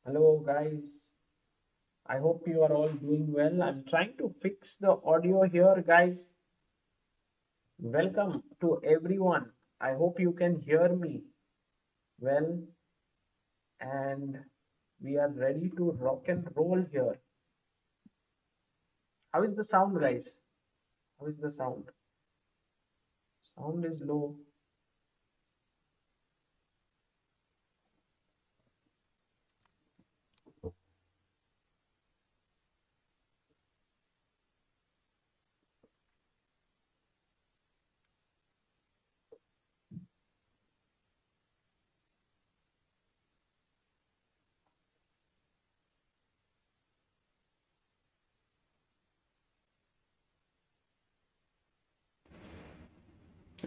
Hello guys, I hope you are all doing well. I'm trying to fix the audio here, guys. Welcome to everyone. I hope you can hear me well, and we are ready to rock and roll here. How is the sound, guys? How is the sound? Sound is low.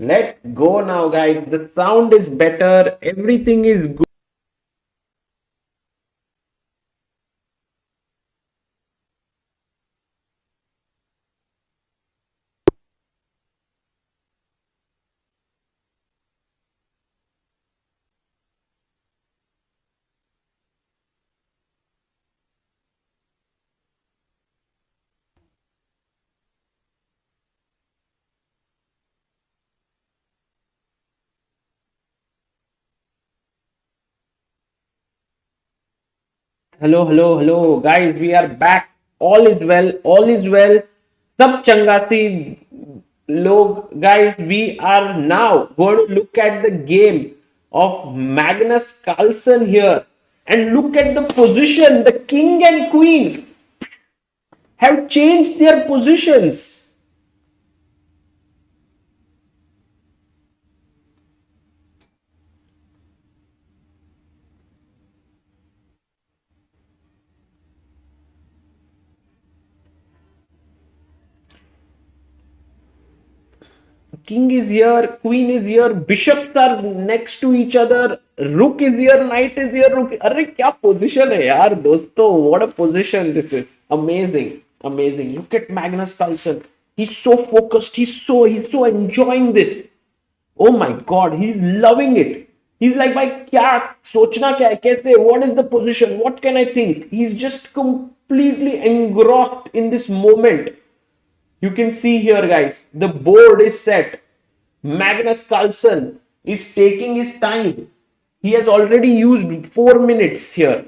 Let's go now, guys. The sound is better. Everything is good. Hello, hello, hello, guys. We are back. All is well. All is well. Sab changasi log, guys. We are now going to look at the game of Magnus Carlsen here, and look at the position. The king and queen have changed their positions. King is here, queen is here, bishops are next to each other, rook is here, knight is here, rook. अरे क्या position है यार दोस्तों, what a position this is. Amazing, amazing. Look at Magnus Carlsen. He's so focused. He's so enjoying this. Oh my God, he's loving it. He's like, भाई क्या सोचना क्या है कैसे? What is the position? What can I think? He's just completely engrossed in this moment. You can see here, guys, the board is set. Magnus Carlsen is taking his time. He has already used 4 minutes here.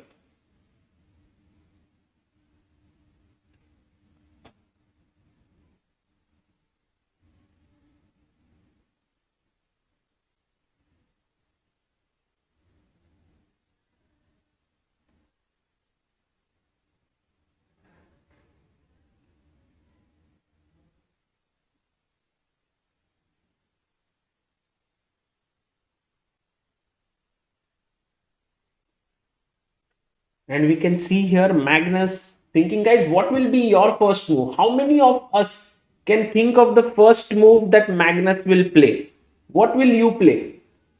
And we can see here Magnus thinking, guys, what will be your first move? How many of us can think of the first move that Magnus will play? What will you play?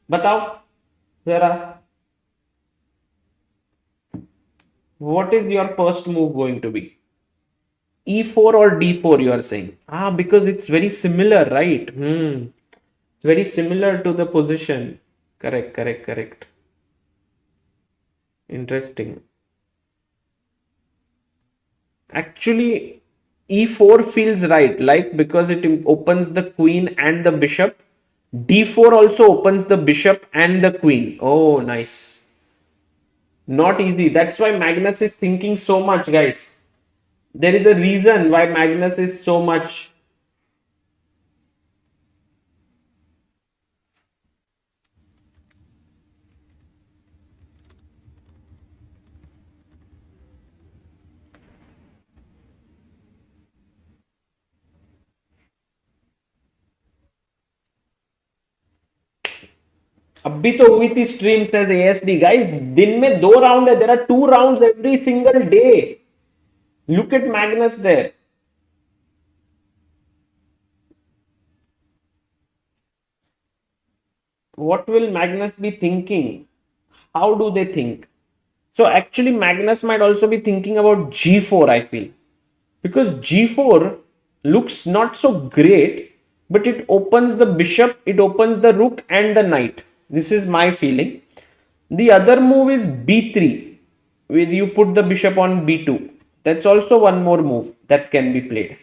Batao, Zara, what is your first move going to be? E4 or D4, you are saying? Because it's very similar, right? Very similar to the position. Correct, correct, correct. Interesting. Actually, E4 feels right, like because it opens the queen and the bishop. D4 also opens the bishop and the queen. Oh, nice. Not easy. That's why Magnus is thinking so much, guys. There is a reason why Magnus is so much. अभी तो हुई थी stream से ASD guys दिन में 2 round है there are 2 rounds every single day look at Magnus there what will Magnus be thinking? How do they think? So actually Magnus might also be thinking about G4, I feel, because G4 looks not so great, but it opens the bishop, it opens the rook and the knight. This is my feeling. The other move is B3, with you put the bishop on b2. That's also one more move that can be played.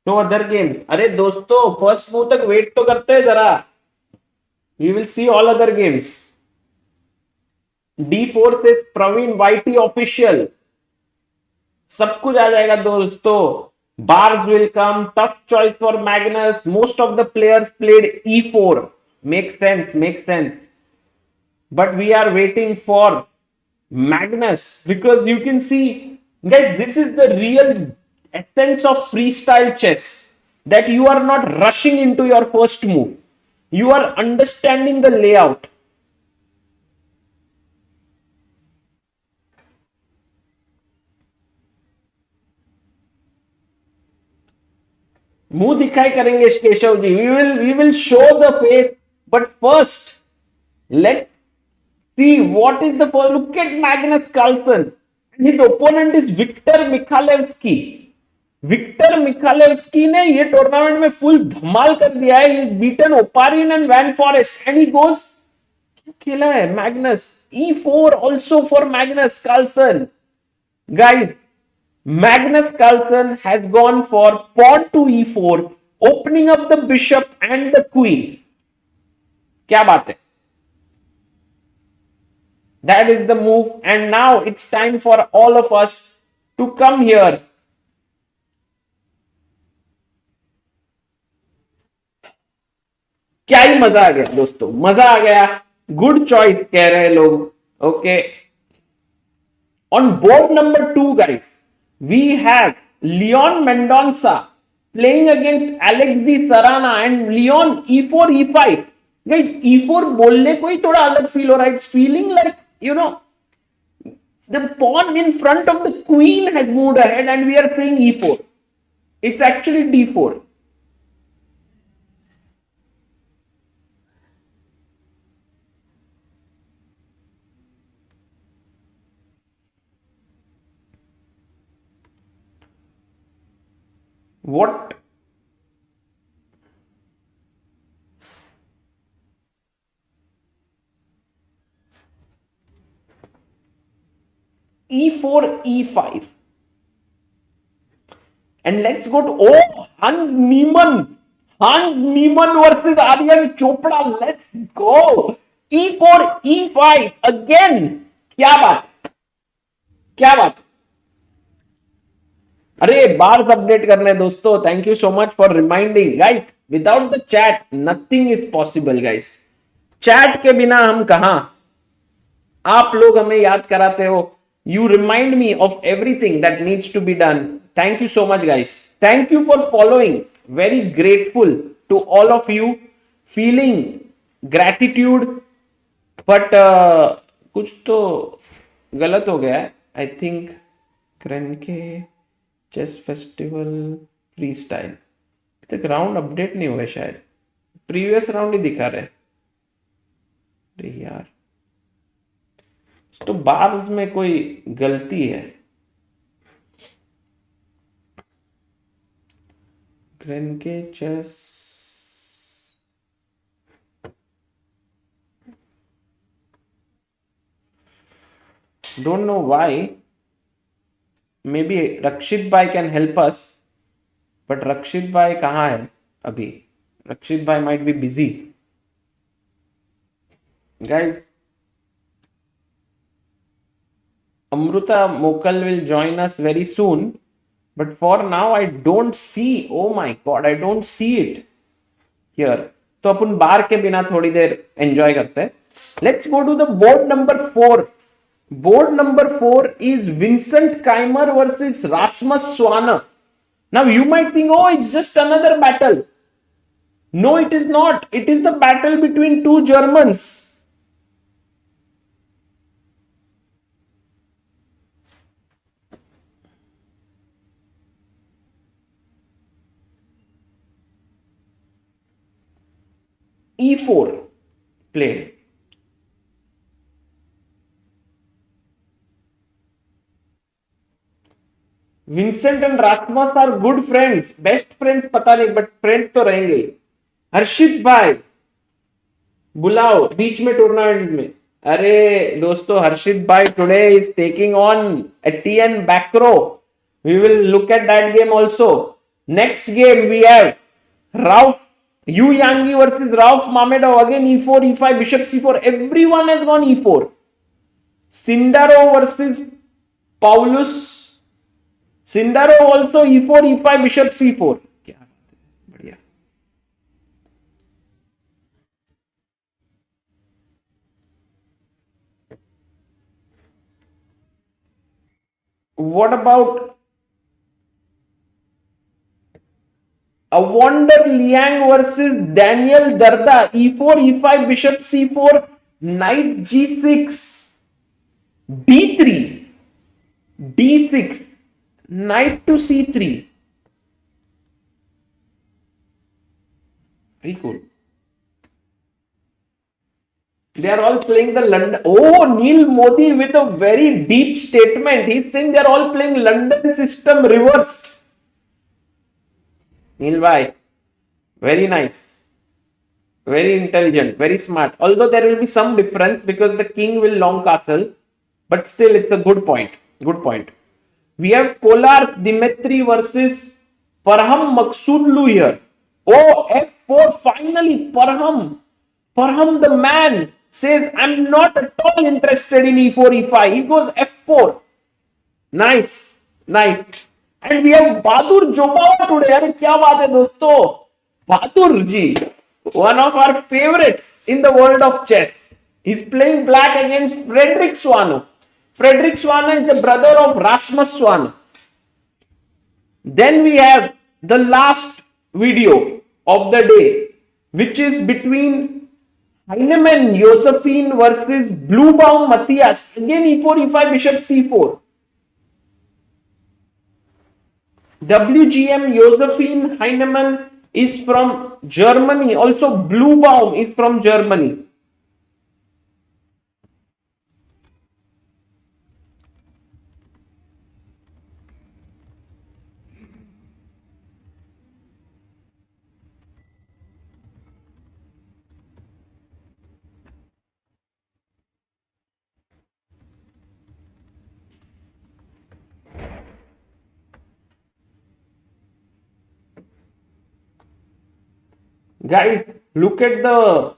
तो other games, अरे दोस्तों first move तक wait तो करते हैं जरा. We will see all other games. D4 से Praveen YT official. सब कुछ आ जाएगा दोस्तों. Bars will come. Tough choice for Magnus. Most of the players played E4. Makes sense, makes sense. But we are waiting for Magnus because you can see, guys, this is the real essence of freestyle chess. That you are not rushing into your first move. You are understanding the layout. मुंह दिखाई करेंगे Keshav ji. We will show the face, but first let's see what is the first. Look at Magnus Carlsen. His opponent is Victor Michalevsky. Victor Mikhalevski ने ये tournament में full धमाल कर दिया है. He has beaten Oparian and Van Forest and he goes, क्या खेला है Magnus. E4 also for Magnus Carlsen. Guys, Magnus Carlsen has gone for pawn to E4, opening up the bishop and the queen. क्या बात है. That is the move, and now it's time for all of us to come here. क्या ही मजा आ गया दोस्तों, मजा आ गया. Good choice कह रहे हैं लोग. Okay, on board number 2 guys we have Leon Mendonca playing against Alexei Sarana and Leon E4 E5. Guys, E4 बोलने को ही थोड़ा अलग फील हो रहा है. It's feeling like, you know, the pawn in front of the queen has moved ahead and we are saying E4. It's actually D4. What? E4 E5 and let's go to Hans Niemann versus Aryan Chopra. Let's go. E4 E5 again. क्या बात. अरे bars update करने दोस्तों. Thank you so much for reminding guys. Without the chat nothing is possible guys. Chat के बिना हम कहां. आप लोग हमें याद कराते हो. You remind me of everything that needs to be done. Thank you so much guys. Thank you for following. Very grateful to all of you. Feeling gratitude. But कुछ तो गलत हो गया है I think. Grenke chess festival free style तक round update नहीं हुआ शायद. प्रीवियस राउंड ही दिखा रहे. अरे यार, तो बार्स में कोई गलती है. Grenke chess don't know why. Maybe Rakshit Bhai can help us, but Rakshit Bhai कहाँ है अभी. Rakshit Bhai might be busy. Guys, Amruta Mokal will join us very soon, but for now I don't see. Oh my God, I don't see it here. तो अपन बार के बिना थोड़ी देर enjoy करते हैं. Let's go to the board number 4. Board number 4 is Vincent Keimer versus Rasmus Swana. Now you might think, oh, it's just another battle. No, it is not. It is the battle between two Germans. e4 played. Vincent and Rasmus are good friends, best friends पता नहीं but friends तो रहेंगे. हर्षित भाई बुलाओ बीच में tournament में. अरे दोस्तों हर्षित भाई टुडे इज टेकिंग ऑन एटीएन बैक्रो. We will look at that game also. Next game we have राउफ Yu Yangi versus Rauf Mamedov. Again e4, e5, bishop c4. Everyone has gone e4. Sindaro versus Paulus. Sindaro also e4, e5, bishop c4. क्या बात है, बढ़िया. What about a Wonder Liang versus Daniel Darda? e4, e5, bishop c4, knight g6, d3, d6, knight to c3. Very cool. They are all playing the London. Oh, Neil Modi with a very deep statement. He's saying they are all playing London system reversed. Neil bhai, very nice, very intelligent, very smart. Although there will be some difference because the king will long castle, but still it's a good point. Good point. We have Kolar's Dimitri versus Parham Maksudlu here. Oh, f4 finally. Parham the man says I'm not at all interested in e4, e5. He goes f4. Nice, nice. And we have Bahadur Jobawa today. अरे क्या बात है दोस्तों, Bahadur ji, one of our favorites in the world of chess. He's playing black against Frederick Swano. Frederick Swano is the brother of Rasmus Swano. Then we have the last video of the day, which is between Heinemann Josephine versus Bluebaum Matthias. Again e4, e5, bishop c4. WGM Josephine Heinemann is from Germany. Also Bluebaum is from Germany. Guys, look at the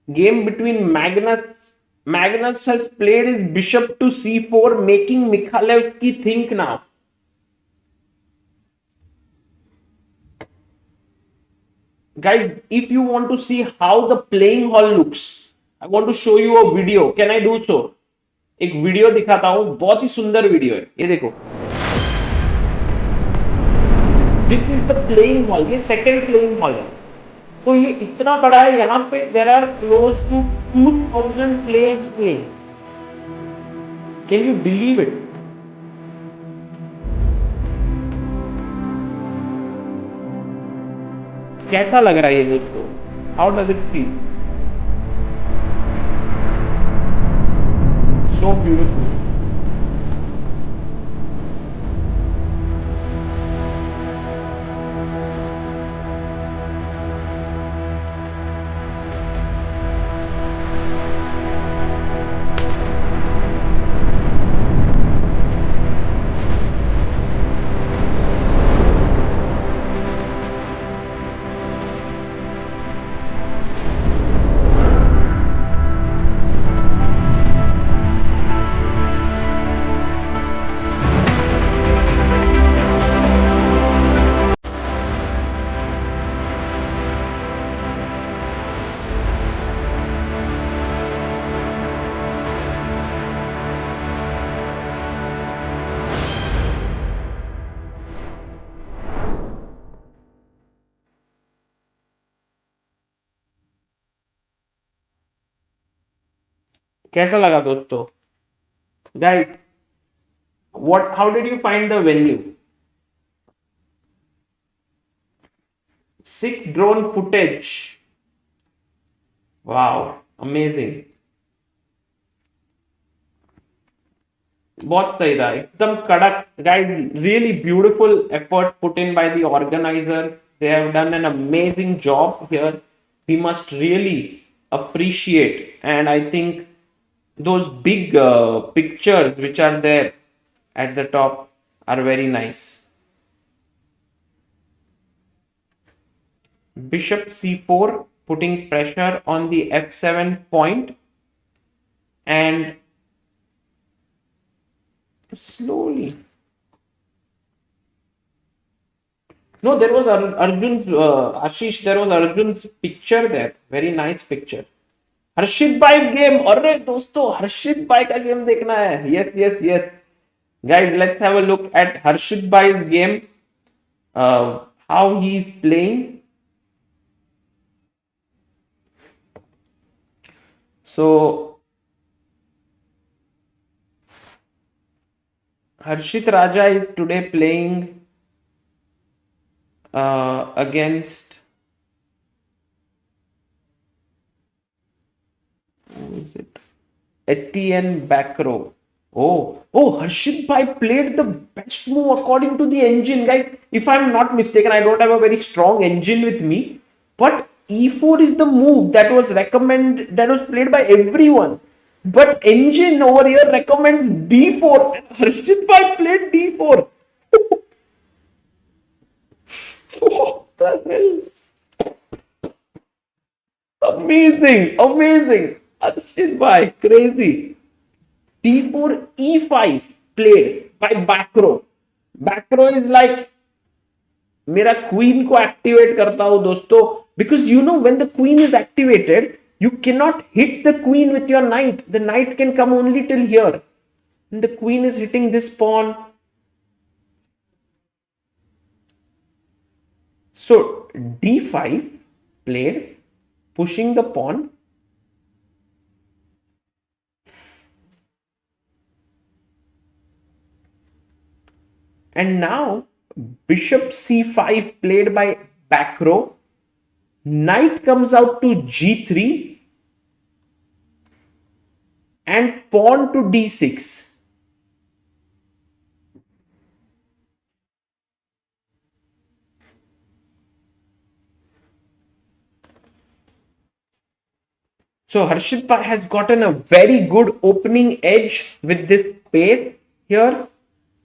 game between Magnus. Magnus has played his bishop to c4, making Mikhailevsky think now. Guys, if you want to see how the playing hall looks, I want to show you a video. Can I do so? एक video दिखाता हूं, बहुत ही सुंदर video है, ये देखो. This is the playing hall. ये सेकंड प्लेइंग हॉल है. तो ये इतना बड़ा है, यहाँ पे there are close to 2000 players playing. Can you believe it? कैसा लग रहा है ये दोस्तों? How does it feel? So beautiful. कैसा लगा दोस्तों? Guys, how did you find the venue? Sick drone footage Wow, amazing. बहुत सही था एकदम कड़क guys. Really beautiful effort put in by the organizers. They have done an amazing job here. We must really appreciate, and I think those big pictures which are there at the top are very nice. Bishop c4, putting pressure on the f7 point, and slowly. No, there was Arjun's, Ashish, there was Arjun's picture there. Very nice picture. हर्षित भाई game, अरे दोस्तों हर्षित भाई का game देखना है. Yes, yes, yes. Guys, let's have a look at Harshit bhai's game. How he's playing. So Harshit Raja is today playing against, who is it? Etienne Bacro. Harshit Bhai played the best move according to the engine, guys. If I'm not mistaken, I don't have a very strong engine with me, but E4 is the move that was played by everyone. But engine over here recommends D4, and Harshit Bhai played D4. What the hell? Amazing, amazing. Harshit Bhai, crazy. D4 E5 played by Bacro. Bacro is like मेरा queen को activate करता हूं दोस्तों, because you know when the queen is activated you cannot hit the queen with your knight. The knight can come only till here, and the queen is hitting this pawn. So D5 played, pushing the pawn. And now bishop c5 played by Bacro. Knight comes out to g3 and pawn to d6. So Harshit Bhai has gotten a very good opening edge with this pace here,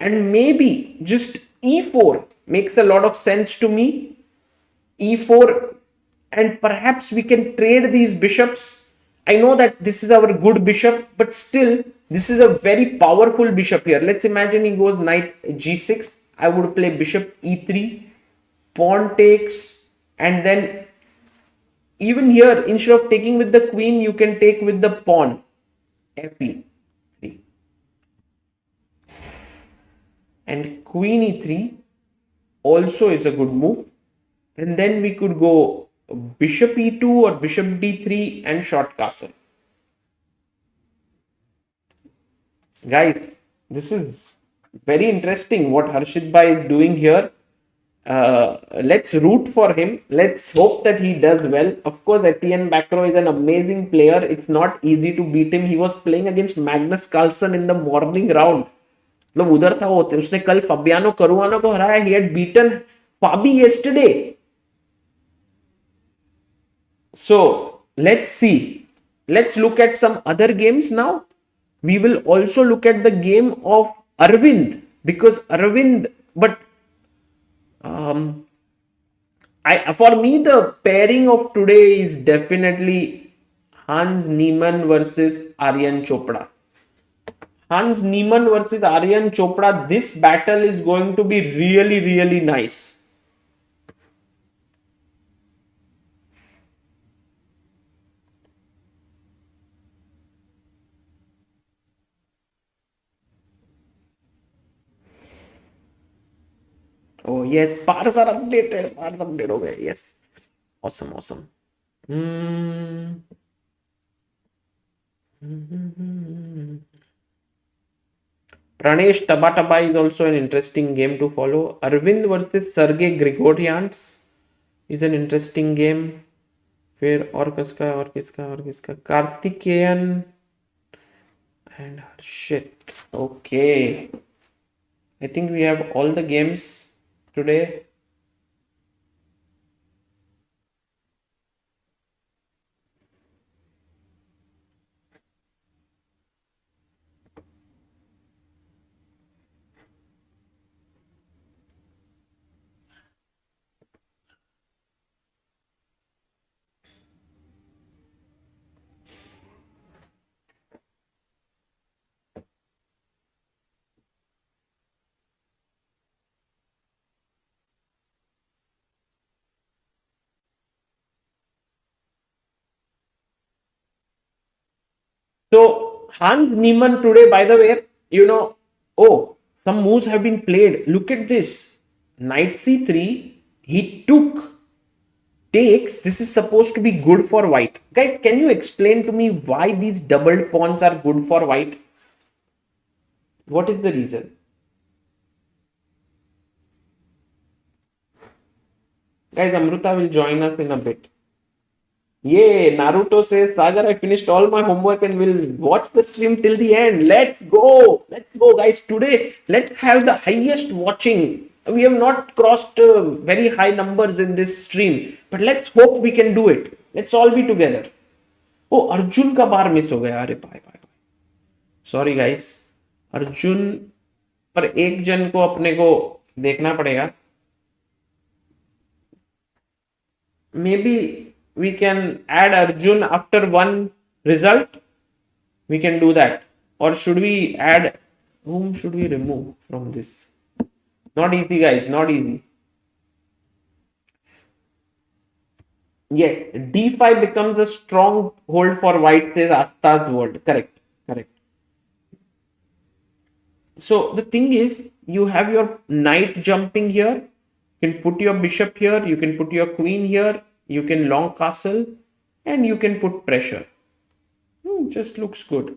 and maybe just e4 makes a lot of sense to me. E4, and perhaps we can trade these bishops. I know that this is our good bishop, but still this is a very powerful bishop here. Let's imagine he goes knight g6. I would play bishop e3, pawn takes, and then even here instead of taking with the queen you can take with the pawn fe3, and queen e3 also is a good move. And then we could go bishop e2 or bishop d3 and short castle. Guys, this is very interesting what Harshit Bhai is doing here. Let's root for him. Let's hope that he does well. Of course, Etienne Bacro is an amazing player. It's not easy to beat him. He was playing against Magnus Carlsen in the morning round. मतलब उधर था वो, उसने कल Fabiano Caruana को हराया. He had beaten Fabi yesterday. So let's see. Let's look at some other games now. We will also look at the game of Arvind, because Arvind, but for me the pairing of today is definitely Hans Niemann versus Aryan Chopra. Hans Niemann versus Aryan Chopra. This battle is going to be really, really nice. Oh yes, parts are updated. Parts update हो गए. Yes, awesome, awesome. Pranesh Tabataba is also an interesting game to follow. Arvind versus Sergey Grigorians is an interesting game. फिर और किसका और किसका और किसका, Karthikeyan and Harshit. Okay. I think we have all the games today. So Hans Niemann today, by the way, oh, some moves have been played. Look at this. Knight c3. He took takes. This is supposed to be good for white. Guys, can you explain to me why these doubled pawns are good for white? What is the reason? Guys, Amruta will join us in a bit. Yeah, Naruto says, Sagar, I finished all my homework and will watch the stream till the end. Let's go. Let's go, guys. Today, let's have the highest watching. We have not crossed very high numbers in this stream, but let's hope we can do it. Let's all be together. Oh, Arjun का बार miss हो गया. अरे bye bye. Sorry guys. Arjun पर एक जन को अपने को देखना पड़ेगा. Maybe we can add Arjun after one result. We can do that. Or should we add, whom should we remove from this? Not easy, guys, not easy. Yes, d5 becomes a strong hold for white, says Asta's word. Correct, correct. So the thing is, you have your knight jumping here. You can put your bishop here. You can put your queen here. You can long castle. And you can put pressure. Just looks good.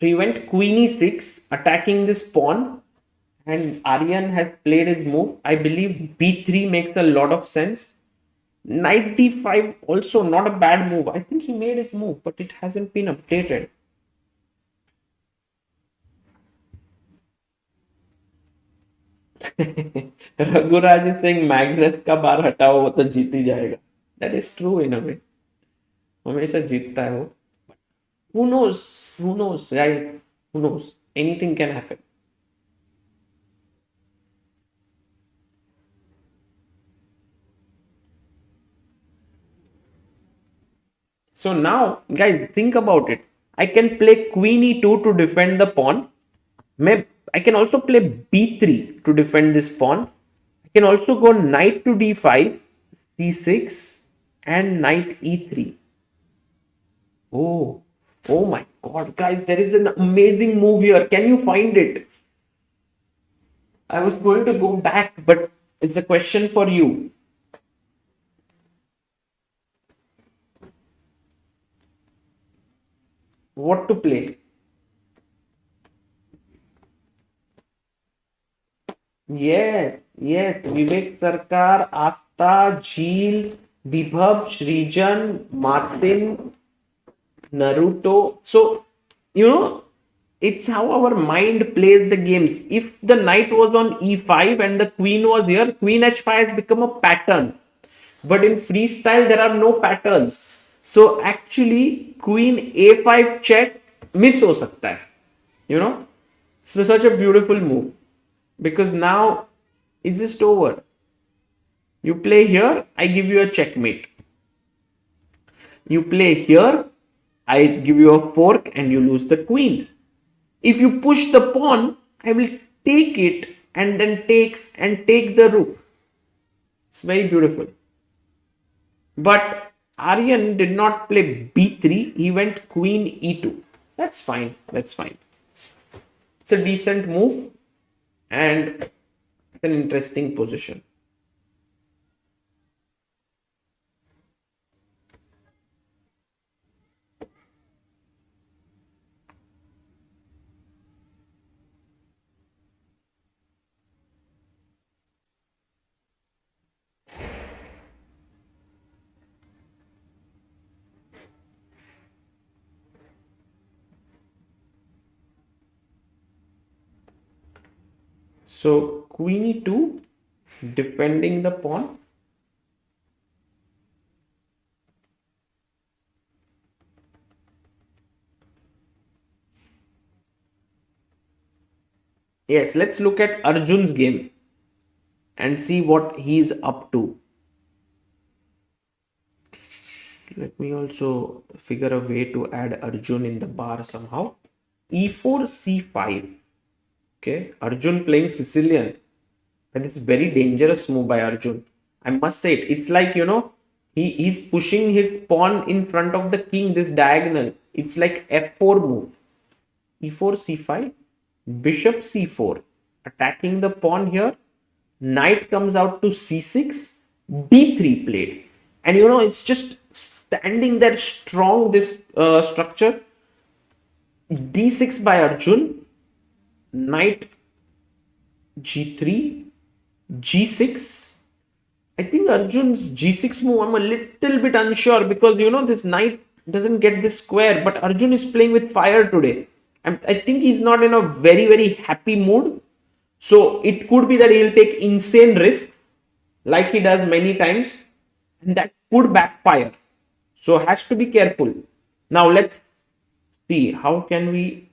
He went queen e6, attacking this pawn, and Aryan has played his move. I believe b3 makes a lot of sense. Knight d5 also not a bad move. I think he made his move, but it hasn't been updated. Raghuraj is saying Magnus का बार हटाओ वो तो जीत ही जाएगा. That is true in a way. हमेशा जीतता है वो. Who knows? Who knows, guys? Who knows? Anything can happen. So now, guys, think about it. I can play queen e2 to defend the pawn. I can also play b3 to defend this pawn. I can also go knight to d5, c6, and knight e3. Oh my god, guys, there is an amazing move here. Can you find it? I was going to go back, but it's a question for you. What to play? Yes, Vivek Sarkar, Asta, Jeel, Vibhav, Srijan, Martin, Naruto. So, it's how our mind plays the games. If the knight was on e5 and the queen was here, queen h5 has become a pattern. But in freestyle, there are no patterns. So actually, queen a5 check miss ho sakta hai. So such a beautiful move. Because now it's just over. You play here, I give you a checkmate. You play here, I give you a fork and you lose the queen. If you push the pawn, I will take it and then take the rook. It's very beautiful. But Aryan did not play b3 b3. He went queen e2. That's fine. That's fine. It's a decent move and an interesting position. So queen e2, defending the pawn. Yes, let's look at Arjun's game and see what he's up to. Let me also figure a way to add Arjun in the bar somehow. E4, C5. Okay, Arjun playing Sicilian. And it's a very dangerous move by Arjun. I must say it. It's like, he's pushing his pawn in front of the king, this diagonal. It's like F4 move. E4, C5. Bishop C4. Attacking the pawn here. Knight comes out to C6. B3 played. And it's just standing there strong, this structure. D6 by Arjun. Knight G3. G6. I think Arjun's G6 move, I'm a little bit unsure because this knight doesn't get this square, but Arjun is playing with fire today. I think he's not in a very, very happy mood. So it could be that he'll take insane risks like he does many times, and that could backfire. So has to be careful. Now let's see how can we.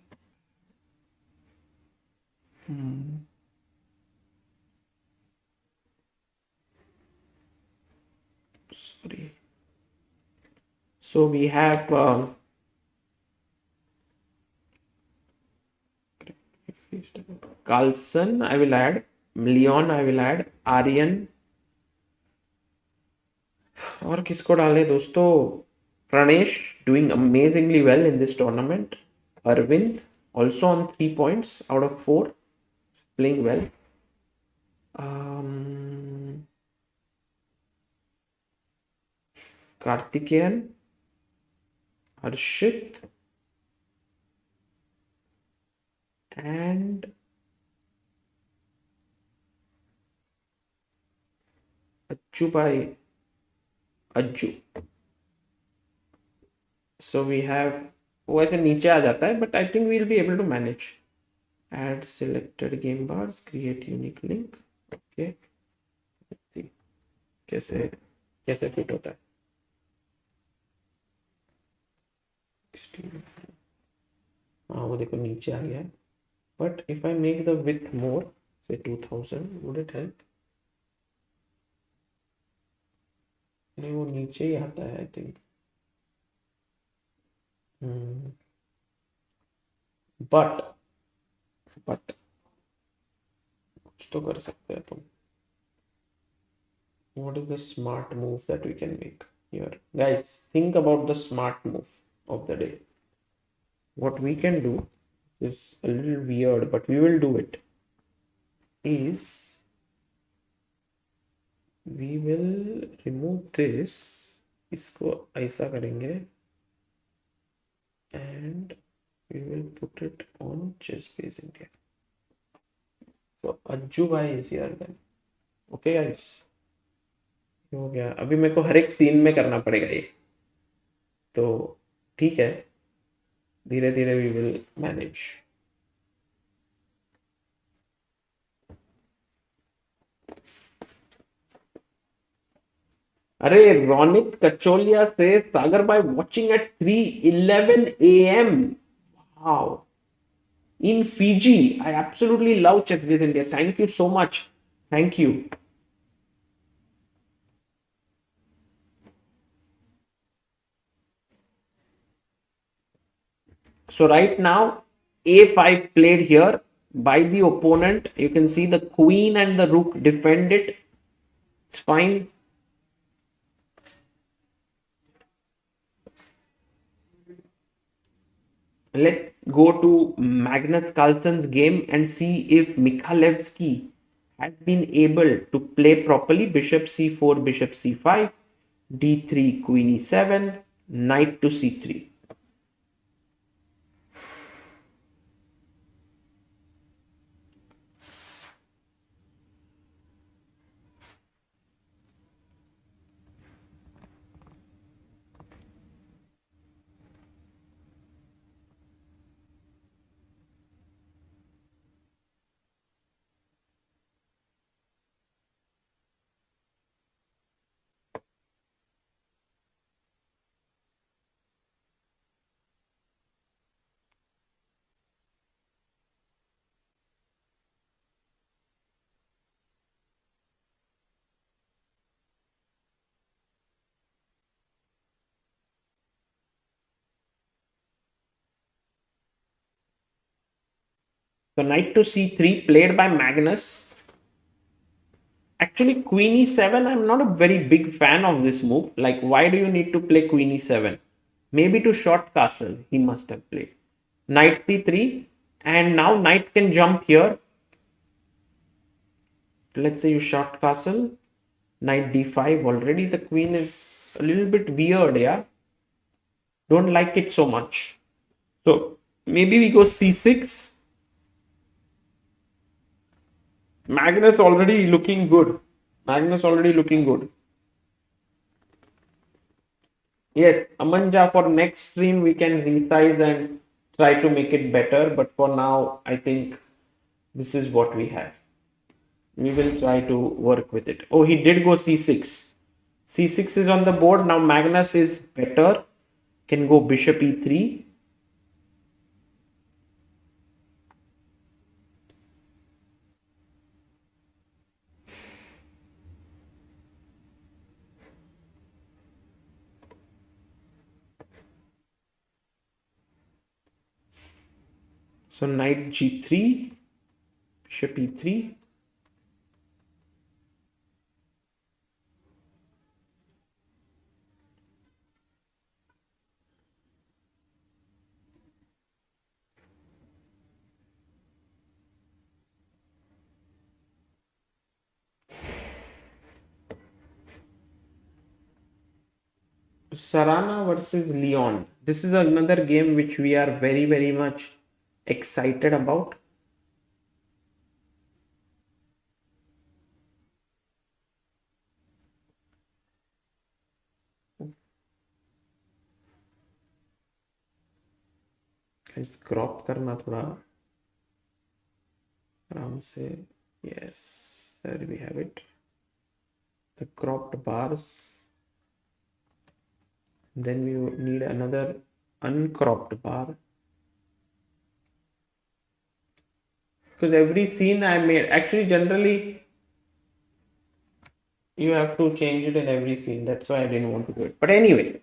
Sorry. So we have Carlson, I will add. Leon, I will add. Aryan. और किसको डाले दोस्तों? Pranesh doing amazingly well in this tournament. Arvind also on 3 points out of 4, playing well. Karthikeyan, Harshit, and Ajju by Ajju. So we have वो ऐसे नीचे आ जाता है, but I think we'll be able to manage. Add selected game bars, create unique link. Okay, let's see कैसे fit होता है. हाँ वो देखो नीचे आ गया है. But if I make the width more, say 2000, would it help? नहीं वो नीचे ही आता है I think. But कुछ तो कर सकते हैं अपन. What is the smart move that we can make here? Guys, think about the smart move of the day. What we can do is a little weird, but we will do it. Is we will remove this. इसको ऐसा करेंगे. And we will put it on chess base India. So Ajju bhai is here then. Okay guys. हो गया. अभी मेरे को हर एक scene में करना पड़ेगा ये. तो ठीक है. धीरे धीरे we will manage. अरे रोनित कचोलिया से सागर भाई watching at 3:11 a.m. Wow. In Fiji. I absolutely love Chess Base India. Thank you so much. Thank you. So right now, A5 played here by the opponent. You can see the queen and the rook defend it. It's fine. Let's go to Magnus Carlsen's game and see if Mikhailevsky has been able to play properly. Bishop c4, bishop c5, d3, queen e7, knight to c3. So knight to c3 played by Magnus. Actually, queen e7, I'm not a very big fan of this move. Like, why do you need to play queen e7? Maybe to short castle, he must have played. Knight c3, and now knight can jump here. Let's say you short castle, knight d5. Already the queen is a little bit weird, yeah? Don't like it so much. So, maybe we go c6. Magnus already looking good. Magnus already looking good. Yes, Amanja, for next stream we can resize and try to make it better. But for now, I think this is what we have. We will try to work with it. Oh, he did go c6. c6 is on the board. Now Magnus is better. Can go bishop e3. So knight g3, bishop e3. Sarana versus Leon. This is another game which we are very, very much excited about. Guys, crop करना थोड़ा आराम से. Yes, there we have it. The cropped bars. Then we need another uncropped bar. Because every scene I made, actually generally you have to change it in every scene. That's why I didn't want to do it. But anyway,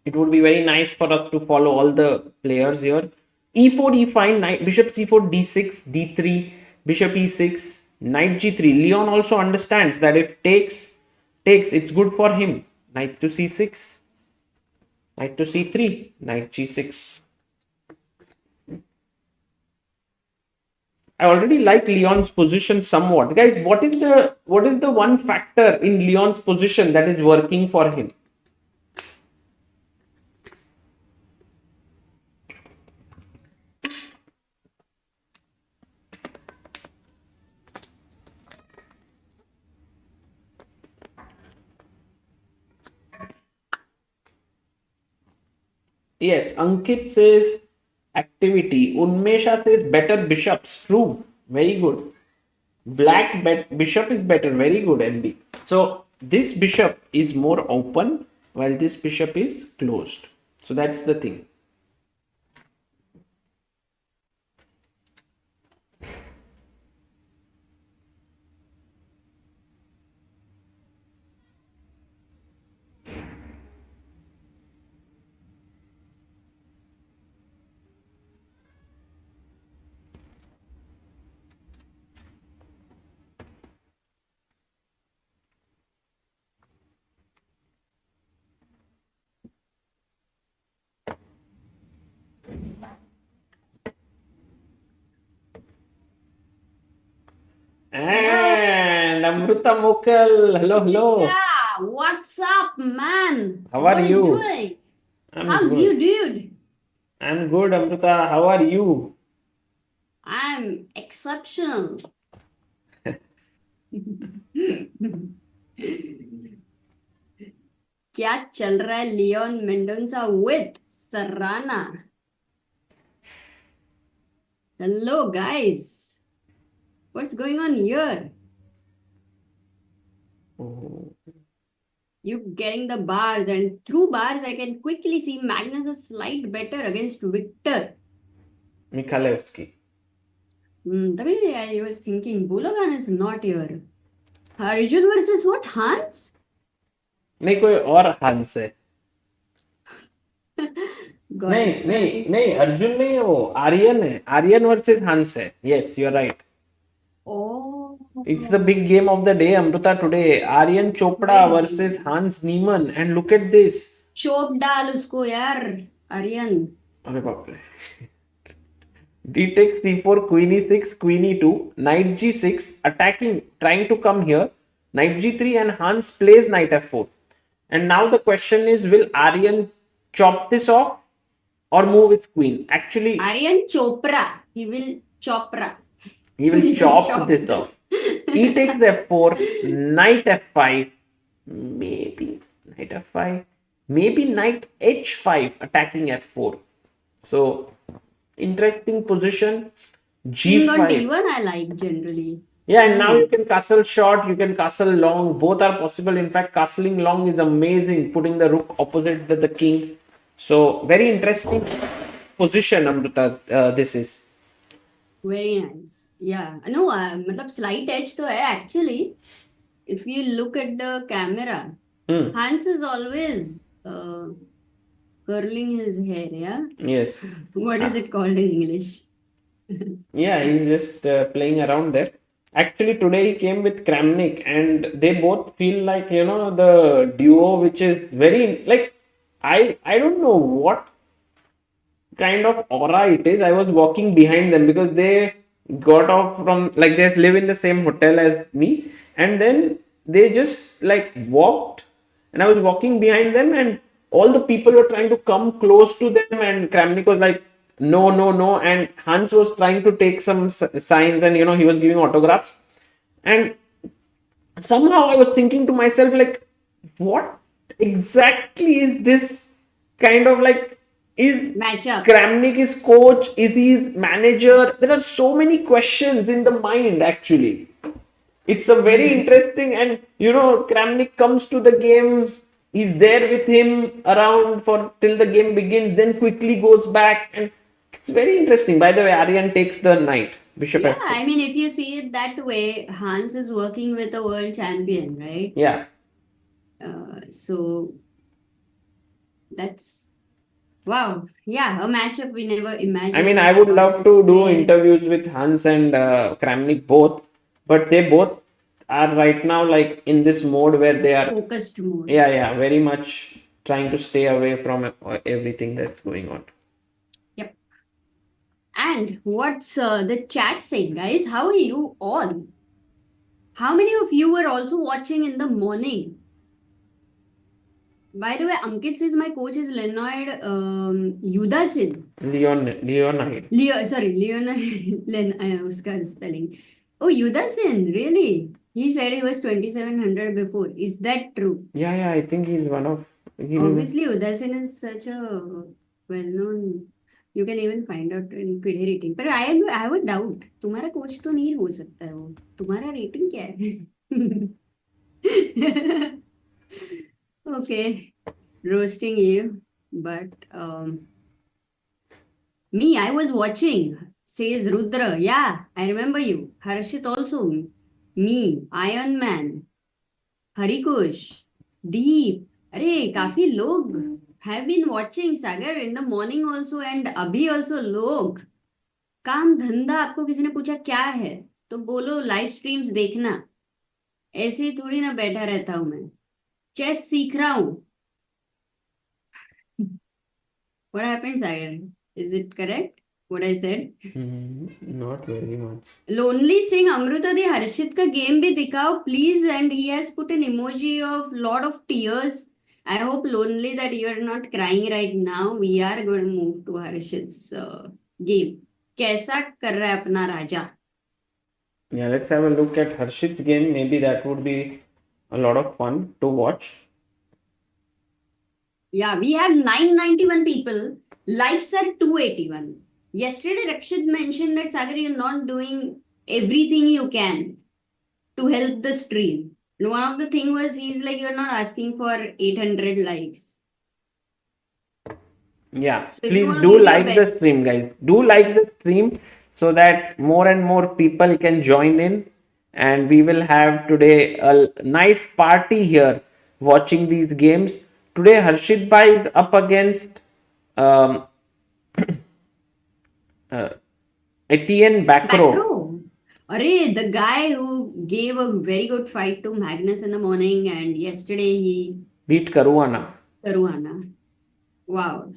it would be very nice for us to follow all the players here. E4, E5, knight, bishop C4, D6, D3, bishop E6, knight G3. Leon also understands that if takes, it's good for him. Knight to C6, knight to C3, knight G6. I already like Leon's position somewhat. Guys, what is the one factor in Leon's position that is working for him? Yes, Ankit says activity. Unmesha says better bishops. True. Very good. Black bishop is better. Very good, MD. So this bishop is more open while this bishop is closed. So that's the thing. Amruta Mokal. Hello, hello. Yeah, what's up, man? How are What you? doing? I'm How's good. you, dude? I'm good, Amruta. How are you? I'm exceptional. क्या चल रहा है Leon Mendonca with Sarana? Hello, guys. What's going on here? Oh, You getting the bars, and through bars, I can quickly see Magnus a slight better against Victor. Mikhalevsky. तभी I was thinking, Bulagan is not here. Arjun versus what? Hans? नहीं कोई और हंस है. Got नहीं it. नहीं नहीं अर्जुन नहीं है वो आर्यन है. आर्यन वर्सेस हंस है. Yes, you're right. Oh, It's the big game of the day, Amruta, today. Aryan Chopra crazy. versus Hans Niemann. And look at this. Chop डाल उसको यार, आर्यन. अरे बाप रे. D takes c4, queen e6, queen e2, knight g6, attacking, trying to come here. Knight g3 and Hans plays knight f4. And now the question is, will Aryan chop this off or move his queen? Actually, Aryan Chopra. He will chopra. he will chop Chop this off. E takes f4, knight f5, maybe knight f5, maybe knight h5, attacking f4. So, interesting position. King on G5. T1 I like generally. Yeah, and now you can castle short, you can castle long. Both are possible. In fact, castling long is amazing, putting the rook opposite the king. So, very interesting position, Amruta, this is. Very nice. Yeah. No, मतलब slight edge तो है actually. If you look at the camera, Hans is always curling his hair, yeah? Yes. What is it called in English? Yeah, he's just playing around there. Actually, today he came with Kramnik, and they both feel like, you know, the duo, which is very like I don't know what kind of aura it is. I was walking behind them because they got off from like they live in the same hotel as me, and then they just like walked, and I was walking behind them, and all the people were trying to come close to them, and Kramnik was like, no, no, no, and Hans was trying to take some signs, and you know he was giving autographs, and somehow I was thinking to myself like, what exactly is this kind of like is Matchup. Kramnik his coach? Is he his manager? There are so many questions in the mind actually. It's a very interesting, and you know, Kramnik comes to the game, he's there with him around for till the game begins, then quickly goes back, and it's very interesting. By the way, Aryan takes the knight, bishop Yeah, f4. I mean, if you see it that way, Hans is working with a world champion, right? Yeah. So that's wow. Yeah, a matchup we never imagined. I mean, I would but love it's to do there. interviews with Hans and Kramnik both, but they both are right now like in this mode where they are Focused mode. yeah, very much trying to stay away from everything that's going on. Yep. And what's the chat saying, guys? How are you all? How many of you were also watching in the morning? By the way, Ankit says my coach is Leonid Yudasin. Leonid. Leonid. Uska spelling. Oh, Yudasin, really? He said he was 2700 before. Is that true? Yeah, I think he's one of. Obviously, Udasin is such a well-known. You can even find out in पीढ़े rating. But I have a doubt. तुम्हारा coach तो नहीं हो सकता है वो. तुम्हारा rating क्या है? Okay, roasting you, but me, I was watching, says Rudra. Yeah, I remember you. Harshit also. Me, Iron Man, Harikush, Deep. अरे काफी लोग have been watching Sagar in the morning also and अभी also लोग. काम धंधा आपको किसी ने पूछा क्या है तो बोलो लाइव स्ट्रीम्स देखना. ऐसे ही थोड़ी ना बैठा रहता हूं मैं. चेस सीख रहा हूं. What happened, Sagar? Is it correct? what I said? Not very much. Lonely Singh Amrita दी हर्षित का गेम भी दिखाओ please and he has put an emoji of lot of tears. I hope lonely that you are not crying right now. We are going to move to Harshit's game. कैसा कर रहा है अपना राजा? Yeah, let's have a look at Harshit's game. Maybe that would be a lot of fun to watch. Yeah, we have 991 people. Likes are 281. Yesterday, Rakshit mentioned that Sagar, you're not doing everything you can to help the stream. And one of the thing was he's like, you're not asking for 800 likes. Yeah, So if you please wanna do give your like the best- stream, guys. Do like the stream so that more and more people can join in, and we will have today a nice party here watching these games. Today, Harshit Bhai is up against um, Etienne Bacro. Bacro. Array, the guy who gave a very good fight to Magnus in the morning, and yesterday he Beat Caruana. Caruana. Wow.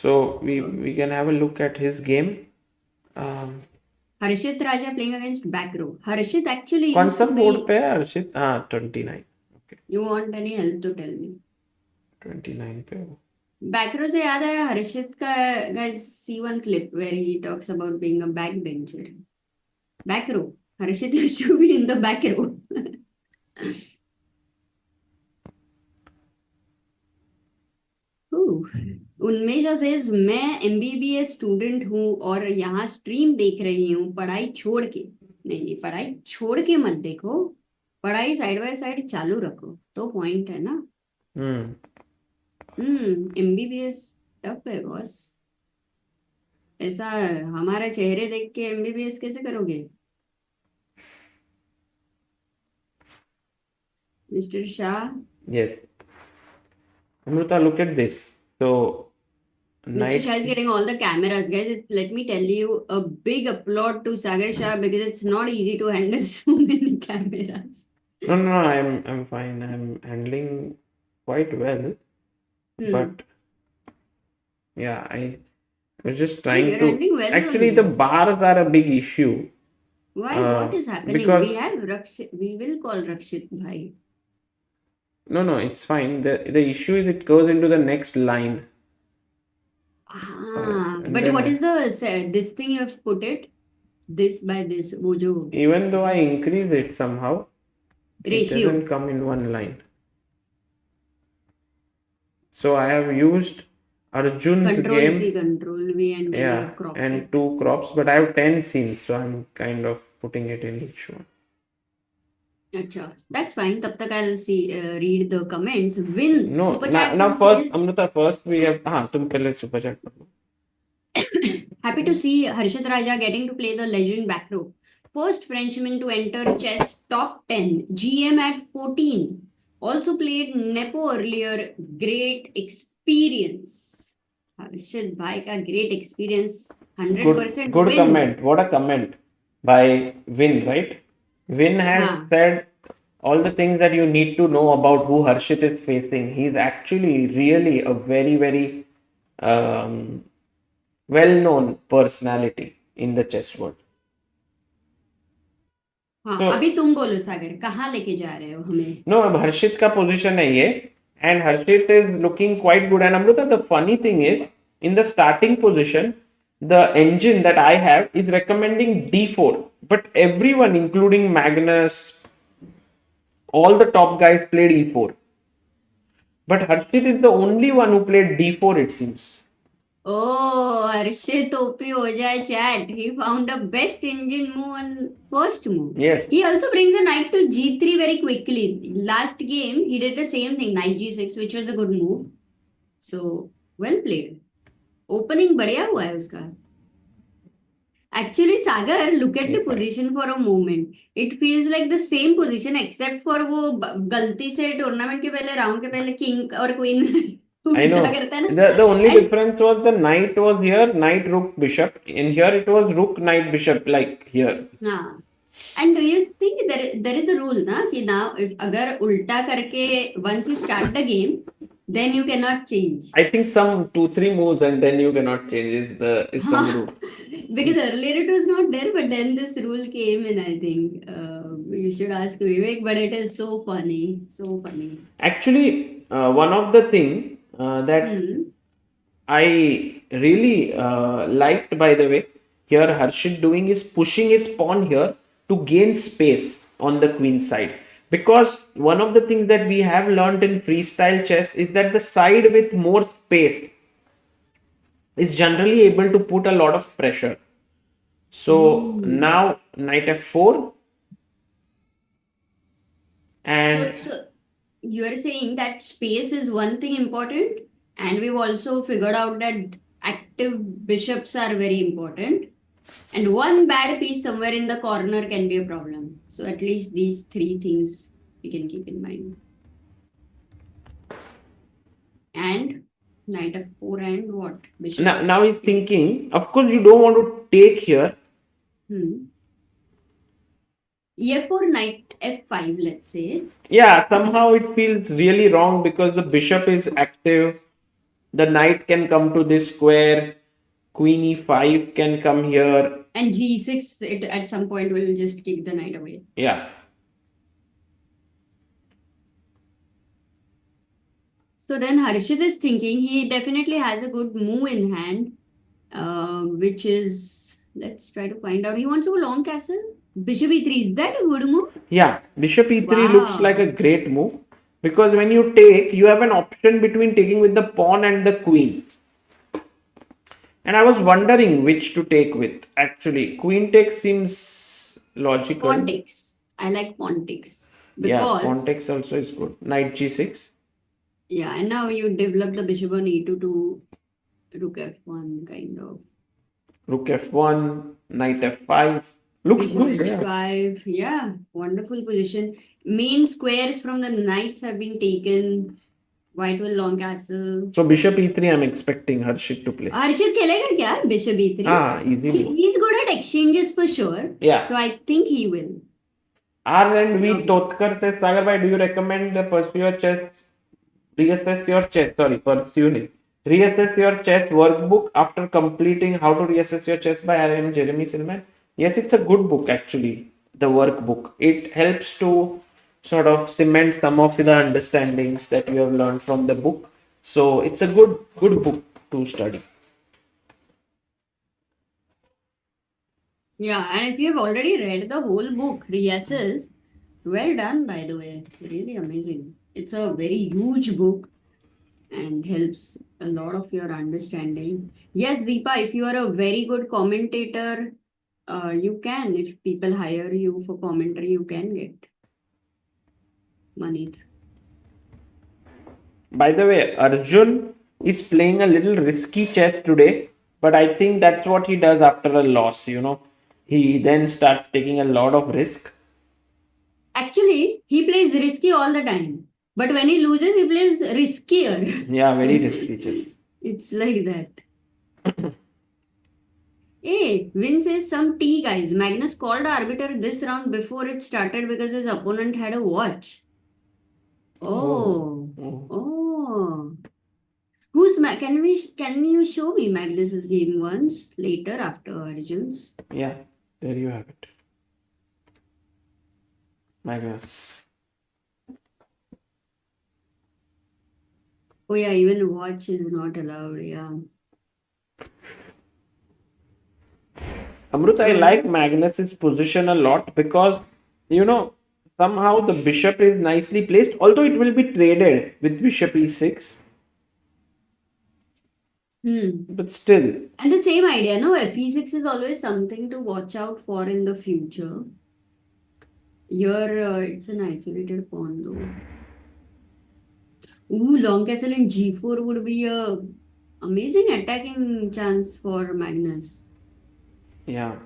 So we can have a look at his game. Harshit Raja playing against Bacro. Harshit actually कौन used सा to board be. पे है हर्षित? हाँ 29. Okay, You want any help to tell me? 29 पे हो. Bacro से याद आया हर्षित का. Guys, see one clip where he talks about being a backbencher. Bacro. Harshit used to be in the back row. Unmesha says मैं एमबीबीएस स्टूडेंट हूँ और यहाँ स्ट्रीम देख रही हूँ पढ़ाई छोड़ के. नहीं, पढ़ाई छोड़ के मत देखो, पढ़ाई साइड बाय साइड चालू रखो तो पॉइंट है ना. एमबीबीएस टफ है बॉस. ऐसा हमारा चेहरे देख के एमबीबीएस कैसे करोगे mister Shah? Yes. Amruta, look at this. So, Mr. nice. Shah is getting all the cameras, guys. Let me tell you a big applaud to Sagar Shah because it's not easy to handle so many cameras. No, I'm fine. I'm handling quite well. But yeah, I was just trying You're to. handling well Actually, only. the bars are a big issue. Why? What is happening? because- We have Rakshit. We will call Rakshit bhai. No, it's fine. The issue is it goes into the next line. and But then what I- is this thing you have put it? This by this, वो जो Even though I increase it somehow, it ratio. doesn't come in one line. So I have used Arjun's Control game. C, Control V, and then you Yeah, have cropped and it. 2 crops, but I have 10 scenes, so I'm kind of putting it in each one. अच्छा, that's fine. तब तक I'll see read the comments. Win No, super now, chat now first, says Amrita, first we have. हाँ, तुम पहले super chat पढ़ो. happy to see Harshit Raja getting to play the legend back row. First Frenchman to enter chess top 10. GM at 14. Also played Nepo earlier. Great experience. Harshit bhai का great experience. 100% Good win. comment. What a comment by Vin, right? Vin has हाँ. said all the things that you need to know about who Harshit is facing. He's actually really a very, very well-known personality in the chess world. हाँ, So- अभी तुम बोलो सागर, कहाँ लेके जा रहे हो हमें? No, अब हर्षित का position है ये, and Harshit is looking quite good. And Amrita, the funny thing is, in the starting position, the engine that I have is recommending d4, but everyone, including Magnus, all the top guys played e4. But Harshit is the only one who played d4, it seems. Oh, Harshit OP हो जाए chat. He found a best engine move on first move. Yes. He also brings a knight to g3 very quickly. Last game, he did the same thing, knight g6, which was a good move. So, well played. Opening बढ़िया हुआ है उसका. Actually, Sagar, look at the position for a moment. It feels like the same position except for वो गलती से tournament के पहले round के पहले किंग और क्वीन I know. करता है ना. The only And- difference was the knight was here, knight, rook, bishop. In here it was rook, knight, bishop, like here. हाँ. And do you think there is a rule ना कि now if अगर उल्टा करके once you start the game, Then you cannot change. I think some 2-3 moves and then you cannot change is some rule. Because earlier it was not there, but then this rule came in, I think. You should ask Vivek, but it is so funny. So funny. Actually, one of the thing that Hmm. I really liked, by the way, here Harshit doing is pushing his pawn here to gain space on the queen side. Because one of the things that we have learned in freestyle chess is that the side with more space is generally able to put a lot of pressure. So Hmm. now knight f4 So, and so you are saying that space is one thing important, and we've also figured out that active bishops are very important, and one bad piece somewhere in the corner can be a problem. So at least these three things we can keep in mind. And knight f4 and what? Bishop. now he's Yeah. thinking, of course, you don't want to take here. Hmm. E4, knight f5, let's say. Yeah, somehow it feels really wrong because the bishop is active. The knight can come to this square. Queen e5 can come here. And g6, it at some point will just kick the knight away. Yeah. So then Harshit is thinking he definitely has a good move in hand, which is, let's try to find out. He wants to go long castle. Bishop e3, is that a good move? Yeah, bishop e3 looks like a Wow. great move because when you take, you have an option between taking with the pawn and the queen. And I was wondering which to take with. Actually, queen takes seems Pawn logical. takes. I like pawn takes Yeah, pawn because, takes also is good. Knight g6. yeah, and now you develop the bishop on e2 to rook f1 kind of. Rook f1, knight f5. Looks Bishop good. Yeah. h5. Yeah, wonderful position. Main squares from the knights have been taken. White will long castle. So bishop e3 I'm expecting Harshit to play. Harshit खेलेगा क्या? Bishop e3. Ah, easy move. He's good at exchanges for sure. Yeah. So I think he will. R and V Okay. Totkar says, Sagar bhai, do you recommend pursue your chess? Reassess your chess. Sorry, pursuing. Reassess your chess workbook after completing How to Reassess Your Chess by Aryan Jeremy Silman. Yes, it's a good book actually. The workbook. It helps to sort of cement some of the understandings that you have learned from the book. So it's a good book to study. Yeah, and if you have already read the whole book, Reassess, well done, by the way. Really amazing. It's a very huge book and helps a lot of your understanding. Yes, Deepa, if you are a very good commentator, you can. If people hire you for commentary, you can get money. By the way, Arjun is playing a little risky chess today, but I think that's what he does after a loss, you know. He then starts taking a lot of risk. Actually, he plays risky all the time. But when he loses, he plays riskier. Yeah, very risky chess. It's like that. Hey, Vin says some tea, guys. Magnus called the arbiter this round before it started because his opponent had a watch. Oh, Oh. oh. Can you show me Magnus's game once later after Arjun's? Yeah, there you have it. Magnus. Oh yeah, even watch is not allowed. Yeah. Amrut, I like Magnus's position a lot because, you know, somehow the bishop is nicely placed, although it will be traded with bishop e6. But still, And the same idea, no? Fe6 is always something to watch out for in the future. Here, it's an isolated pawn, though. Ooh, long castle in g4 would be a amazing attacking chance for Magnus. yeah.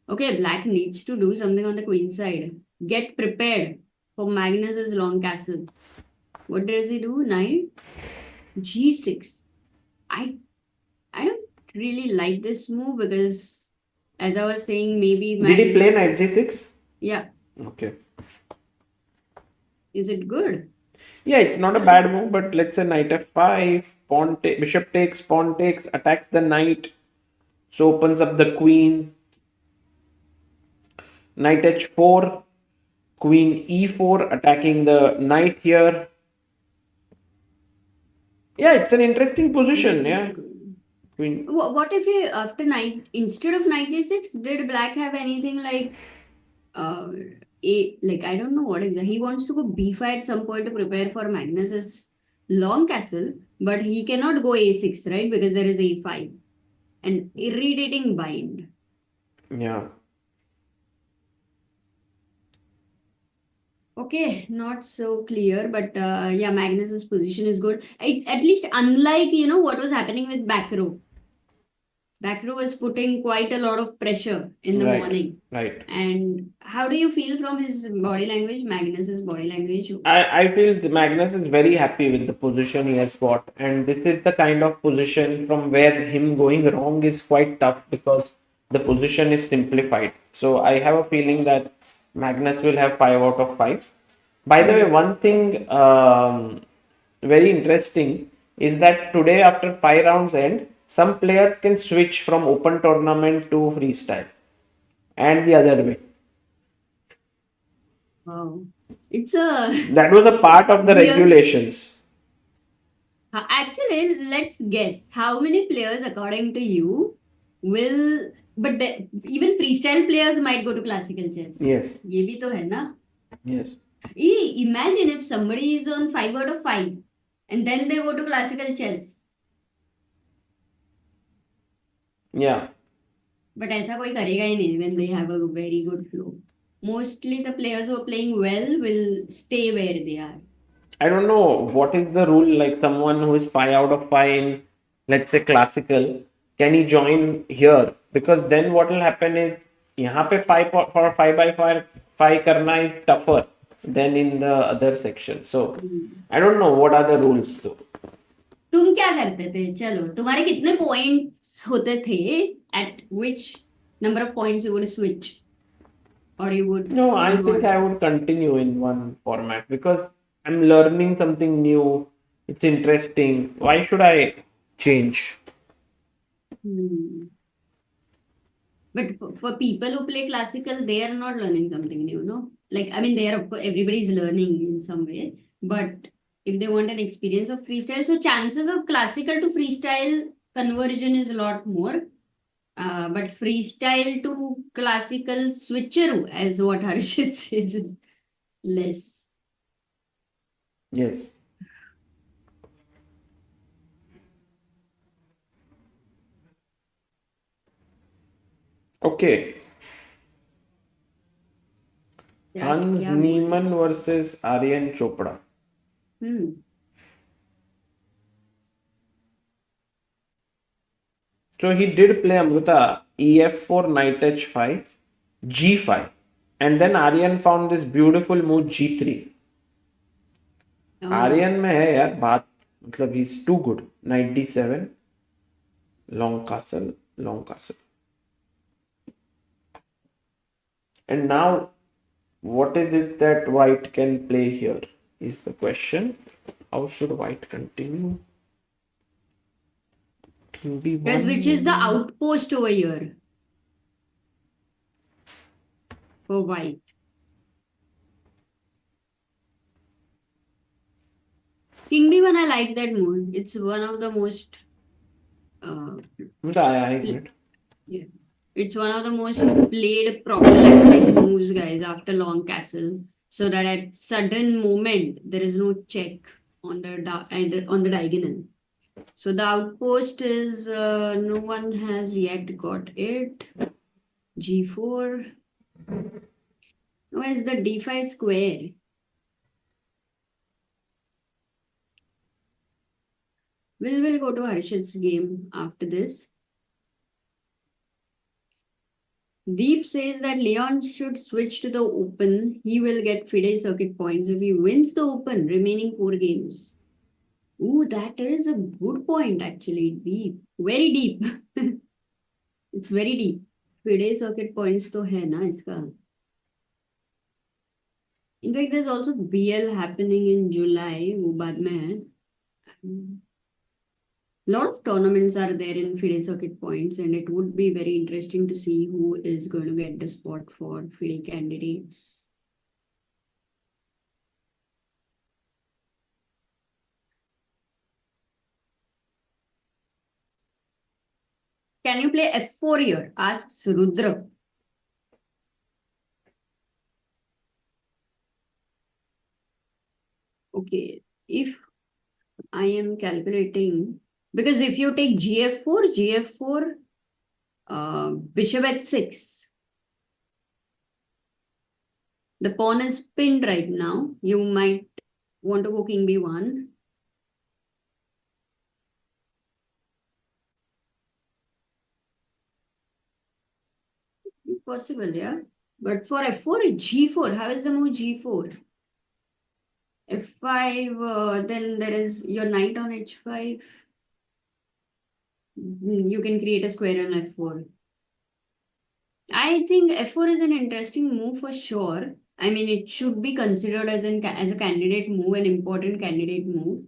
Okay, black needs to do something on the queen side. Get prepared for Magnus's long castle. What does he do? Knight g6. I don't really like this move because, as I was saying, maybe Did he play Magnus. knight g6? Yeah, Okay. is it good? Yeah, it's not a bad move, but let's say knight f5, bishop takes, pawn takes, attacks the knight, so opens up the queen. Knight h4, queen e4, attacking the knight here. Yeah, it's an interesting position. This is Yeah, good. queen. What if he, after knight, instead of knight g6, did black have anything like uh like I don't know what exactly. He wants to go b5 at some point to prepare for Magnus's long castle, but he cannot go a6, right? Because there is a5. An irritating bind. Yeah. Okay, not so clear, but yeah, Magnus's position is good. At least unlike, what was happening with back row. Back row was putting quite a lot of pressure in the Right. morning. Right. And how do you feel from his body language, Magnus's body language? I feel the Magnus is very happy with the position he has got, and this is the kind of position from where him going wrong is quite tough because the position is simplified. So I have a feeling that Magnus will have 5 out of 5. By the way, one thing very interesting is that today, after 5 rounds end, some players can switch from open tournament to freestyle and the other way. Wow. It's a That was a part of the weird. regulations. Actually, let's guess how many players, according to you, will. But even freestyle players might go to classical chess. Yes. ये भी तो है ना? Yes. Imagine if somebody is on 5 out of 5 and then they go to classical chess. Yeah. But ऐसा कोई करेगा ही नहीं when they have a very good flow. Mostly the players who are playing well will stay where they are. I don't know what is the rule, like someone who is 5 out of 5 in, let's say, classical, can he join here? Because then what will happen is, यहाँ पे 5 by 5 करना is tougher than in the other section. So I don't know what are the rules though. तुम क्या करते थे? चलो, तुम्हारे कितने पॉइंट्स होते थे? At which number of points you would switch, or you would No, I think not? I would continue in one format because I'm learning something new. It's interesting. Why should I change? Hmm. But for people who play classical, they are not learning something new, no? Like, I mean, they are, of course, everybody's learning in some way. But if they want an experience of freestyle, so chances of classical to freestyle conversion is a lot more. But freestyle to classical switcheroo, as what Harshit says, is less. Yes. Okay. Hans क्या बोल Niemann versus Aryan Chopra. Hmm. So he did play Amrita ef4, knight h5, g5, and then Aryan found this beautiful move g3. Oh. Aryan में है यार बात, मतलब ही is too good. Knight d7, long castle, long castle. And now, what is it that white can play here is the question. How should white continue? King b1. Guys, which is the outpost over here for white? King b1, I like that move. It's one of the most. I agree. Yeah. It's one of the most played prophylactic moves, guys, after long castle. So that at sudden moment there is no check on on the diagonal. So the outpost is no one has yet got it. G4. No, it's the d5 square. We'll go to Harshit's game after this. Deep says that Leon should switch to the open. He will get FIDE circuit points if he wins the open, remaining 4 games. Ooh, that is a good point actually. Deep. Very deep. It's very deep. FIDE circuit points तो है ना इसका. In fact, there's also BL happening in July. वो बाद में है. Lot of tournaments are there in FIDE circuit points, and it would be very interesting to see who is going to get the spot for FIDE candidates. Can you play F4 here? Asks Rudra. Okay, if I am calculating, because if you take GF4, bishop h6, the pawn is pinned right now. You might want to go king b1. Possible, yeah. But for f4, g4. How is the move g4? f5, then there is your knight on h5. You can create a square on f4. I think f4 is an interesting move for sure. I mean, it should be considered as a candidate move, an important candidate move.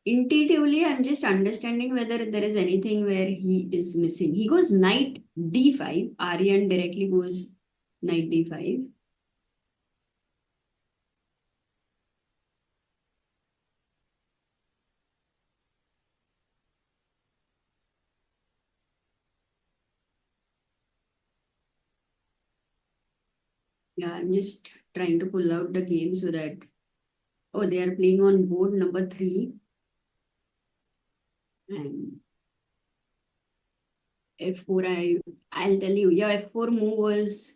Intuitively, I'm just understanding whether there is anything where he is missing. He goes knight d5. Aryan directly goes knight d5. Yeah, I'm just trying to pull out the game so that... Oh, they are playing on board number 3. And f4, I'll tell you, yeah, f4 move was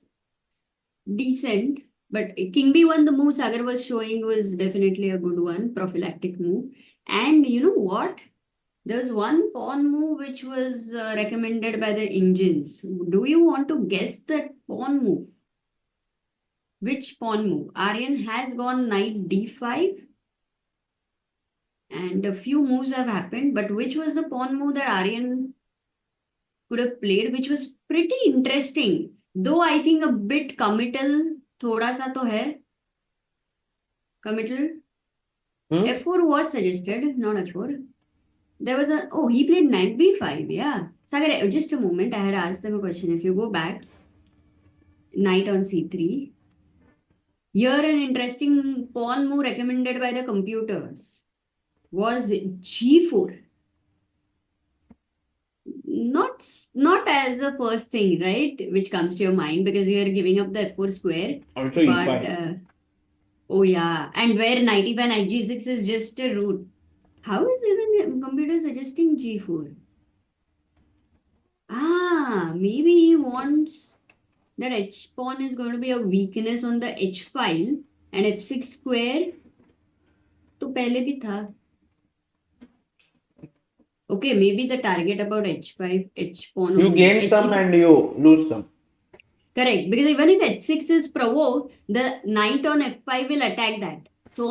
decent, but king b1, the move Sagar was showing was definitely a good one, prophylactic move. And you know what? There's one pawn move which was recommended by the engines. Do you want to guess that pawn move? Which pawn move? Aryan has gone knight d5. And a few moves have happened, but which was the pawn move that Aryan could have played, which was pretty interesting. Though I think a bit committal, thoda sa to hai. Committal. F4 was suggested, not F4. There was he played knight b5, yeah. Sagar, just a moment, I had asked them a question. If you go back, knight on c3. Here an interesting pawn move recommended by the computers was g4. Not as a first thing, right? Which comes to your mind because you are giving up the f4 square. Also e5. Oh yeah, and where knight e5, knight g6 is just a route. How is even computer suggesting g4? Maybe he wants that h pawn is going to be a weakness on the h file and f6 square. तो पहले भी था. Okay, maybe the target about h5, h pawn. You gain some and you lose some. Correct, because even if h6 is provoked, the knight on f5 will attack that. So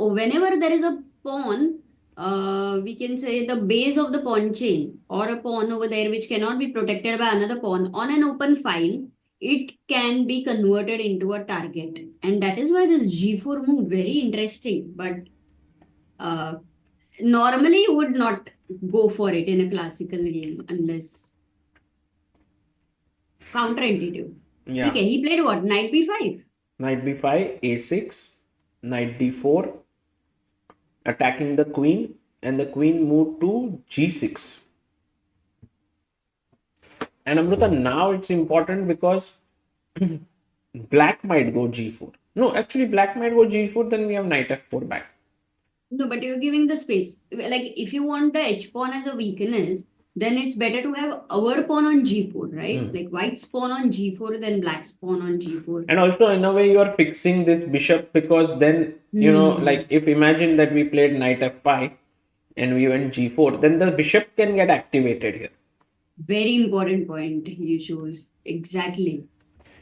whenever there is a pawn, we can say the base of the pawn chain or a pawn over there which cannot be protected by another pawn on an open file, it can be converted into a target. And that is why this g4 move very interesting. But normally you would not go for it in a classical game unless counterintuitive. Yeah. Okay, he played what? Knight b5. Knight b5, a6, knight d4, attacking the queen, and the queen moved to g6. And Amrita, now it's important because black might go g4. No, actually black might go g4, then we have knight f4 back. No, but you're giving the space. Like if you want the h pawn as a weakness, then it's better to have our pawn on g4, right? Like white's pawn on g4 than black's pawn on g4. And also in a way you are fixing this bishop because then, you know, like if imagine that we played knight f5 and we went g4, then the bishop can get activated here. Very important point you chose. Exactly.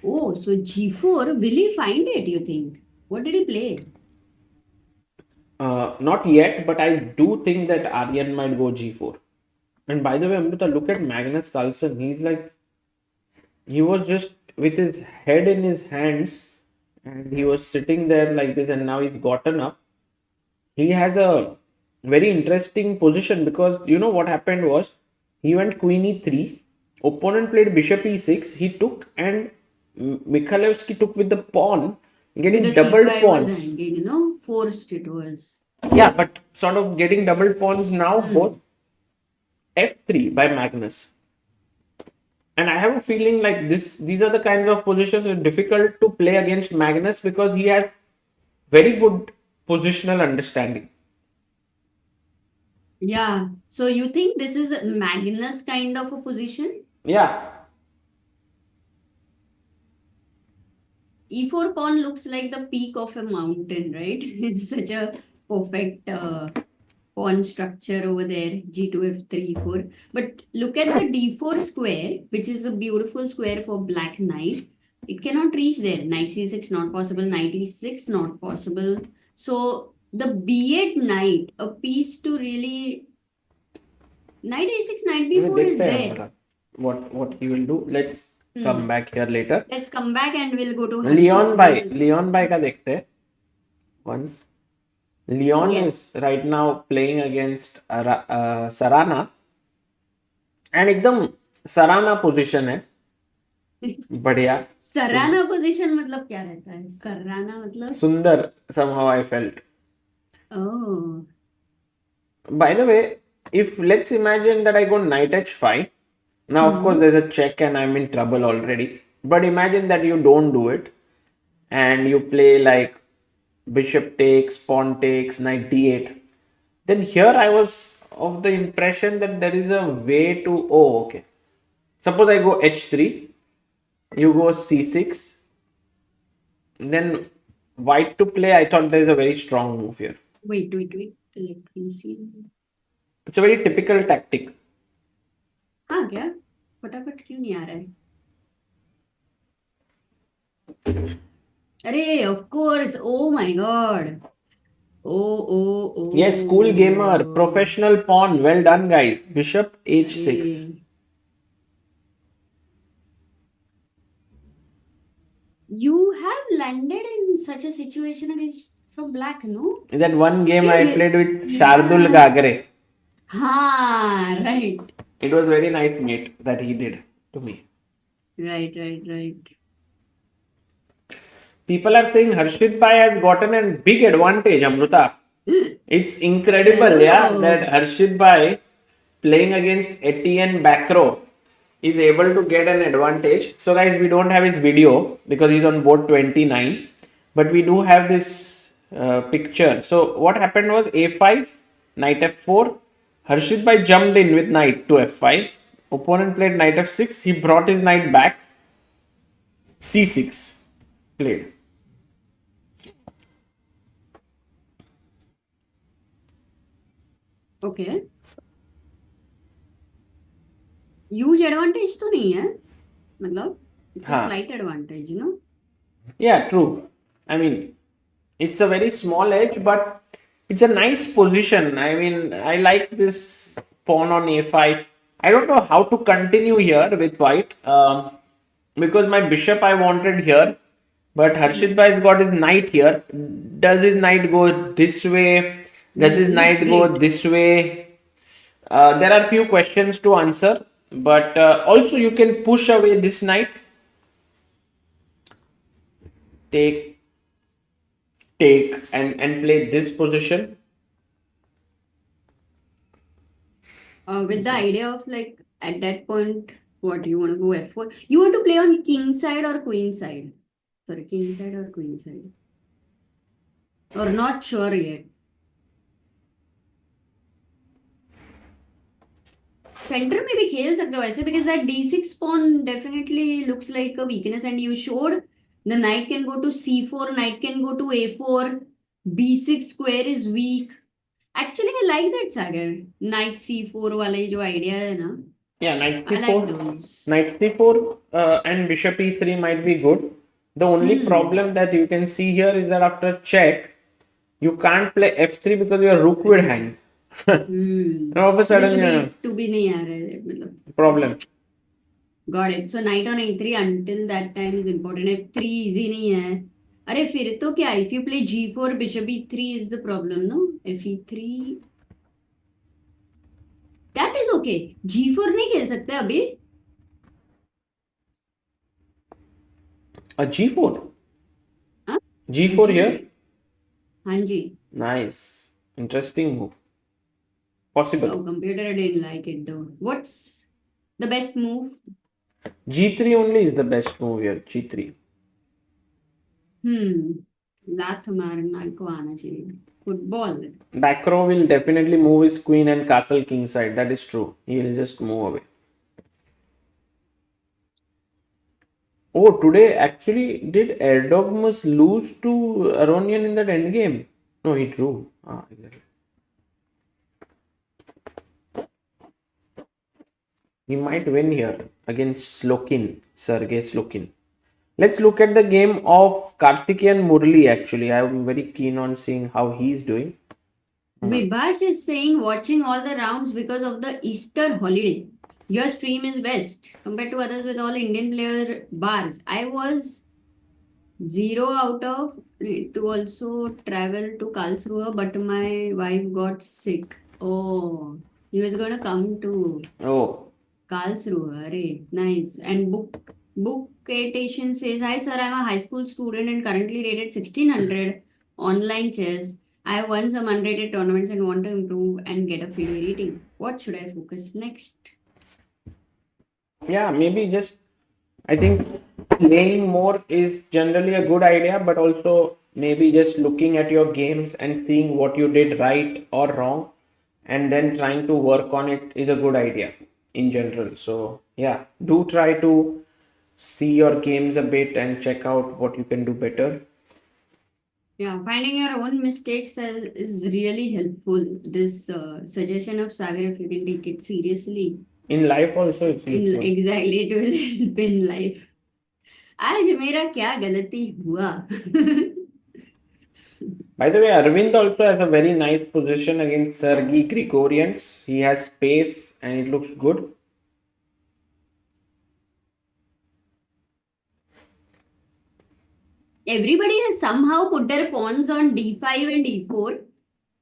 Oh, so g4, will he find it, you think? What did he play? Not yet, but I do think that Aryan might go g4. And by the way, Amrita, look at Magnus Carlsen. He's like, he was just with his head in his hands and he was sitting there like this, and now he's gotten up. He has a very interesting position because you know what happened was he went queen e3, opponent played bishop e6, he took, and Mikhailevsky took with the pawn, With getting the doubled c5 was pawns. hanging, you know, forced it was. Yeah, but sort of getting double pawns now, both f3 by Magnus. And I have a feeling like these are the kinds of positions that are difficult to play against Magnus because he has very good positional understanding. Yeah. So you think this is Magnus kind of a position? Yeah, E4 pawn looks like the peak of a mountain, right? It's such a perfect pawn structure over there, G2, F3, E4. But look at the D4 square, which is a beautiful square for black knight. It cannot reach there. Knight C6 not possible, knight E6 not possible. So the B8 knight, a piece to really... Knight A6, knight we B4 is देखते हैं there. हमारा what he will do. Let's come back here later. Let's come back and we'll go to Leon Harshit's भाई का देखते हैं once. Leon Yes. is right now playing against Sarana, and एकदम Sarana position है, बढ़िया, Sarana position मतलब क्या रहता है? सराना मतलब सुंदर somehow I felt. oh By the way, if let's imagine that I go knight h5, now of course there's a check and I'm in trouble already. But imagine that you don't do it and you play like bishop takes, pawn takes, knight d8. Then here I was of the impression that there is a way to, oh, okay. Suppose I go h3, you go c6, then white to play. I thought there is a very strong move here. wait let me see. It's a very typical tactic. हाँ क्या फटाफट क्यों नहीं आ रहा है? अरे of course, oh my god, oh Yes, school gamer, professional pawn. Well done, guys. Bishop h6. अरे, you have landed in such a situation against from black, no? That one game I Yeah. played with Shardul Gagre. हाँ right It was very nice mate that he did to me. right. People are saying Harshit Bhai has gotten a big advantage, Amruta. It's incredible, yeah, So- that Harshit Bhai playing against Etienne Bakro is able to get an advantage. So, guys, we don't have his video because he's on board 29, but we do have this picture. So, what happened was a5, knight f4. Harshit Bhai jumped in with knight to f5. Opponent played knight f6. He brought his knight back. c6 played. Okay. Huge advantage तो नहीं है मतलब it's a हाँ. slight advantage, you know. Yeah, true. I mean, it's a very small edge, but it's a nice position. I mean, I like this pawn on a5. I don't know how to continue here with white because my bishop I wanted here, but Harshit Bhai has got his knight here. Does his knight go this way? Does his knight go this way? There are few questions to answer, but also you can push away this knight. Take and play this position. With the idea of like at that point, what you want to go f4? You want to play on king side or queen side? Sorry, king side or queen side? Or not sure yet. Center में भी खेल सकते हो ऐसे because that d6 pawn definitely looks like a weakness and you showed the knight can go to c4, knight can go to a4, b6 square is weak. Actually, I like that Sagar. Knight c4 वाला जो idea है ना. Yeah, knight I c4. like those. Knight c4 and bishop e3 might be good. The only problem that you can see here is that after check, you can't play f3 because your rook will hang. And all of a sudden, Bishop e2 भी नहीं आ रहा है मतलब. problem. Got it. So knight on a3 until that time is important. f3 easy नहीं है. अरे फिर तो क्या, if you play g4 bishop e3 is the problem, no? If e3 that is okay. g4 नहीं खेल सकते अभी. A g4. हाँ G4 जी, here. हाँ जी. Nice. Interesting move. Possible. Oh, computer didn't like it though. What's the best move? G3 only is the best move here. G3. लात मारना को आना चाहिए. Football. Back row will definitely move his queen and castle king side. That is true. He will just move away. Oh, today actually did Erdogmus lose to Aronian in that endgame? No, he drew. Exactly. He might win here against Slokin, Sergei Slokin. Let's look at the game of Karthikeyan Murli actually. I'm very keen on seeing how he's doing. Vibhash is saying watching all the rounds because of the Easter holiday. Your stream is best compared to others with all Indian player bars. I was 0 out of to also travel to Karlsruhe, but my wife got sick. Oh, he was gonna come to Oh, Karlsruhe. Arey, nice. And bookation says, "Hi sir, I'm a high school student and currently rated 1600 online chess. I have won some unrated tournaments and want to improve and get a FIDE rating. What should I focus next?" yeah, maybe just I think playing more is generally a good idea, but also maybe just looking at your games and seeing what you did right or wrong and then trying to work on it is a good idea in general. So, yeah, do try to see your games a bit and check out what you can do better. Yeah, finding your own mistakes is really helpful. This suggestion of Sagar, if you can take it seriously, In life, also, it's useful. exactly, it will help in life. आज मेरा क्या गलती हुआ? By the way, Arvind also has a very nice position against Sergei Grigorians. He has space and it looks good. Everybody has somehow put their pawns on d5 and e4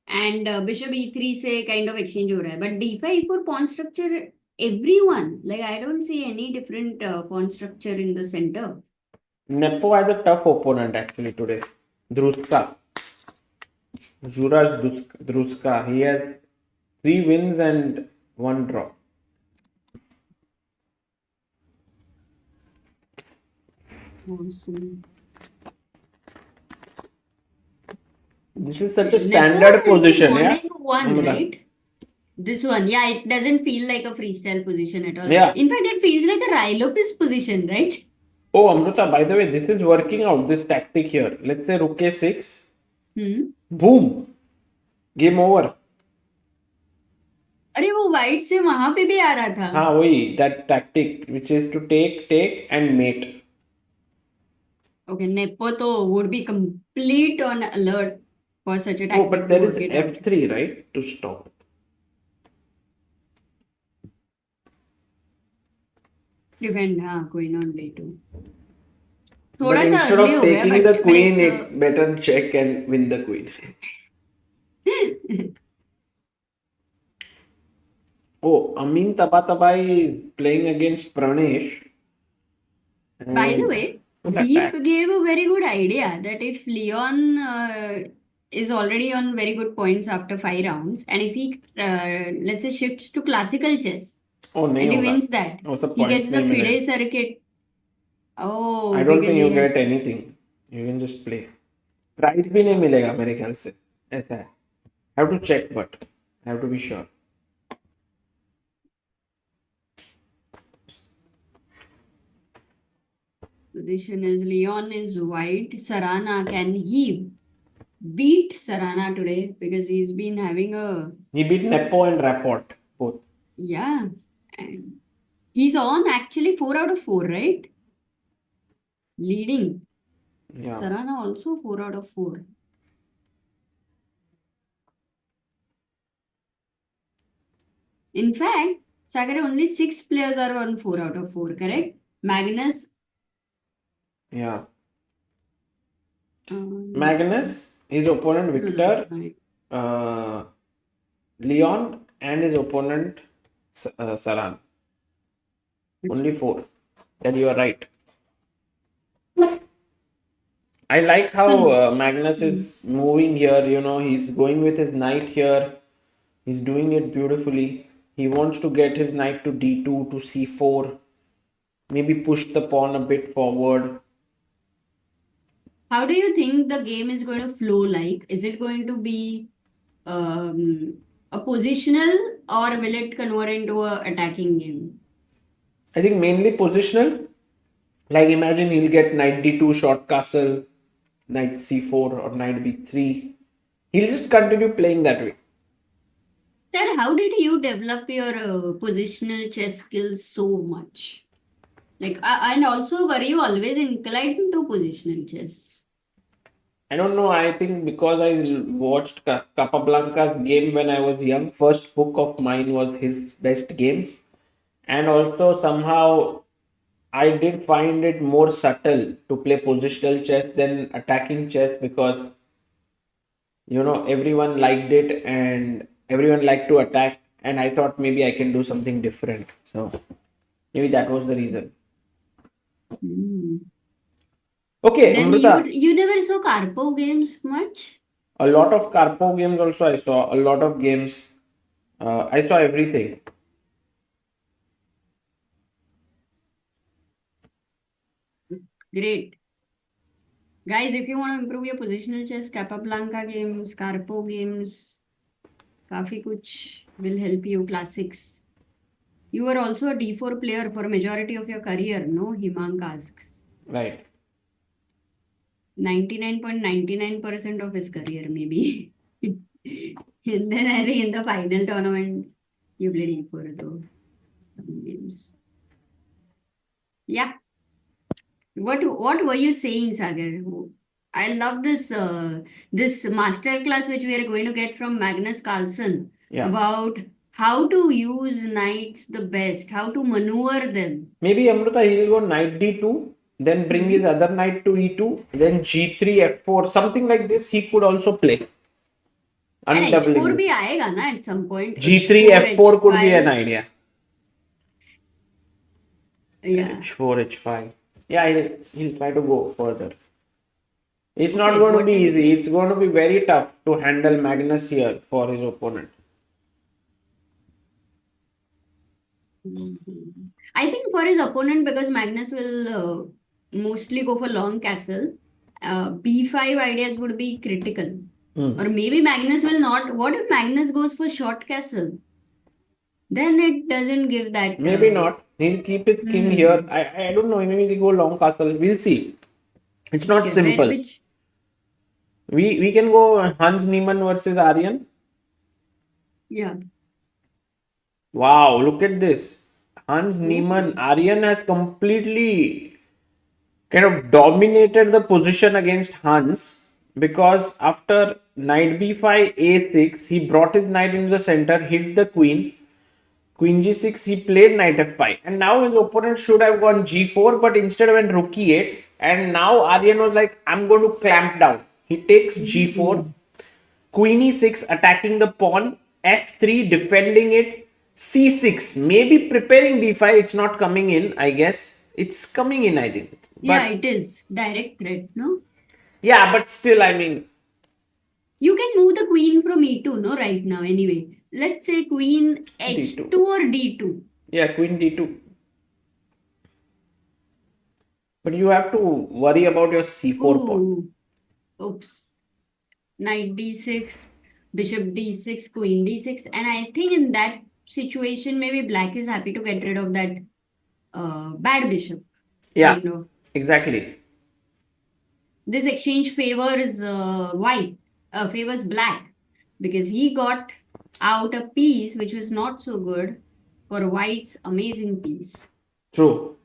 and bishop e3 से kind of exchange हो रहा है. But d5 e4 pawn structure, everyone, like I don't see any different pawn structure in the center. Nepo has a tough opponent actually today. Druska. Juraj Druska. He has 3 wins and 1 draw. Awesome. This is such a Nepo standard has been position, yeah? 1-1, right? This one, yeah, it doesn't feel like a freestyle position at all. Yeah. In fact, it feels like a Rilopis position, right? Oh, Amruta, by the way, this is working out, this tactic here. Let's say rook a6. Boom. Game over. अरे वो white से वहां पे भी आ रहा था. हाँ वही, that tactic which is to take and mate. Okay, Nepo to would be complete on alert for such a tactic. Oh, but there is f3, right, to stop. Defend, हाँ, queen on d2. But थोड़ा सा instead early of हो गया, taking but the queen, it's it's better check and win the queen. Oh, Amin Tabatabai is playing against Pranesh. By the way, Deep gave a very good idea that if Leon is already on very good points after 5 rounds, and if he, let's say, shifts to classical chess, and he wins that, he gets the FIDE circuit. Oh, I don't think you get anything. You can just play. Prize भी नहीं मिलेगा मेरे ख्याल से. ऐसा है. I have to check, but I have to be sure. Position is Leon is white. Sarana, can he beat Sarana today? Because he's been having a... He beat Nepo and Rapport, both. Yeah. And he's on actually 4 out of 4, right? Leading. Yeah. Sarana also 4 out of 4. In fact, Sagar, only 6 players are on 4 out of 4, correct? Magnus. Yeah. Magnus, his opponent no, Victor, no. uh, Leon, and his opponent Sarana. Only 4. Then you are right. I like how Magnus is moving here. You know, he's going with his knight here. He's doing it beautifully. He wants to get his knight to d2 to c4. Maybe push the pawn a bit forward. How do you think the game is going to flow like? Is it going to be a positional or will it convert into a attacking game? I think mainly positional. Like imagine he'll get knight d2 short castle, knight c4 or knight b3. He'll just continue playing that way. Sir, how did you develop your positional chess skills so much? Like, and also, were you always inclined into positional chess? I don't know. I think because I watched Capablanca's game when I was young, first book of mine was his best games. And also somehow I did find it more subtle to play positional chess than attacking chess because everyone liked it and everyone liked to attack and I thought maybe I can do something different. So maybe that was the reason. Hmm. Okay, Then Amrita. you never saw Karpov games much? A lot of Karpov games also I saw. A lot of games. I saw everything. Great. Guys, if you want to improve your positional chess, Capablanca games, Karpov games, काफी कुछ will help you. Classics. You were also a D4 player for a majority of your career, no? Himank asks. Right. 99.99% of his career, maybe. And then I think in the final tournaments, you played D4 though. Some games. Yeah. What were you saying, Sagar? I love this master class which we are going to get from Magnus Carlsen Yeah. about how to use knights the best, how to maneuver them. Maybe Amrita he'll go knight d2, then bring his other knight to e2, then g3 f4, something like this he could also play. And Undoubling H4 this. भी आएगा ना at some point. G3 H4, f4 could be an H5. idea. Yeah. H4 h5. Yeah, he'll try to go further. It's not Okay, going to what be is- easy. It's going to be very tough to handle Magnus here for his opponent. I think for his opponent, because Magnus will mostly go for long castle, B5 ideas would be critical. Or maybe Magnus will not. What if Magnus goes for short castle? Then it doesn't give that. Maybe not. He'll keep his king here. I don't know. Maybe they go long castle. We'll see. It's not Okay, simple. which We can go Hans Niemann versus Aryan. yeah. Wow, look at this. Hans Niemann, Aryan has completely kind of dominated the position against Hans because after knight b5, a6, he brought his knight into the center, hit the queen. Queen g6, he played knight f5. And now his opponent should have gone g4, but instead went rook e8. And now Aryan was like, I'm going to clamp down. He takes g4, queen e6 attacking the pawn, f3 defending it, c6 maybe preparing b5. It's not coming in, I guess. It's coming in, I think. But, Yeah, it is direct threat, no? yeah, but still, I mean, You can move the queen from e2, no, right now, anyway. Let's say queen h2 or d2. yeah, queen d2. But you have to worry about your c4 pawn. Ooh. Oops. Knight d6, bishop d6, queen d6. And I think in that situation, maybe black is happy to get rid of that bad bishop. Yeah, Kind of. exactly. This exchange favors favors black, because he got out a piece which was not so good for white's amazing piece. True.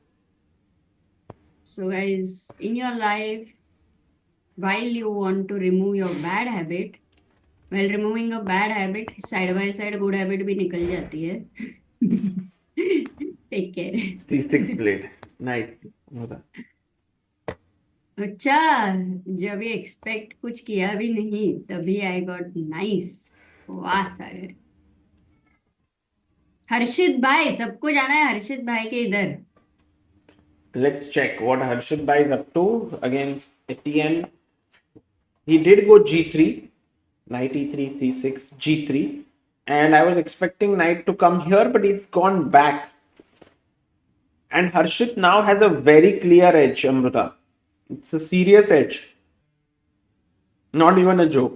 So guys, in your life, while you want to remove your bad habit, while removing a bad habit, side by side good habit भी निकल जाती है. Take care. c6 blade. Nice. अच्छा, जब ये expect कुछ किया भी नहीं तभी आई गॉट नाइस। वाह सागर। हर्षित भाई, सबको जाना है हर्षित भाई के इधर। Let's check what Harshit Bhai is up to against Etienne. He did go g3, knight e3, c6, g3, and I was expecting knight to come here, but he's gone back. And Harshit now has a very clear edge, Amruta. It's a serious edge, not even a joke.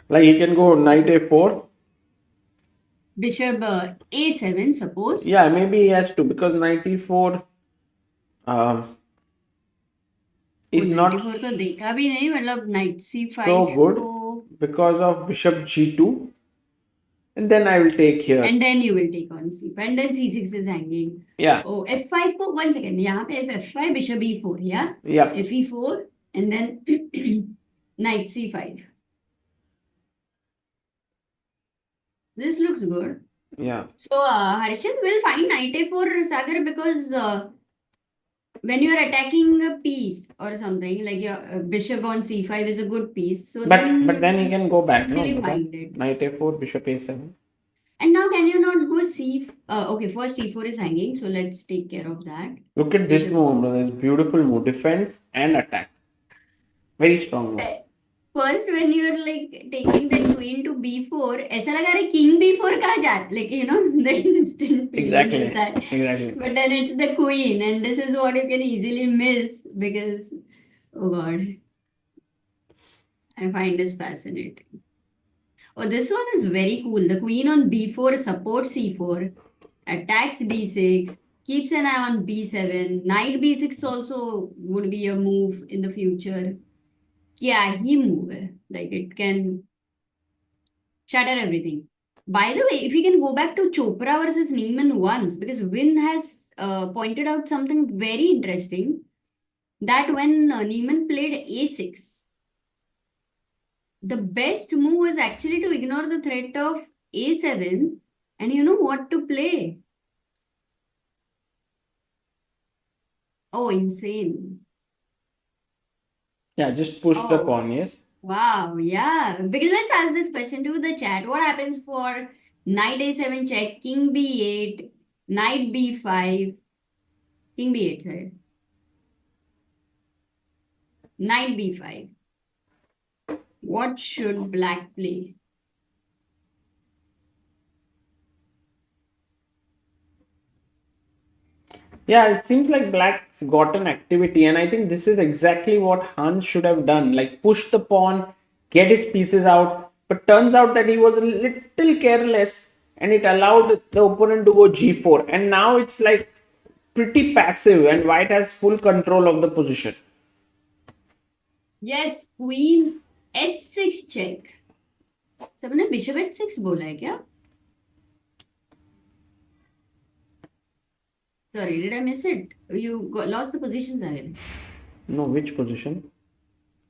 Like he can go knight a4. Bishop a7 suppose. Yeah, maybe he has to because knight e4 is not 94 तो देखा भी नहीं, मतलब night c5 so good को, because of bishop g2. And then I will take here. and then you will take on c5 and then c6 is hanging. Yeah. Oh, f5 को 1 second, यहाँ पे f5 bishop e4, yeah, Yeah. fe4 and then knight c5. This looks good. Yeah. So Harshit will find knight a4 Sagar because when you are attacking a piece or something like your bishop on c5 is a good piece. So But then he can go back. No, easily okay. find it. Knight a4, bishop a7. And now can you not go c? Okay, first e4 is hanging, so let's take care of that. Look at this Bishop. move, brother. It's beautiful move. Defense and attack. Very strong move. First, when you're like taking the queen to b4, ऐसा लगा रहा king b4 कहाँ जा, like you know the instant feeling Exactly. is that. Exactly. But then it's the queen, and this is what you can easily miss because, oh god, I find this fascinating. Oh, this one is very cool. The queen on b4 supports c4, attacks d6, keeps an eye on b7. Knight b6 also would be a move in the future. क्या ही move है. Like it can shatter everything. By the way, if we can go back to Chopra versus Niemann once, because Win has pointed out something very interesting, that when Niemann played a6, the best move was actually to ignore the threat of a7 and you know what to play. Oh, insane. Yeah, just push the pawn, yes. Wow, yeah. Because let's ask this question to the chat. What happens for knight a7 check, king b8, knight b5, king b8, sorry. Knight b5. What should black play? Yeah, it seems like black's got an activity, and I think this is exactly what Hans should have done. Like push the pawn, get his pieces out. But turns out that he was a little careless, and it allowed the opponent to go g4. And now it's like pretty passive, and white has full control of the position. Yes, queen h6 check. सबने bishop h6 बोला है क्या? Sorry, did I miss it? You lost the position, Sahil. No, which position?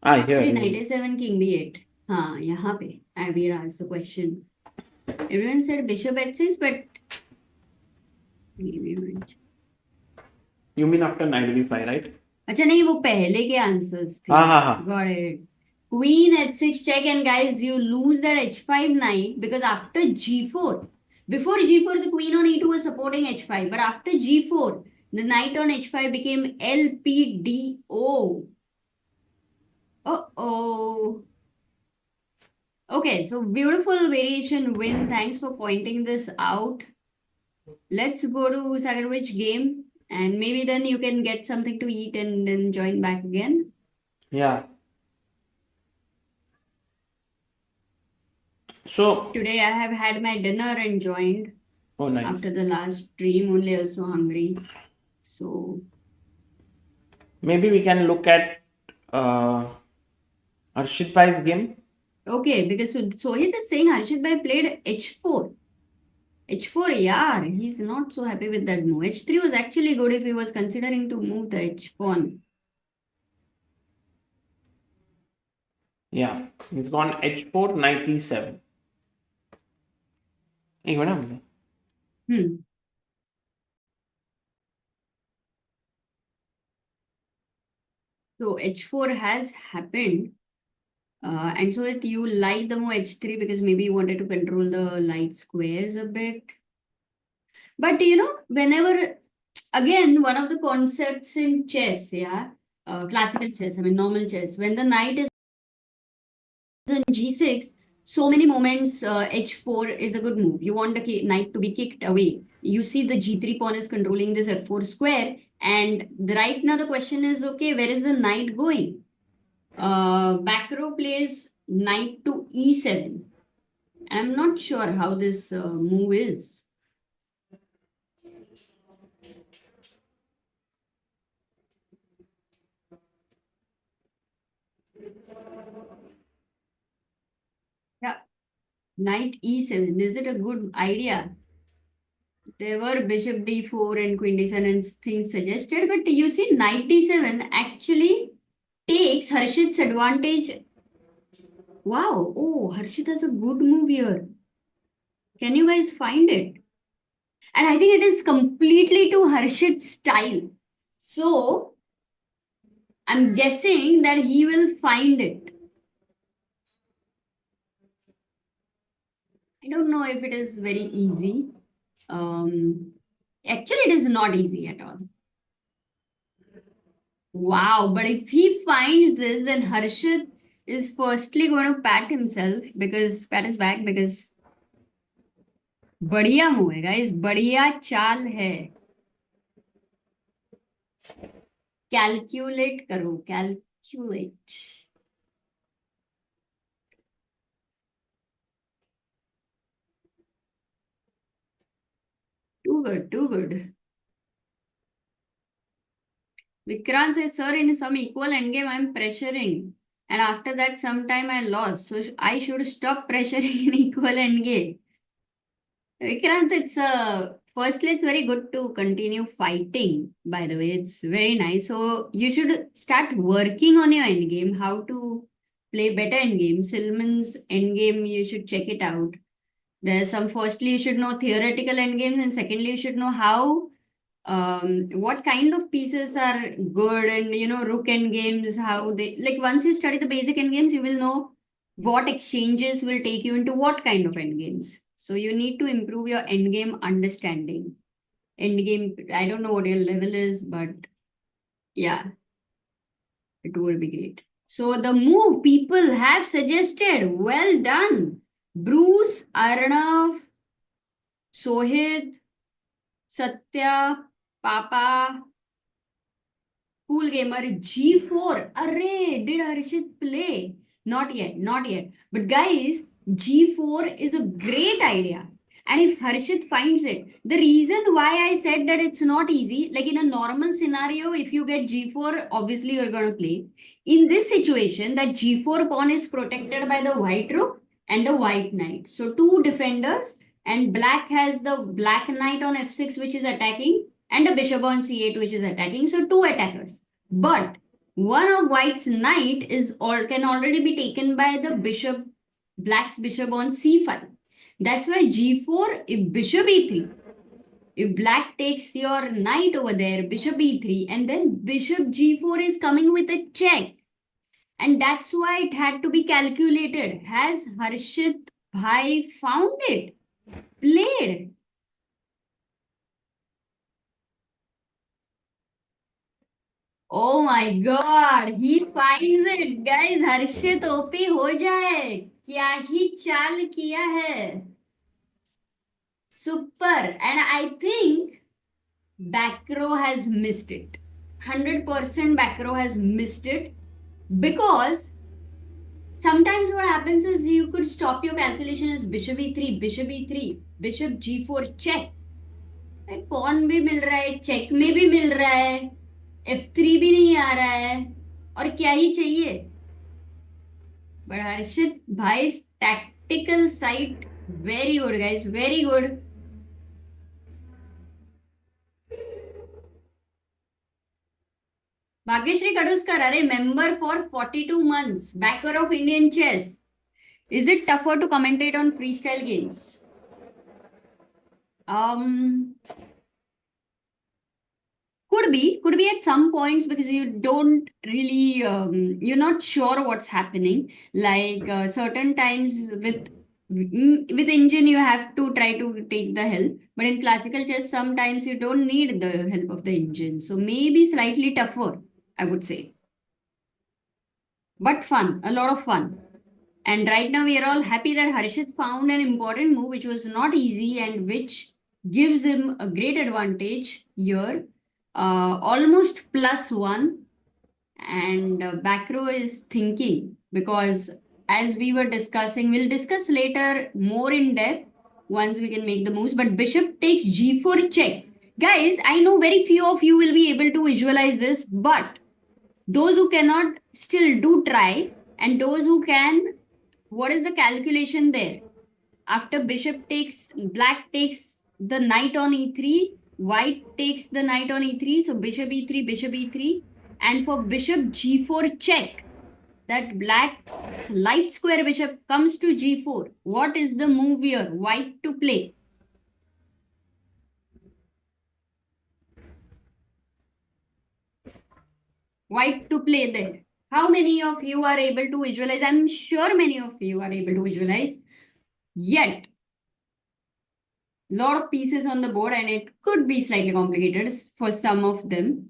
Ah, here. Hey, knight a7, king b8. हाँ, यहाँ पे. I will ask the question. Everyone said bishop h6, but You mean after knight b5, right? अच्छा नहीं, वो पहले के answers थे. हाँ. Got it. Queen h6 check, and guys, you lose that h5 knight because after g4, before g4 the queen on e2 was supporting h5, but after g4 the knight on h5 became lpdo. Uh-oh. Okay, so beautiful variation win. Thanks for pointing this out. Let's go to Sagarwich game, and maybe then you can get something to eat and then join back again. Yeah. So today I have had my dinner and joined. Oh, nice. After the last stream, only I was so hungry. So maybe we can look at Harshit Bhai's game. Okay, because Sohit is saying Harshit Bhai played h4. h4, yeah, he's not so happy with that move. h3 was actually good if he was considering to move the h pawn. Yeah, he's gone h4, knight e7. Hmm. So h4 has happened. And so that you like the move h3 because maybe you wanted to control the light squares a bit. But whenever, again, one of the concepts in chess, yeah, classical chess, I mean normal chess, when the knight is in g6, so many moments h4 is a good move. You want the knight to be kicked away. You see the g3 pawn is controlling this f4 square, and right now the question is, okay, where is the knight going? Back row plays knight to e7. I'm not sure how this move is. Yeah. Knight e7. Is it a good idea? There were bishop d4 and queen d7 and things suggested, but you see, knight d7 actually takes Harshit's advantage. Wow. Oh, Harshit has a good move here. Can you guys find it? And I think it is completely to Harshit's style. So I'm guessing that he will find it. I don't know if it is very easy. Actually, it is not easy at all. Wow, but if he finds this, then Harshit is firstly going to pat himself because pat his back because बढ़िया move है guys, बढ़िया चाल है. Calculate करो, calculate. Too good, too good. Vikrant says, sir, in some equal endgame, I'm pressuring. And after that, sometime I lost. So I should stop pressuring in equal endgame. Vikrant, firstly, it's very good to continue fighting. By the way, it's very nice. So you should start working on your endgame, how to play better endgame. Silman's endgame, you should check it out. There's some, firstly, you should know theoretical endgames, and secondly, you should know how what kind of pieces are good, and rook endgames, how they, like, once you study the basic endgames, you will know what exchanges will take you into what kind of endgames. So you need to improve your endgame understanding. Endgame, I don't know what your level is, but yeah, it would be great. So the move people have suggested, well done. Bruce, Arnav, Sohit, Satya, Papa, Cool gamer, G4. Array, did Harshit play? Not yet, not yet. But guys, G4 is a great idea. And if Harshit finds it, the reason why I said that it's not easy, like in a normal scenario, if you get G4, obviously you're going to play. In this situation, that G4 pawn is protected by the white rook and the white knight. So two defenders, and black has the black knight on f6, which is attacking, and a bishop on c8, which is attacking. So two attackers. But one of white's knight is or can already be taken by the bishop, black's bishop on c5. That's why g4, if bishop e3, if black takes your knight over there, bishop e3, and then bishop g4 is coming with a check. And that's why it had to be calculated. Has Harshit Bhai found it? Played? Oh my God, he finds it. Guys, Harshit OP हो जाए. क्या ही चाल किया है. Super. And I think back row has missed it. 100% back row has missed it, because sometimes what happens is you could stop your calculation as bishop e3, bishop e3, bishop g4 check. Pawn भी मिल रहा है, check में भी मिल रहा है, f3 भी नहीं आ रहा है, और क्या ही चाहिए. But Harshit Bhai's tactical side, very good, guys, very good. Bhagyashree Kaduskar, a member for 42 months, backer of Indian chess. Is it tougher to commentate on freestyle games? Could be at some points because you don't really, you're not sure what's happening. Like certain times with engine, you have to try to take the help. But in classical chess, sometimes you don't need the help of the engine. So maybe slightly tougher, I would say. But fun, a lot of fun. And right now, we are all happy that Harshit found an important move which was not easy and which gives him a great advantage here. Almost +1. And back row is thinking because as we were discussing, we'll discuss later more in depth once we can make the moves. But bishop takes g4 check. Guys, I know very few of you will be able to visualize this, but those who cannot still do try, and those who can, what is the calculation there? After black takes the knight on e3, white takes the knight on e3, so bishop e3, and for bishop g4 check, that black light square bishop comes to g4. What is the move here? White to play. White to play there. How many of you are able to visualize? I'm sure many of you are able to visualize. Yet, lot of pieces on the board and it could be slightly complicated for some of them.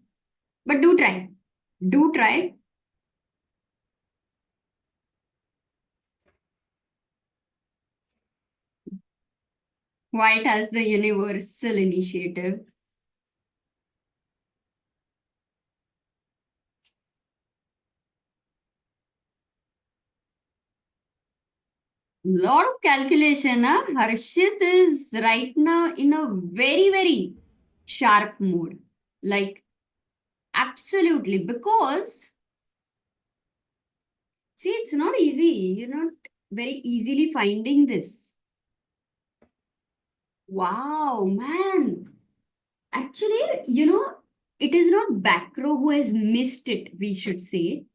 But do try. Do try. White has the universal initiative. Lot of calculation, huh? Harshit is right now in a very, very sharp mood. Like, absolutely. Because, see, it's not easy. You're not very easily finding this. Wow, man. Actually, it is not back row who has missed it, we should say.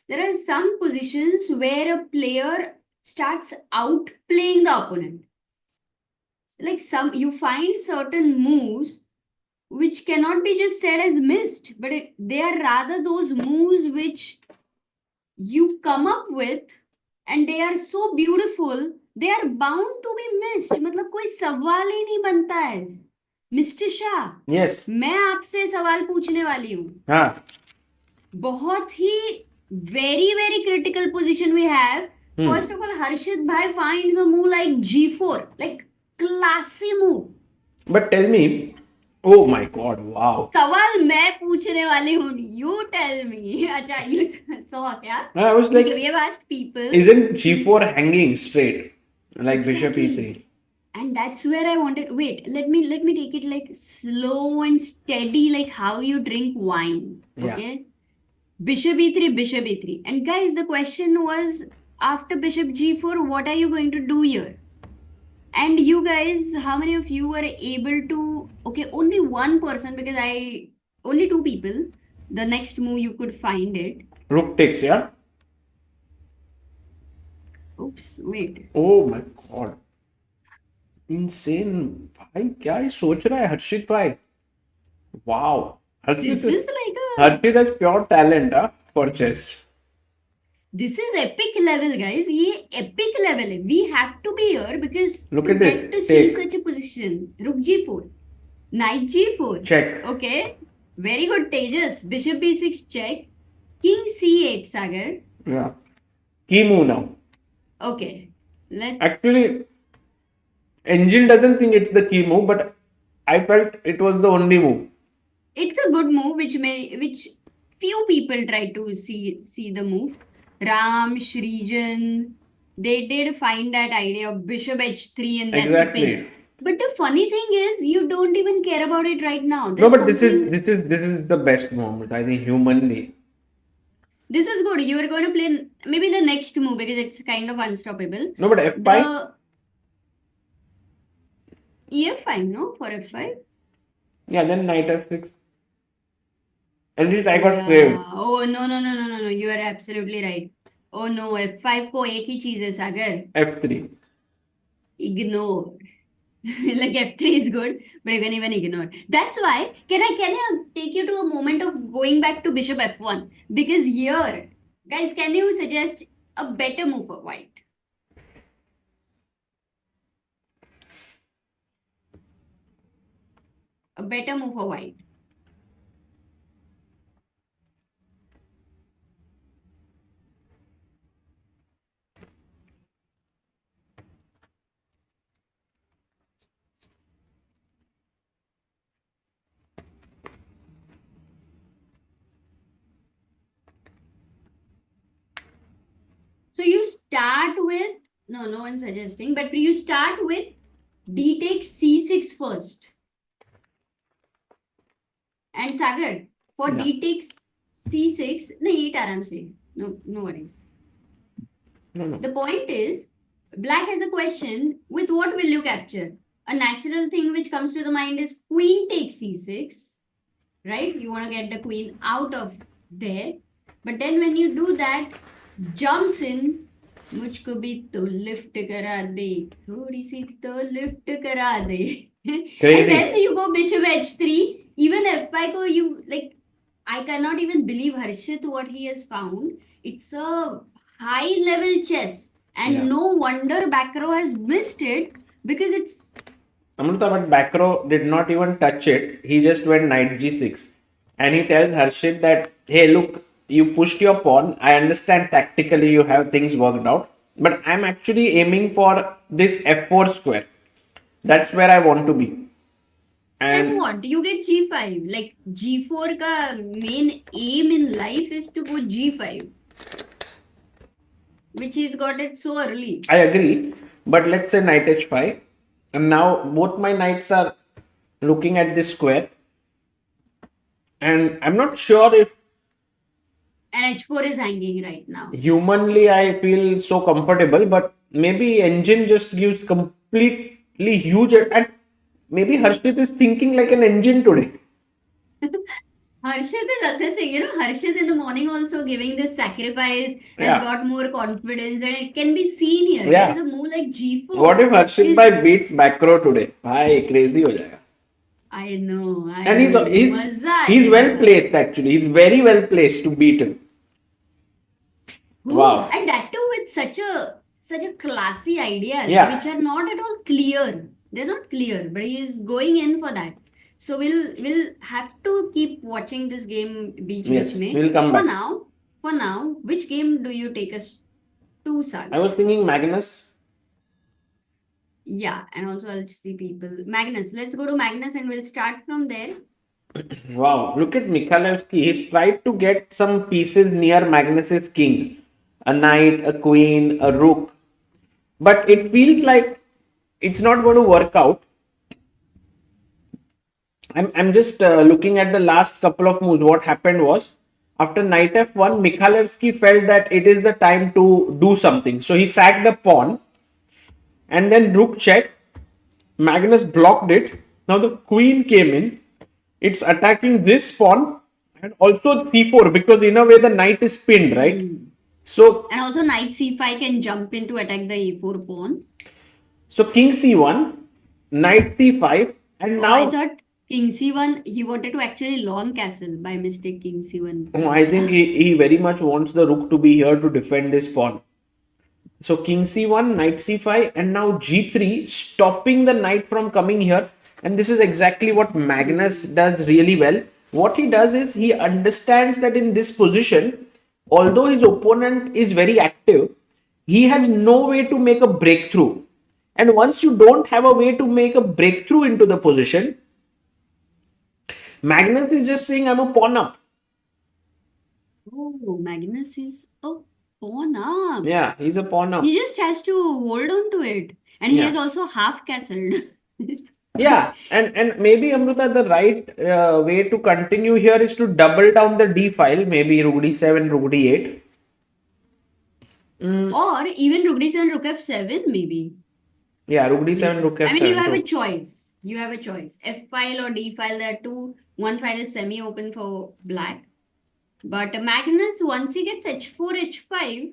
There are some positions where a player starts outplaying the opponent. Like you find certain moves which cannot be just said as missed, but they are rather those moves which you come up with and they are so beautiful, they are bound to be missed. मतलब कोई सवाल ही नहीं बनता है. Mister Shah, Yes. मैं आपसे सवाल पूछने वाली हूँ. हाँ. बहुत ही very very critical position we have. First of all, Harshit bhai finds a move like g4, like classy move. But tell me, oh my God, wow. सवाल मैं पूछने वाली हूँ. You tell me. अच्छा, you saw क्या? I was like, we have asked people. Isn't g4 hanging straight like bishop Exactly. e3? And that's where I wanted. Wait, let me take it like slow and steady, like how you drink wine. Yeah. Okay. Bishop e3. And guys, the question was after bishop g4, what are you going to do here? And you guys, how many of you were able to? Okay, only one person because only two people. The next move you could find it. Rook takes, yeah? Oops, wait. Oh my God. Insane. भाई क्या ही सोच रहा है हर्षित भाई? Wow. This is like a. Harshit has pure talent for chess. This is epic level, guys. ये epic level है. We have to be here because Look to at get it. to see Take. such a position. Rook g4, knight g4. Check. Okay, very good, Tejas. Bishop b6 check. King c8, Sagar. Yeah. Key move now. Okay, let's. Actually, engine doesn't think it's the key move, but I felt it was the only move. It's a good move, which few people try to see the move. Ram, Shrijan, they did find that idea of bishop h3 and that's Exactly. a pin. But the funny thing is, you don't even care about it right now. No, There's but this something- is the best moment, I think, humanly. This is good. You are going to play maybe the next move because it's kind of unstoppable. No, but f5. The ef5, no, for f5. Yeah, then knight f6. At least I got saved. Oh no. You are absolutely right. Oh no, f5 को एक ही चीज है सागर. f3. Ignore. Like f3 is good, but you can even ignore. That's why, can I take you to a moment of going back to bishop f1? Because here, guys, can you suggest a better move for white? A better move for white. So you start with, no one's suggesting, but you start with d takes c6 first. And Sagar, for Yeah. d takes c6, no, eat aram se. No worries. No. The point is, black has a question, with what will you capture? A natural thing which comes to the mind is queen takes c6, right? You want to get the queen out of there. But then when you do that, jumps in, मुझको भी तो lift करा दे, थोड़ी सी तो lift करा दे. And then you go bishop h3, even f5 ko you like, I cannot even believe Harshit what he has found. It's a high level chess, and Yeah. no wonder back row has missed it, because it's Amrita, but Bakro did not even touch it. He just went knight g6. And he tells Harshit that, hey, look, you pushed your pawn. I understand tactically you have things worked out. But I'm actually aiming for this f4 square. That's where I want to be. then And what? You get g5. Like g4 ka main aim in life is to go g5, which he's got it so early. I agree. But let's say knight h5. And now both my knights are looking at this square. And I'm not sure if And h4 is hanging right now. humanly I feel so comfortable, but maybe engine just gives completely huge, and maybe Harshit is thinking like an engine today. Harshit is assessing, Harshit in the morning also giving this sacrifice, has Yeah. got more confidence, and it can be seen here. Yeah. There is a move like g4. What if Harshit is, bhai beats back row today? Bhai, crazy ho jayega. I know. And he's Maza he's well aayega. placed actually. He's very well placed to beat him. Wow. And that too with such a classy ideas, Yeah. which are not at all clear. They're not clear, but he is going in for that. So we'll have to keep watching this game beach Yes, mein. we'll come back. For now, which game do you take us to, Sagar? I was thinking Magnus. Yeah, and also I'll see people. Magnus, let's go to Magnus and we'll start from there. Wow, look at Mikhailevsky. He's tried to get some pieces near Magnus's king. A knight, a queen, a rook. But it feels like it's not going to work out. I'm just looking at the last couple of moves. What happened was, after knight f1, Mikhailevsky felt that it is the time to do something. So he sacked a pawn and then rook check. Magnus blocked it. Now the queen came in. It's attacking this pawn and also c4, because in a way the knight is pinned, right? So And also knight c5 can jump in to attack the a4 pawn. so king c1, knight c5, and Oh, now I thought king c1, he wanted to actually long castle by mistake king c1. I think he very much wants the rook to be here to defend this pawn. So king c1, knight c5, and now g3, stopping the knight from coming here. And this is exactly what Magnus does really well. What he does is he understands that in this position, although his opponent is very active, he has no way to make a breakthrough. And once you don't have a way to make a breakthrough into the position, Magnus is just saying, I'm a pawn up. Oh, Magnus is a pawn up. Yeah, he's a pawn up. He just has to hold on to it. And he Yeah. has also half castled. Yeah, and maybe Amrita, the right way to continue here is to double down the d file, maybe rook d7, rook d8. Or even rook d7, rook f7 maybe. Yeah, rook d7, rook f7. I mean, you have a choice. You have a choice. F file or D file, there are two. One file is semi-open for black. But Magnus, once he gets h4, h5,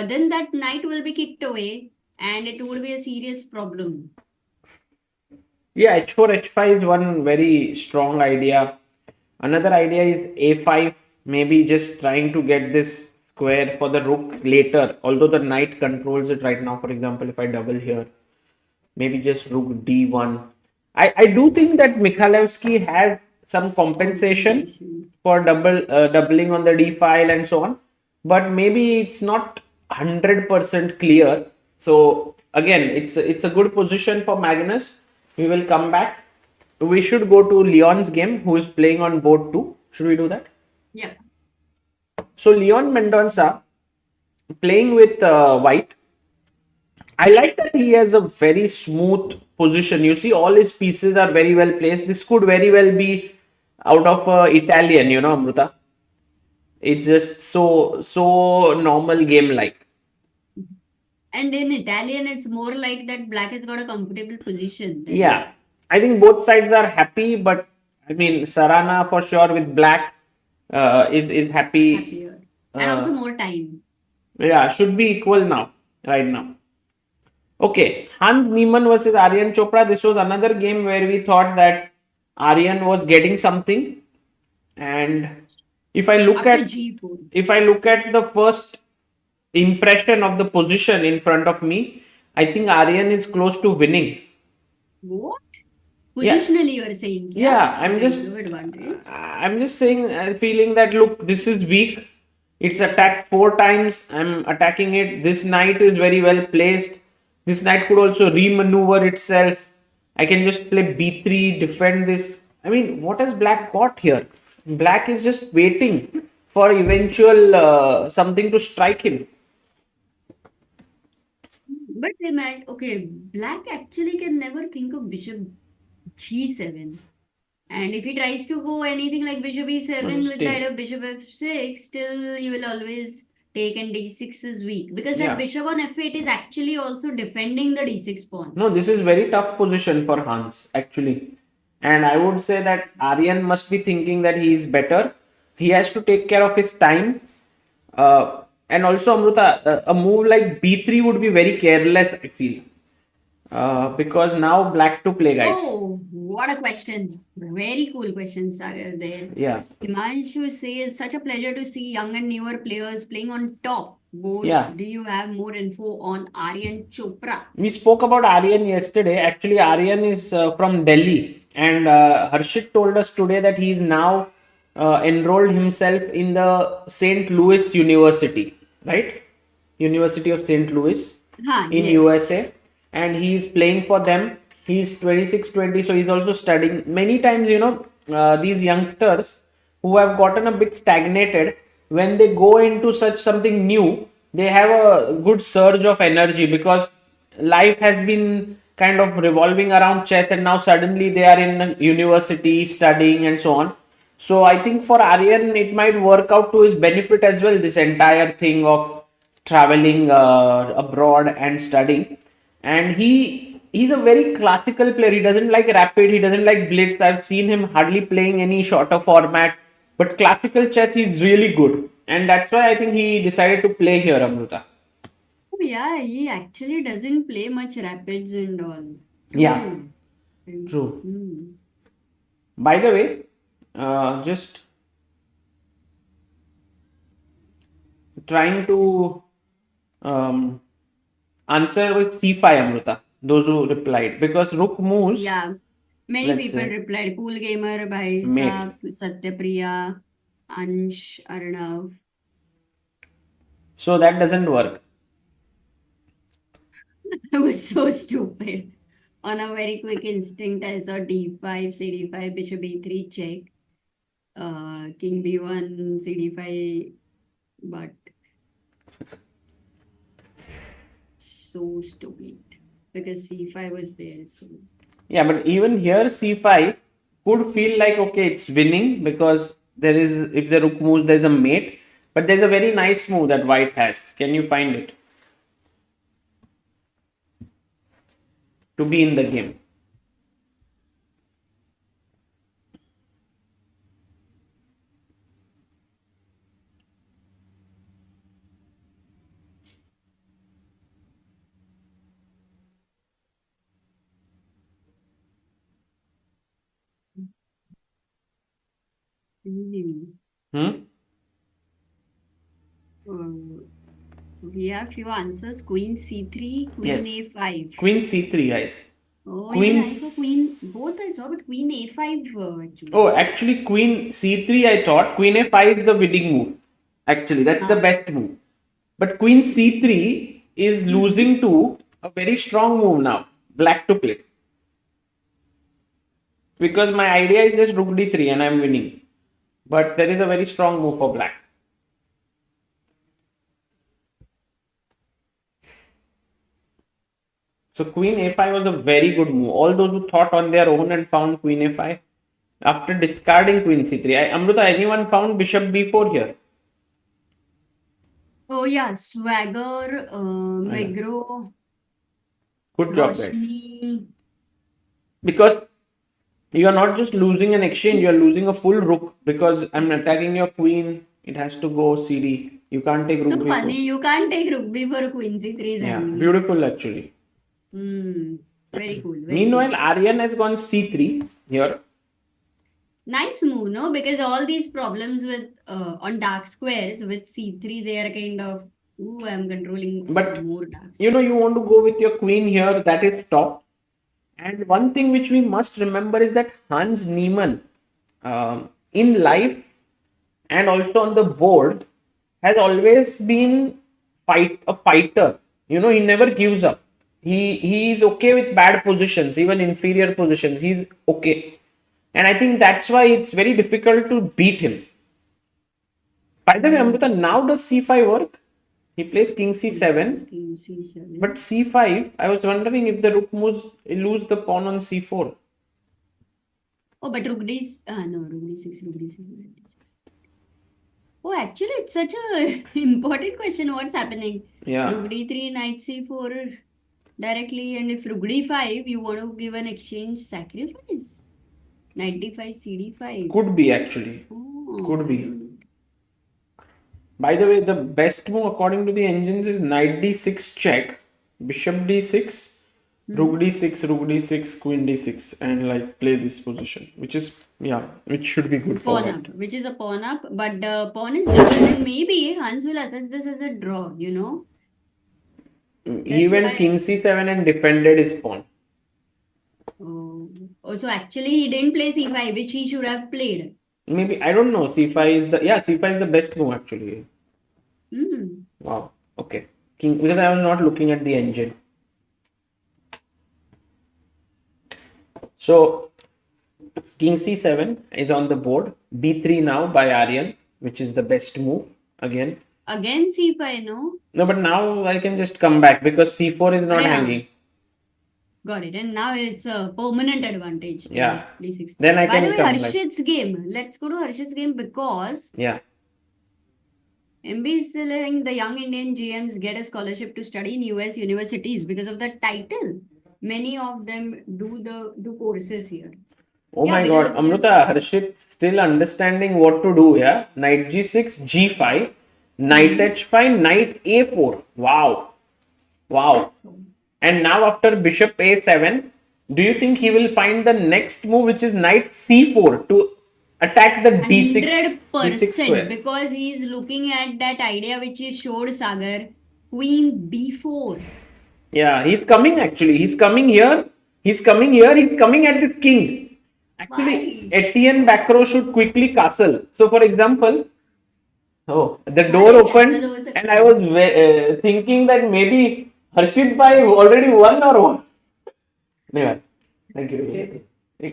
then that knight will be kicked away and it would be a serious problem. Yeah, h4, h5 is one very strong idea. Another idea is a5, maybe just trying to get this square for the rook later, although the knight controls it right now. For example, if I double here, maybe just rook d1. I do think that Mikhailevsky has some compensation Compensation. for doubling on the d file and so on, but maybe it's not 100% clear. So again, it's a good position for Magnus. We will come back. We should go to Leon's game, who is playing on board 2. Should we do that? Yep. So Leon Mendonça playing with white. I like that he has a very smooth position. You see, all his pieces are very well placed. This could very well be out of Italian, Amruta. It's just so normal game like. And in Italian, it's more like that black has got a comfortable position than Yeah, I think both sides are happy, but I mean Sarana for sure with black is happy. happier. And also Uh, more time. yeah, should be equal now, right now. Okay, Hans Niemann versus Aryan Chopra. This was another game where we thought that Aryan was getting something, and if I look After at G4. if I look at the first impression of the position in front of me, I think Aryan is close to winning. What? Yeah, Positionally, you are saying, yeah, yeah. with the advantage. I'm just saying, feeling that look, this is weak. It's attacked 4 times. I'm attacking it. This knight is very well placed. This knight could also remaneuver itself. I can just play b3, defend this. I mean, what has black got here? Black is just waiting for eventual something to strike him. But imagine, okay, black actually can never think of bishop G7. And if he tries to go anything like bishop No, E7 with the stay. head of bishop F6, still you will always take, and D6 is weak. Because that Yeah. bishop on F8 is actually also defending the D6 pawn. No, this is very tough position for Hans actually, and I would say that Aryan must be thinking that he is better. He has to take care of his time, and also Amruta, a move like b3 would be very careless. I feel because now black to play, guys. Oh, what a question. Very cool question, Sagar, there. Yeah, Himanshu says, such a pleasure to see young and newer players playing on top boards. yeah. Do you have more info on Aryan Chopra? We spoke about Aryan yesterday. Actually, Aryan is from Delhi, and Harshit told us today that he is now enrolled himself in the St. Louis University, right? University of St. Louis Huh, in yes. USA, and he is playing for them. He's 26, 20, so he's also studying. Many times, these youngsters who have gotten a bit stagnated, when they go into such something new, they have a good surge of energy because life has been kind of revolving around chess, and now suddenly they are in university studying and so on. So I think for Aryan, it might work out to his benefit as well. This entire thing of traveling abroad and studying, and he's a very classical player. He doesn't like rapid. He doesn't like blitz. I've seen him hardly playing any shorter format, but classical chess he's really good, and that's why I think he decided to play here, Amruta. Oh, yeah, he actually doesn't play much rapids and all. Yeah, True. true. Hmm. By the way, just trying to um, answer with c5, Amruta. Those who replied, because rook moves. Yeah, many Let's people say replied. Cool Gamer, Bhai mate. Saab, Satyapriya, Ansh, Arnav. So that doesn't work. I was so stupid. On a very quick instinct, I saw D5, CD5, Bishop E3 check, King B1, CD5, but so stupid because C5 was there. So Yeah, but even here c5 could feel like okay, it's winning because there is, if the rook moves, there's a mate. But there's a very nice move that white has. Can you find it to be in the game? Hmm. Hmm? Uh, we have few answers. Queen c3, queen Yes. a5. Queen c3, guys. Oh, even Queen. I saw queen. Both I saw, but queen a5 Oh, actually. actually, Queen c3, I thought. Queen a5 is the winning move. Actually, that's the Ah. best move. But Queen c3 is Hmm. losing to a very strong move now. Black to play. Because my idea is just rook d3 and I'm winning. But there is a very strong move for black. So Queen a5 was a very good move. All those who thought on their own and found Queen a5 after discarding Queen c3. Amruta, anyone found Bishop b4 here? Oh yeah, Swagger, Yeah. Megro, Good job, guys. Roshni. Because you are not just losing an exchange, you are losing a full rook because I'm attacking your queen. It has to go cd. You can't take rook So b4. funny, you can't take rook before queen c3 is Yeah, hanging. beautiful actually. Hmm. Very cool, very cool. Meanwhile, Aryan has gone c3 here. Nice move, no? Because all these problems with on dark squares with c3, they are kind of, ooh, I'm controlling But more dark you know, squares. you want to go with your queen here, that is top. And one thing which we must remember is that Hans Niemann, in life and also on the board, has always been a fighter. You know, he never gives up. He is okay with bad positions, even inferior positions. He's okay, and I think that's why it's very difficult to beat him. By the way, Hmm. Amrita, now does c5 work? He plays king Yes, c7, king but c7. c5. I was wondering if the rook moves, lose the pawn on c4. Oh, but rook d, no, rook d6, rook d6, knight d6. Oh, actually, it's such a important question. What's happening? Yeah, Rook d3, knight c4 directly, and if rook d5, you want to give an exchange sacrifice. Knight d5, cd5. could be actually. Oh, Could I be. don't. By the way, the best move according to the engines is knight d6 check, bishop d6, rook Hmm. d6, rook d6, queen d6, and like play this position, which is, yeah, which should be good for Pawn white. up, which is a pawn up, but the pawn is doubled, and maybe Hans will assess this as a draw, you know? He That's went king why. c7 and defended his pawn. Oh, also, actually, he didn't play c5, which he should have played. Maybe I don't know. c5 is the, yeah, c5 is the best move actually. Hmm. Wow. Okay. King, because I was not looking at the engine. So king c7 is on the board. b3 now by Aryan, which is the best move again. Again, c5, no? No, but now I can just come back because c4 is not Yeah, hanging. got it. And now it's a permanent advantage, Yeah. d6. Then I By the can way, come like, Harshit's game. Let's go to Harshit's game because yeah. MB is saying the young Indian GMs get a scholarship to study in US universities because of the title. Many of them do courses here. Oh Yeah, my because god, of the Amruta, Harshit still understanding what to do, yeah? Knight g6, g5, knight hmm. h5, knight a4. Wow. Wow. And now after bishop a7, do you think he will find the next move which is knight c4 to attack the d6 100% square? because he is looking at that idea which he showed Sagar, Queen b4. Yeah, he's coming actually. He's coming here. He's coming here. He's coming at this king. Actually, Why? Etienne Bacro should quickly castle. So, for example, oh, the door हमारे castle opened हो and सकता I है? was thinking that maybe Harshit Bhai already won or what? नहीं भाई, thank you.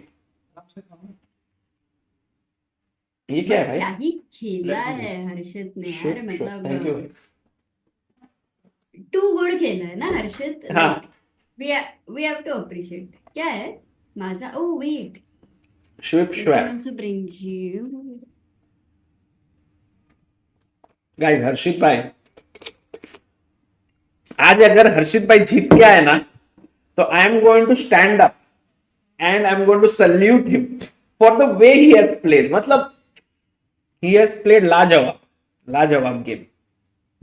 ये क्या है but भाई? क्या ही खेला है हर्षित ने यार Sure, sure. मतलब Thank you. टू गुड खेला है ना हर्षित हाँ, like we have to appreciate क्या है माझा oh wait Shwip let me Shwap. Also bring you Guys, Harshit भाई, आज अगर हर्षित भाई जीत के आए ना, तो I am going to stand up and I am going to salute him for the way he has played. मतलब he has played लाजवाब, लाजवाब गेम.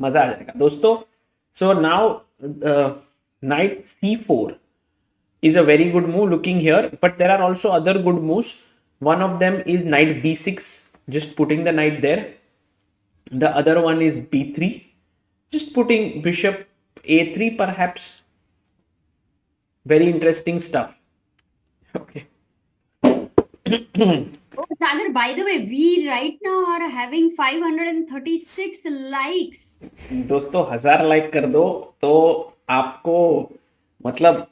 मजा आ जाएगा दोस्तों. So now knight c4 is a very good move looking here, but there are also other good moves. One of them is knight b6 just putting the knight there. The other one is b3, just putting bishop a3 perhaps. Very interesting stuff. Okay. Oh, Sagar, by the way, we right now are having 536 likes. दोस्तों 1000 like कर दो तो आपको मतलब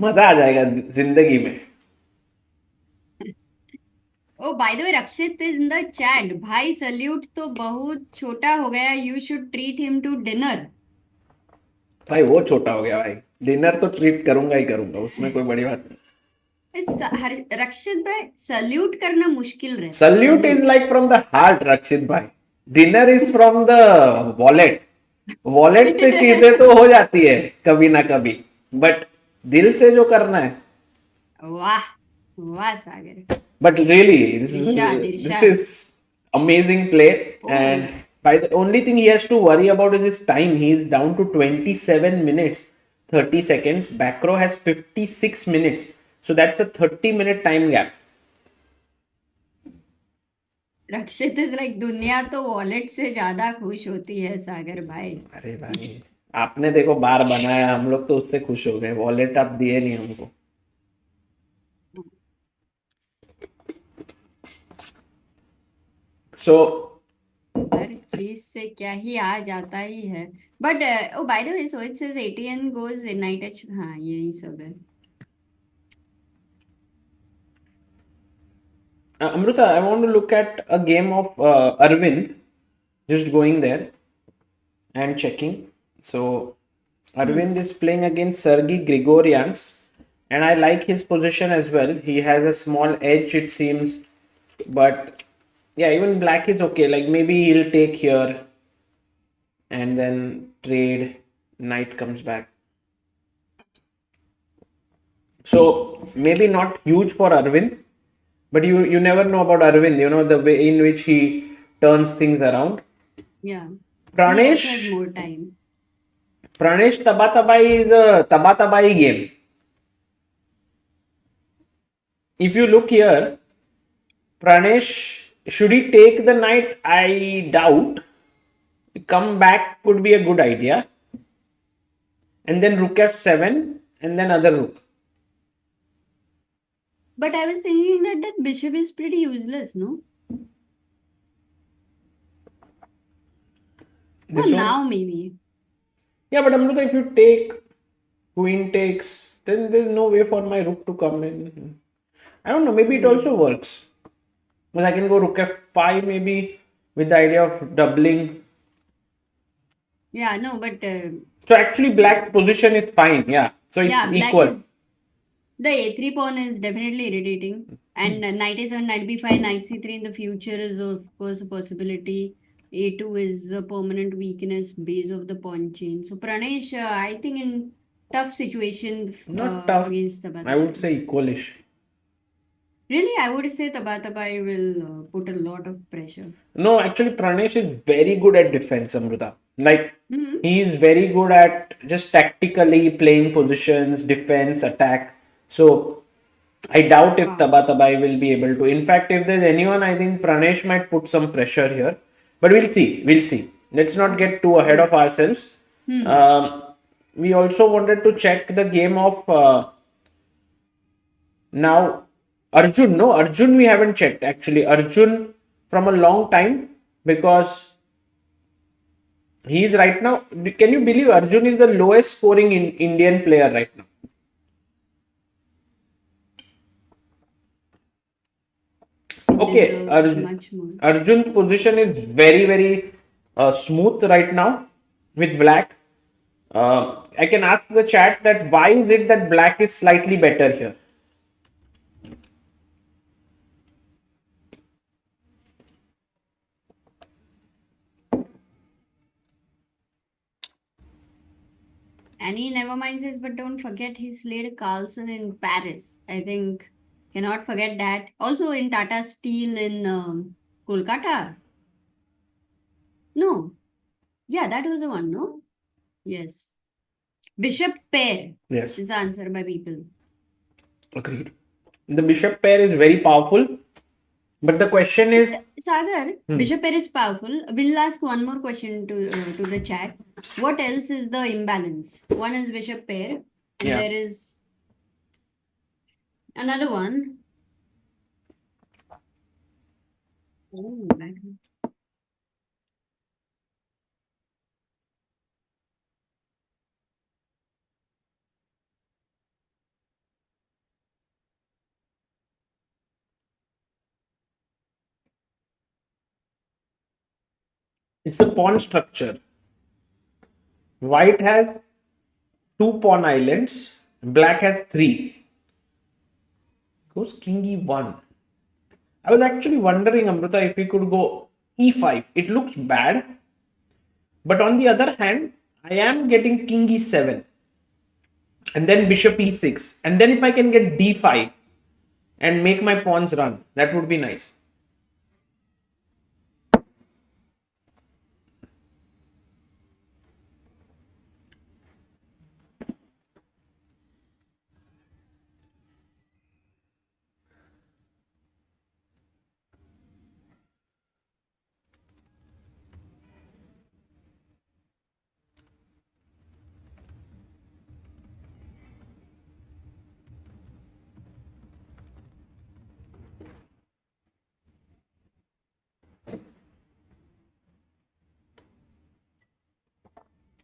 मजा आ जाएगा जिंदगी में. Oh, by the way, Rakshit is in the chat. भाई सल्यूट तो बहुत छोटा हो गया. You should treat him to dinner. भाई वो छोटा हो गया भाई. डिनर तो ट्रीट करूंगा ही करूंगा, उसमें कोई बड़ी बात नहीं. रक्षित भाई सल्यूट करना मुश्किल रहता. Salute is like from the heart Rakshit भाई. Dinner is from the wallet. Wallet से चीजें तो हो जाती है कभी ना कभी, बट दिल से जो करना है. वाह वाह सागर. But really, this is amazing play. Oh. And by the only thing he has to worry about is his time. He is down to 27 minutes 30 seconds. Back row has 56 minutes, so that's a 30-minute time gap. Rakshit is like दुनिया तो wallet से ज्यादा खुश होती है सागर भाई. अरे भाई आपने देखो बार बनाया, हम लोग तो उससे खुश हो गए. वॉलेट आप दिए नहीं हमको. So हर चीज से क्या ही आ जाता ही है. But oh by the way so it says ATN goes knight H. हाँ यही सब है. Amrita, I want to look at a game of Arvind. Just going there and checking. So Arvind is playing against Sergey Grigorians, and I like his position as well. He has a small edge, it seems, but yeah, even black is okay. Like maybe he'll take here and then trade. Knight comes back. So maybe not huge for Arvind, but you never know about Arvind. You know the way in which he turns things around. Yeah. Pranesh He has more time. Pranesh Tabatabai is a Tabatabai game. If you look here, Pranesh, should he take the knight? I doubt. Come back could be a good idea. And then rook f7 and then other rook. But I was thinking that that bishop is pretty useless, no? This Well, one? now maybe. Yeah, but Amrita, if you take queen takes, then there's no way for my rook to come in. I don't know, maybe it also works. But I can go rook f5 maybe with the idea of doubling. Yeah, no, but So actually black's position is fine, yeah. So it's yeah, black equal. is the a3 pawn is definitely irritating, and knight a7, knight b5, knight c3 in the future is of course a possibility. A2 is a permanent weakness, base of the pawn chain. So Pranesh, I think in tough situation Not tough. against I Tabatabai. would say equalish. Really, I would say Tabatabai will put a lot of pressure. No, actually Pranesh is very good at defense, Amrita. Like Mhm. he is very good at just tactically playing positions, defense, attack. So I doubt if Wow. Tabatabai will be able to. In fact, if there's anyone, I think Pranesh might put some pressure here. But we'll see. We'll see. Let's not get too ahead of ourselves. We also wanted to check the game of now Arjun. No, Arjun we haven't checked actually. Arjun from a long time, because he is right now. Can you believe Arjun is the lowest scoring Indian player right now? Okay, Deserves much more. Arjun's position is very, very smooth right now with black. I can ask the chat that why is it that black is slightly better here? Annie never mind says, but don't forget he slayed Carlson in Paris. I think cannot forget that. Also in Tata Steel in Kolkata. No. Yeah, that was the one, no? Yes. Bishop pair Yes, is the answer by people. agreed. The bishop pair is very powerful. But the question is, Sagar, bishop pair is powerful. We'll ask one more question to the chat. What else is the imbalance? One is bishop pair, and Yeah. there is another one. Oh, Magnus. it's the pawn structure. White has 2 pawn islands, black has 3. Goes king e1. I was actually wondering, Amrita, if we could go e5. It looks bad. But on the other hand, I am getting king e7. And then bishop e6. And then if I can get d5 and make my pawns run, that would be nice.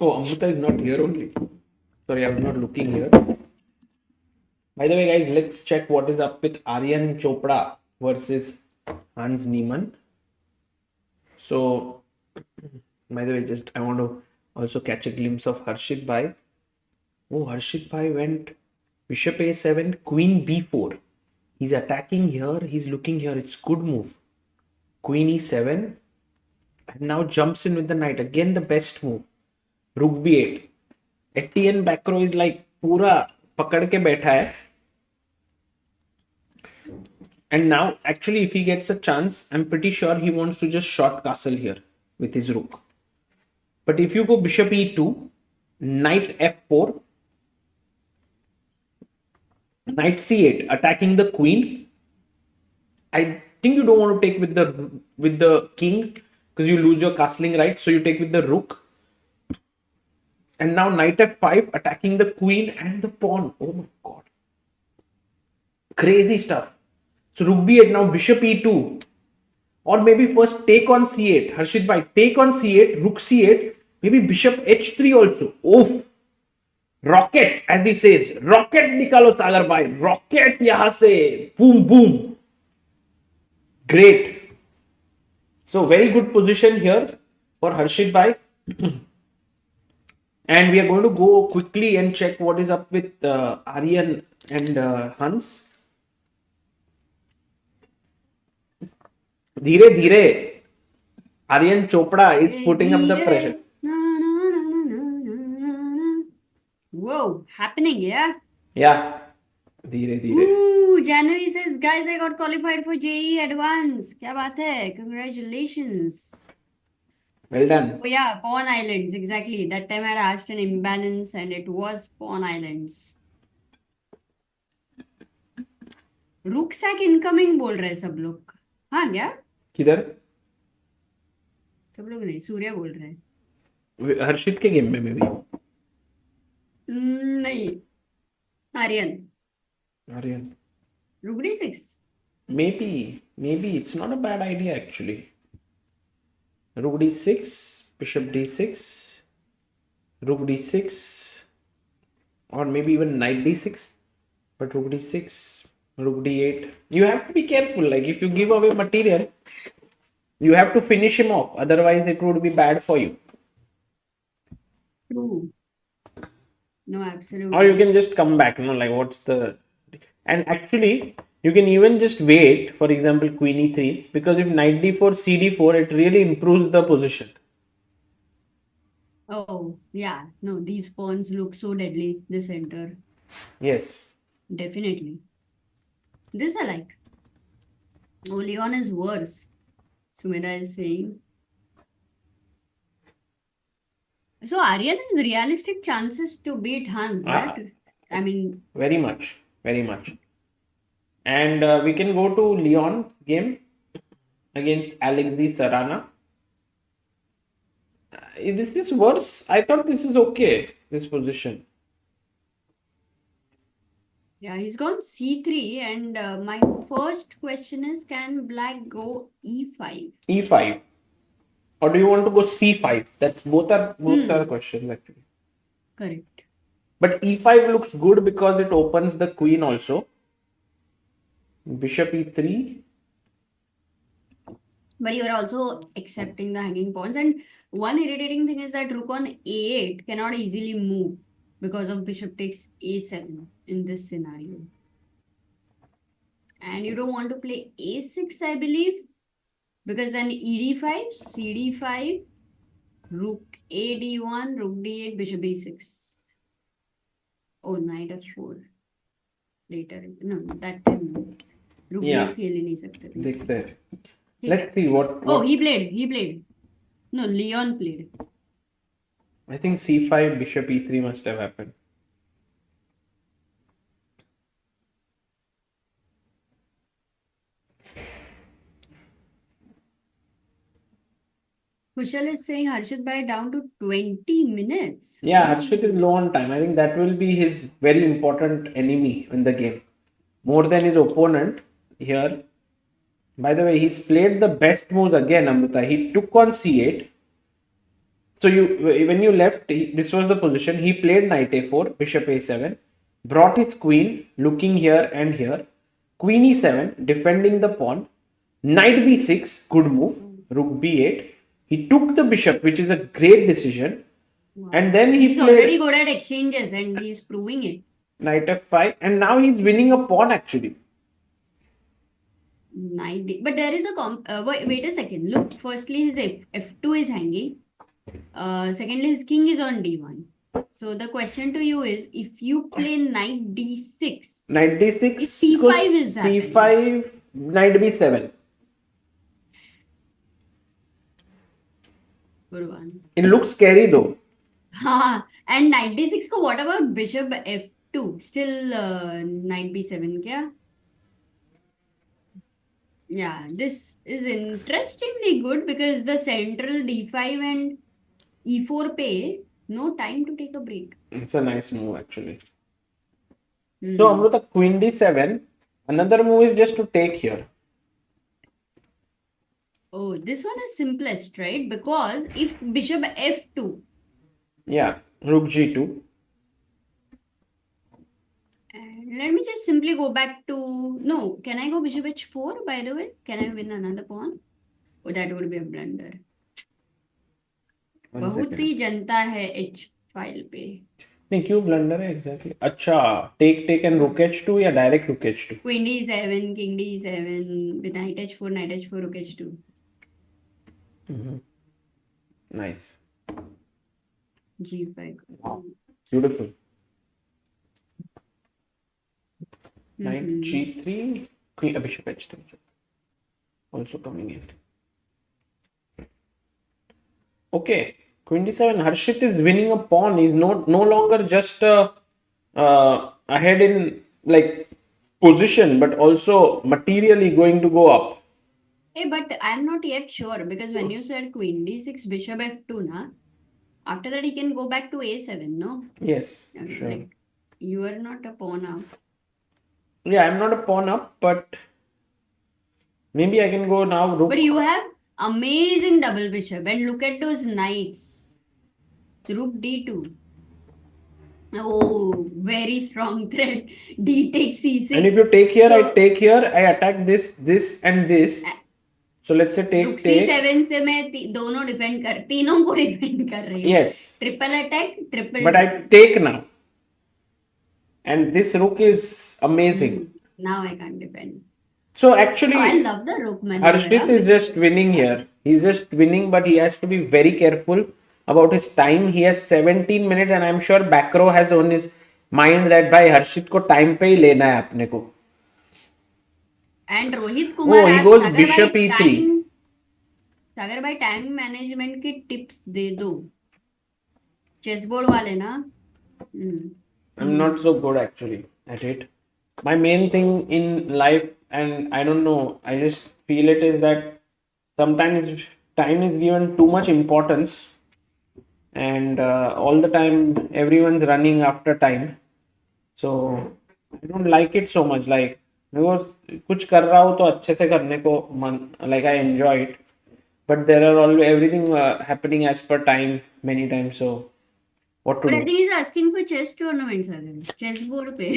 Oh, Amrita is not here only. Sorry, I'm not looking here. By the way, guys, let's check what is up with Aryan Chopra versus Hans Niemann. So, by the way, just I want to also catch a glimpse of Harshit Bhai. Oh, Harshit Bhai went bishop a7, queen b4. He's attacking here, he's looking here. It's good move. Queen e7, and now jumps in with the knight. Again, the best move. Rook b8. Etienne back row is like पूरा पकड़ के बैठा है. And now, actually, if he gets a chance, I'm pretty sure he wants to just short castle here with his rook. But if you go bishop e2, knight f4, knight c8, attacking the queen. I think you don't want to take with the king because you lose your castling right. So you take with the rook. And now knight f5, attacking the queen and the pawn. Oh my god. Crazy stuff. So rook b8, now bishop e2. Or maybe first take on c8. Harshit bhai, take on c8, rook c8. Maybe bishop h3 also. Oh, rocket, as he says. Rocket nikalo Sagar bhai. Rocket yahan se. Boom, boom. Great. So very good position here for Harshit bhai. And we are going to go quickly and check what is up with Aryan and Hans. धीरे धीरे Aryan Chopra is putting up the pressure. Whoa, happening, yeah? Yeah. धीरे धीरे. Ooh, January says, guys, I got qualified for JEE Advance. क्या बात है? Congratulations. Well done. Oh yeah, Pawn Islands, exactly. That time I had asked an imbalance and it was Pawn Islands. रुक sac incoming बोल रहे हैं सब लोग. हाँ क्या? किधर? सब लोग नहीं, सूर्या बोल रहे हैं. हर्षित के गेम में भी. नहीं, आर्यन. Aryan. रुक d6. Maybe it's not a bad idea actually. Rook d6, bishop d6, rook d6, or maybe even knight d6. But rook d6, rook d8. You have to be careful. Like if you give away material, you have to finish him off. Otherwise, it would be bad for you. True. No, absolutely. Or you can just come back. Like what's the... And actually, you can even just wait, for example, queen e3, because if knight d4, cd4, it really improves the position. Oh, yeah. No, these pawns look so deadly, the center. Yes. Definitely. This I like. Oh, Leon is worse. Sumedha is saying. So Aryan has realistic chances to beat Hans, right? I mean... Very much. And we can go to Leon's game. against Alexei Sarana. This is worse. I thought this is okay, this position. Yeah, he's gone c3, and my first question is, can black go e5? E5. Or do you want to go C5? That's both are questions actually. Correct. But E5 looks good because it opens the queen also. Bishop E3. But you're also accepting the hanging pawns. And one irritating thing is that rook on a8 cannot easily move because of bishop takes a7 in this scenario. And you don't want to play a6, I believe, because then ed5, cd5, rook a d1, rook d8, bishop e6. Oh, knight f4. Later. No, that time no. Rook Yeah. d8 खेल ही नहीं सकते थे. देखते हैं. ठीक Let's है. see what. Oh, he played. No, Leon played. I think C5, bishop E3 must have happened. Kushal is saying Harshit bhai down to 20 minutes. Yeah, Harshit is low on time. I think that will be his very important enemy in the game. More than his opponent here. By the way, he's played the best moves again, Amrita. He took on C8. So when you left, this was the position. He played knight a4, bishop a7, brought his queen, looking here and here. Queen e7, defending the pawn. Knight b6, good move. Rook b8. He took the bishop, which is a great decision. Wow. And then He's played already good at exchanges and he's proving it. knight f5, and now he's winning a pawn actually. But there is a wait a second. Look, firstly his f2 is hanging. Secondly, his king is on d1. So the question to you is, if you play knight d6, Knight d6, c5 is c5, happening. knight b7. Good one. It looks scary though. And knight d6 ko what about bishop f2? Still knight b7 kya? Yeah, this is interestingly good because the central d5 and e4 pay, no time to take a break. It's a nice move actually. So Amrita, queen d7. Another move is just to take here. Oh, this one is simplest, right? Because if bishop f2. Yeah, rook g2. And let me just simply go back to... No, can I go bishop h4, by the way? Can I win another pawn? Oh, that would be a blunder. बहुत ही जनता है h file पे. नहीं क्यों blunder है exactly. अच्छा, take and rook h2 या direct rook h2? Queen d7, king d7 with knight h4, rook h2. Nice. g5. Wow. Beautiful. Knight g3, queen, bishop h3 also coming in. Okay, queen d7. Harshit is winning a pawn. He's no longer just ahead in like position, but also materially going to go up. Hey, but I'm not yet sure because when you said queen d6, bishop f2, na, after that he can go back to a7, no? Yes, sure. Like, you are not a pawn up. Yeah, I'm not a pawn up, but maybe I can go now. Rook. But you have amazing double bishop, and look at those knights. Rook d2. Oh, very strong threat. D takes c6. And if you take here, So- I take here, I attack this, and this. So let's say Rook take. c7 से मैं दोनों defend कर तीनों को defend कर रही हूँ. Yes. Triple attack, triple. But I take now. And this rook is amazing. Now I can't defend. So actually, Oh, I love the rook maneuver. Harshit is just winning here. He's just winning, but he has to be very careful about his time. He has 17 minutes, and I'm sure Backrow has on his mind that by Harshit को time पे ही लेना है अपने को. And Rohit Kumar he asks, goes अगर bishop भाई e3. अगर भाई टाइम मैनेजमेंट की टिप्स दे दो चेस बोर्ड वाले ना. I'm not so good actually at it. My main thing in life, and I don't know, I just feel it is that sometimes time is given too much importance, and all the time everyone's running after time. So I don't like it so much. Like because कुछ कर रहा हूँ तो अच्छे से करने को मन, like I enjoy it. But there are all everything happening as per time many times. So what to But I do? think he's asking for chess tournaments, Arjun. Chess board पे.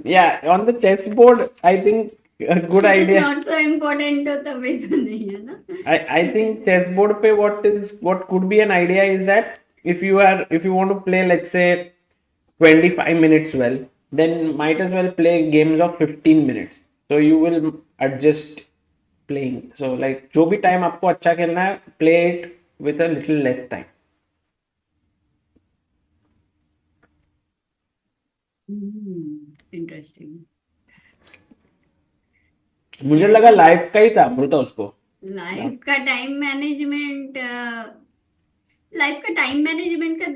Yeah, on the chessboard, I think a good It is idea. not so important तो तभी तो नहीं है ना. I think chessboard पे what could be an idea is that if you want to play, let's say 25 minutes well, then might as well play games of 15 minutes. So you will adjust playing. So like जो भी time आपको अच्छा खेलना है, play it with a little less time. Interesting. मुझे लगा life का ही था अमृता उसको. लाइफ का टाइम मैनेजमेंट का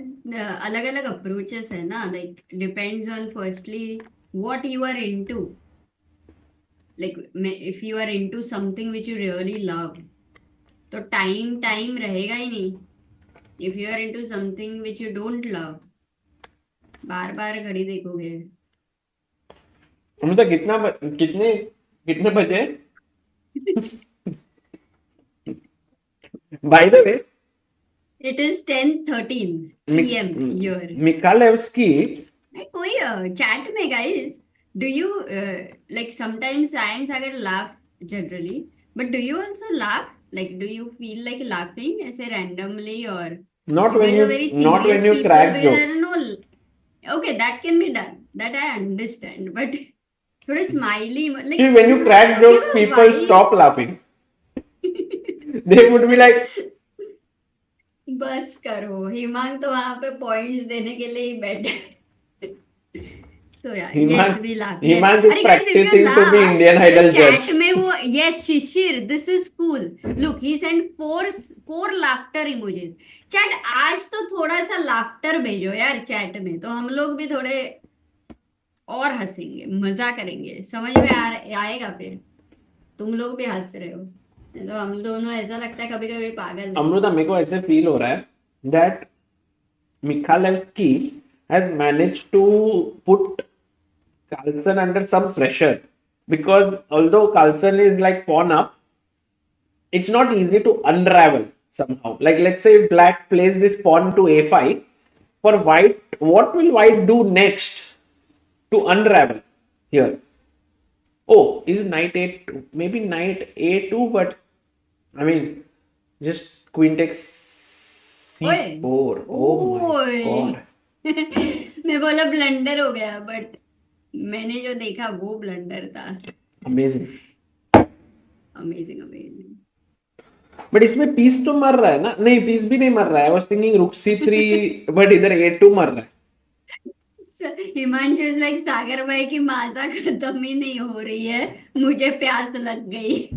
अलग अलग अप्रोचेस है ना. Like depends on firstly what you are into. Like if you are into something which you really love तो टाइम रहेगा ही नहीं. If you are into something which you don't love बार बार घड़ी देखोगे. अमृता कितने बजे? By the way, It is 10:13 PM here. Mikhalevsky, कोई चैट में guys do you like sometimes science अगर laugh generally but do you also laugh like do you feel like laughing ऐसे रैंडमली और not when you crack jokes. Okay, that can be done, that I understand, but थोड़े smiley like See, when you crack jokes, people stop laughing. They would be like, बस करो. हिमांग तो वहां पे points देने के लिए ही बैठे. So yeah, yes, we laugh. Himan is Yes. Guys, if you practicing to be laugh, Indian the Idol chat judge. में वो yes Shishir, this is cool. Look, he sent four laughter emojis. Chat आज तो थोड़ा सा laughter भेजो यार chat में, तो हम लोग भी थोड़े और हंसेंगे, मजा करेंगे. समझ में आएगा फिर. तुम लोग भी हंस रहे हो तो हम दोनों ऐसा लगता है कभी कभी पागल है. अमृता मेरे को ऐसे फील हो रहा है that Mikhalevsky has managed to put Carlson under some pressure, because although Carlson is like pawn up, it's not easy to unravel somehow. Like let's say black plays this pawn to a5, for white, what will white do next to unravel here? Oh, is knight a2, maybe knight a2, but I mean just queen takes c4. Oh my god. मैं बोला blunder हो गया, but मैंने जो देखा वो blunder था. Amazing. Amazing amazing. But इसमें पीस तो मर रहा है ना? नहीं, पीस भी नहीं मर रहा है. I was thinking rook c3, but इधर a2 मर रहा है. हिमांशु इज लाइक सागर भाई की माजा खत्म ही नहीं हो रही है, मुझे प्यास लग गई.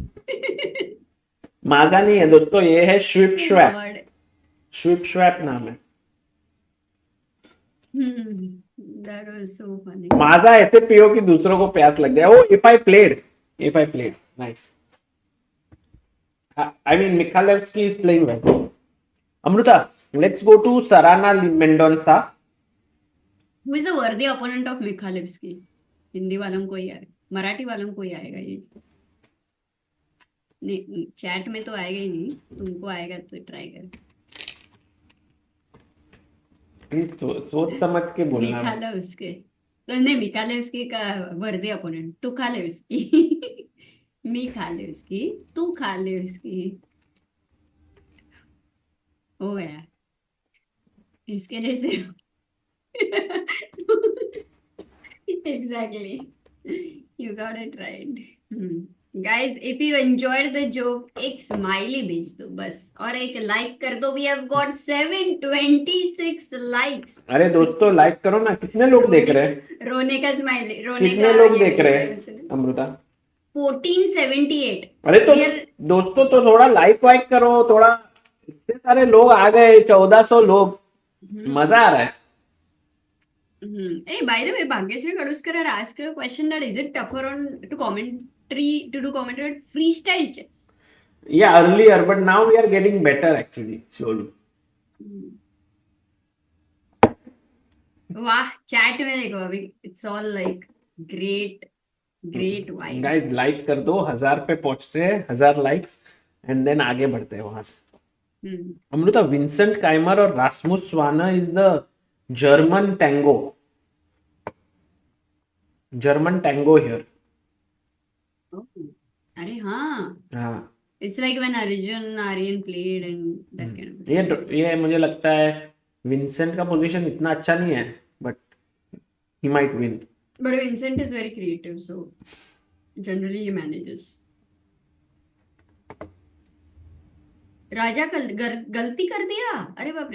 माजा नहीं है दोस्तों, ये है स्विप स्वैप. स्विप स्वैप नाम है. That was so funny. माजा ऐसे पियो कि दूसरों को प्यास लग जाए. Oh, if I played, nice. I mean, Mikhalevsky is playing well. Amruta, let's go to Sarana Mendonça. Who is the worthy opponent of Mikhalevsky? Hindi वालों को ही आएगा, मराठी वालों को ही आएगा ये. नहीं, चैट में तो आएगा ही नहीं. तुमको आएगा तो ट्राई कर. प्लीज सोच समझ के बोलना. मिखालेव्स्की तो नहीं, मिखालेव्स्की का वर्दी अपोनेंट तू खालेव्स्की. मिखालेव्स्की तू खालेव्स्की. ओ गया इसके जैसे. Exactly. You got it right. Guys, if you enjoyed the joke, एक स्माइली भेज दो बस, और एक लाइक कर दो. We have got 726 likes. अरे दोस्तों लाइक करो ना. कितने लोग देख रहे हैं? रोने का स्माइली, रोने कितने का लोग देख रहे हैं अमृता? 1478. अरे तो दोस्तों तो थोड़ा लाइक वाइक करो. थोड़ा इतने सारे लोग आ गए, 1400 लोग. मजा आ रहा है. Hey, by the way, Bhagyashree Kaduskar had asked a question that is it tougher to do commentary at freestyle chess? Yeah, earlier, but now we are getting better actually, slowly. वाह चैट में देखो अभी it's all like great vibe. Guys like कर दो, 1000 पे पहुंचते हैं, 1000 likes and then आगे बढ़ते हैं वहां से. अमृता, विंसेंट काइमर और Rasmus Svane is the German tango here. अरे हाँ, हाँ, it's like when Arjun Aryan played and that kind of. ये मुझे लगता है विंसेंट का पोजीशन इतना अच्छा नहीं है, but he might win. But Vincent is very creative, so generally he manages. राजा गलती कर दिया. अरे बाप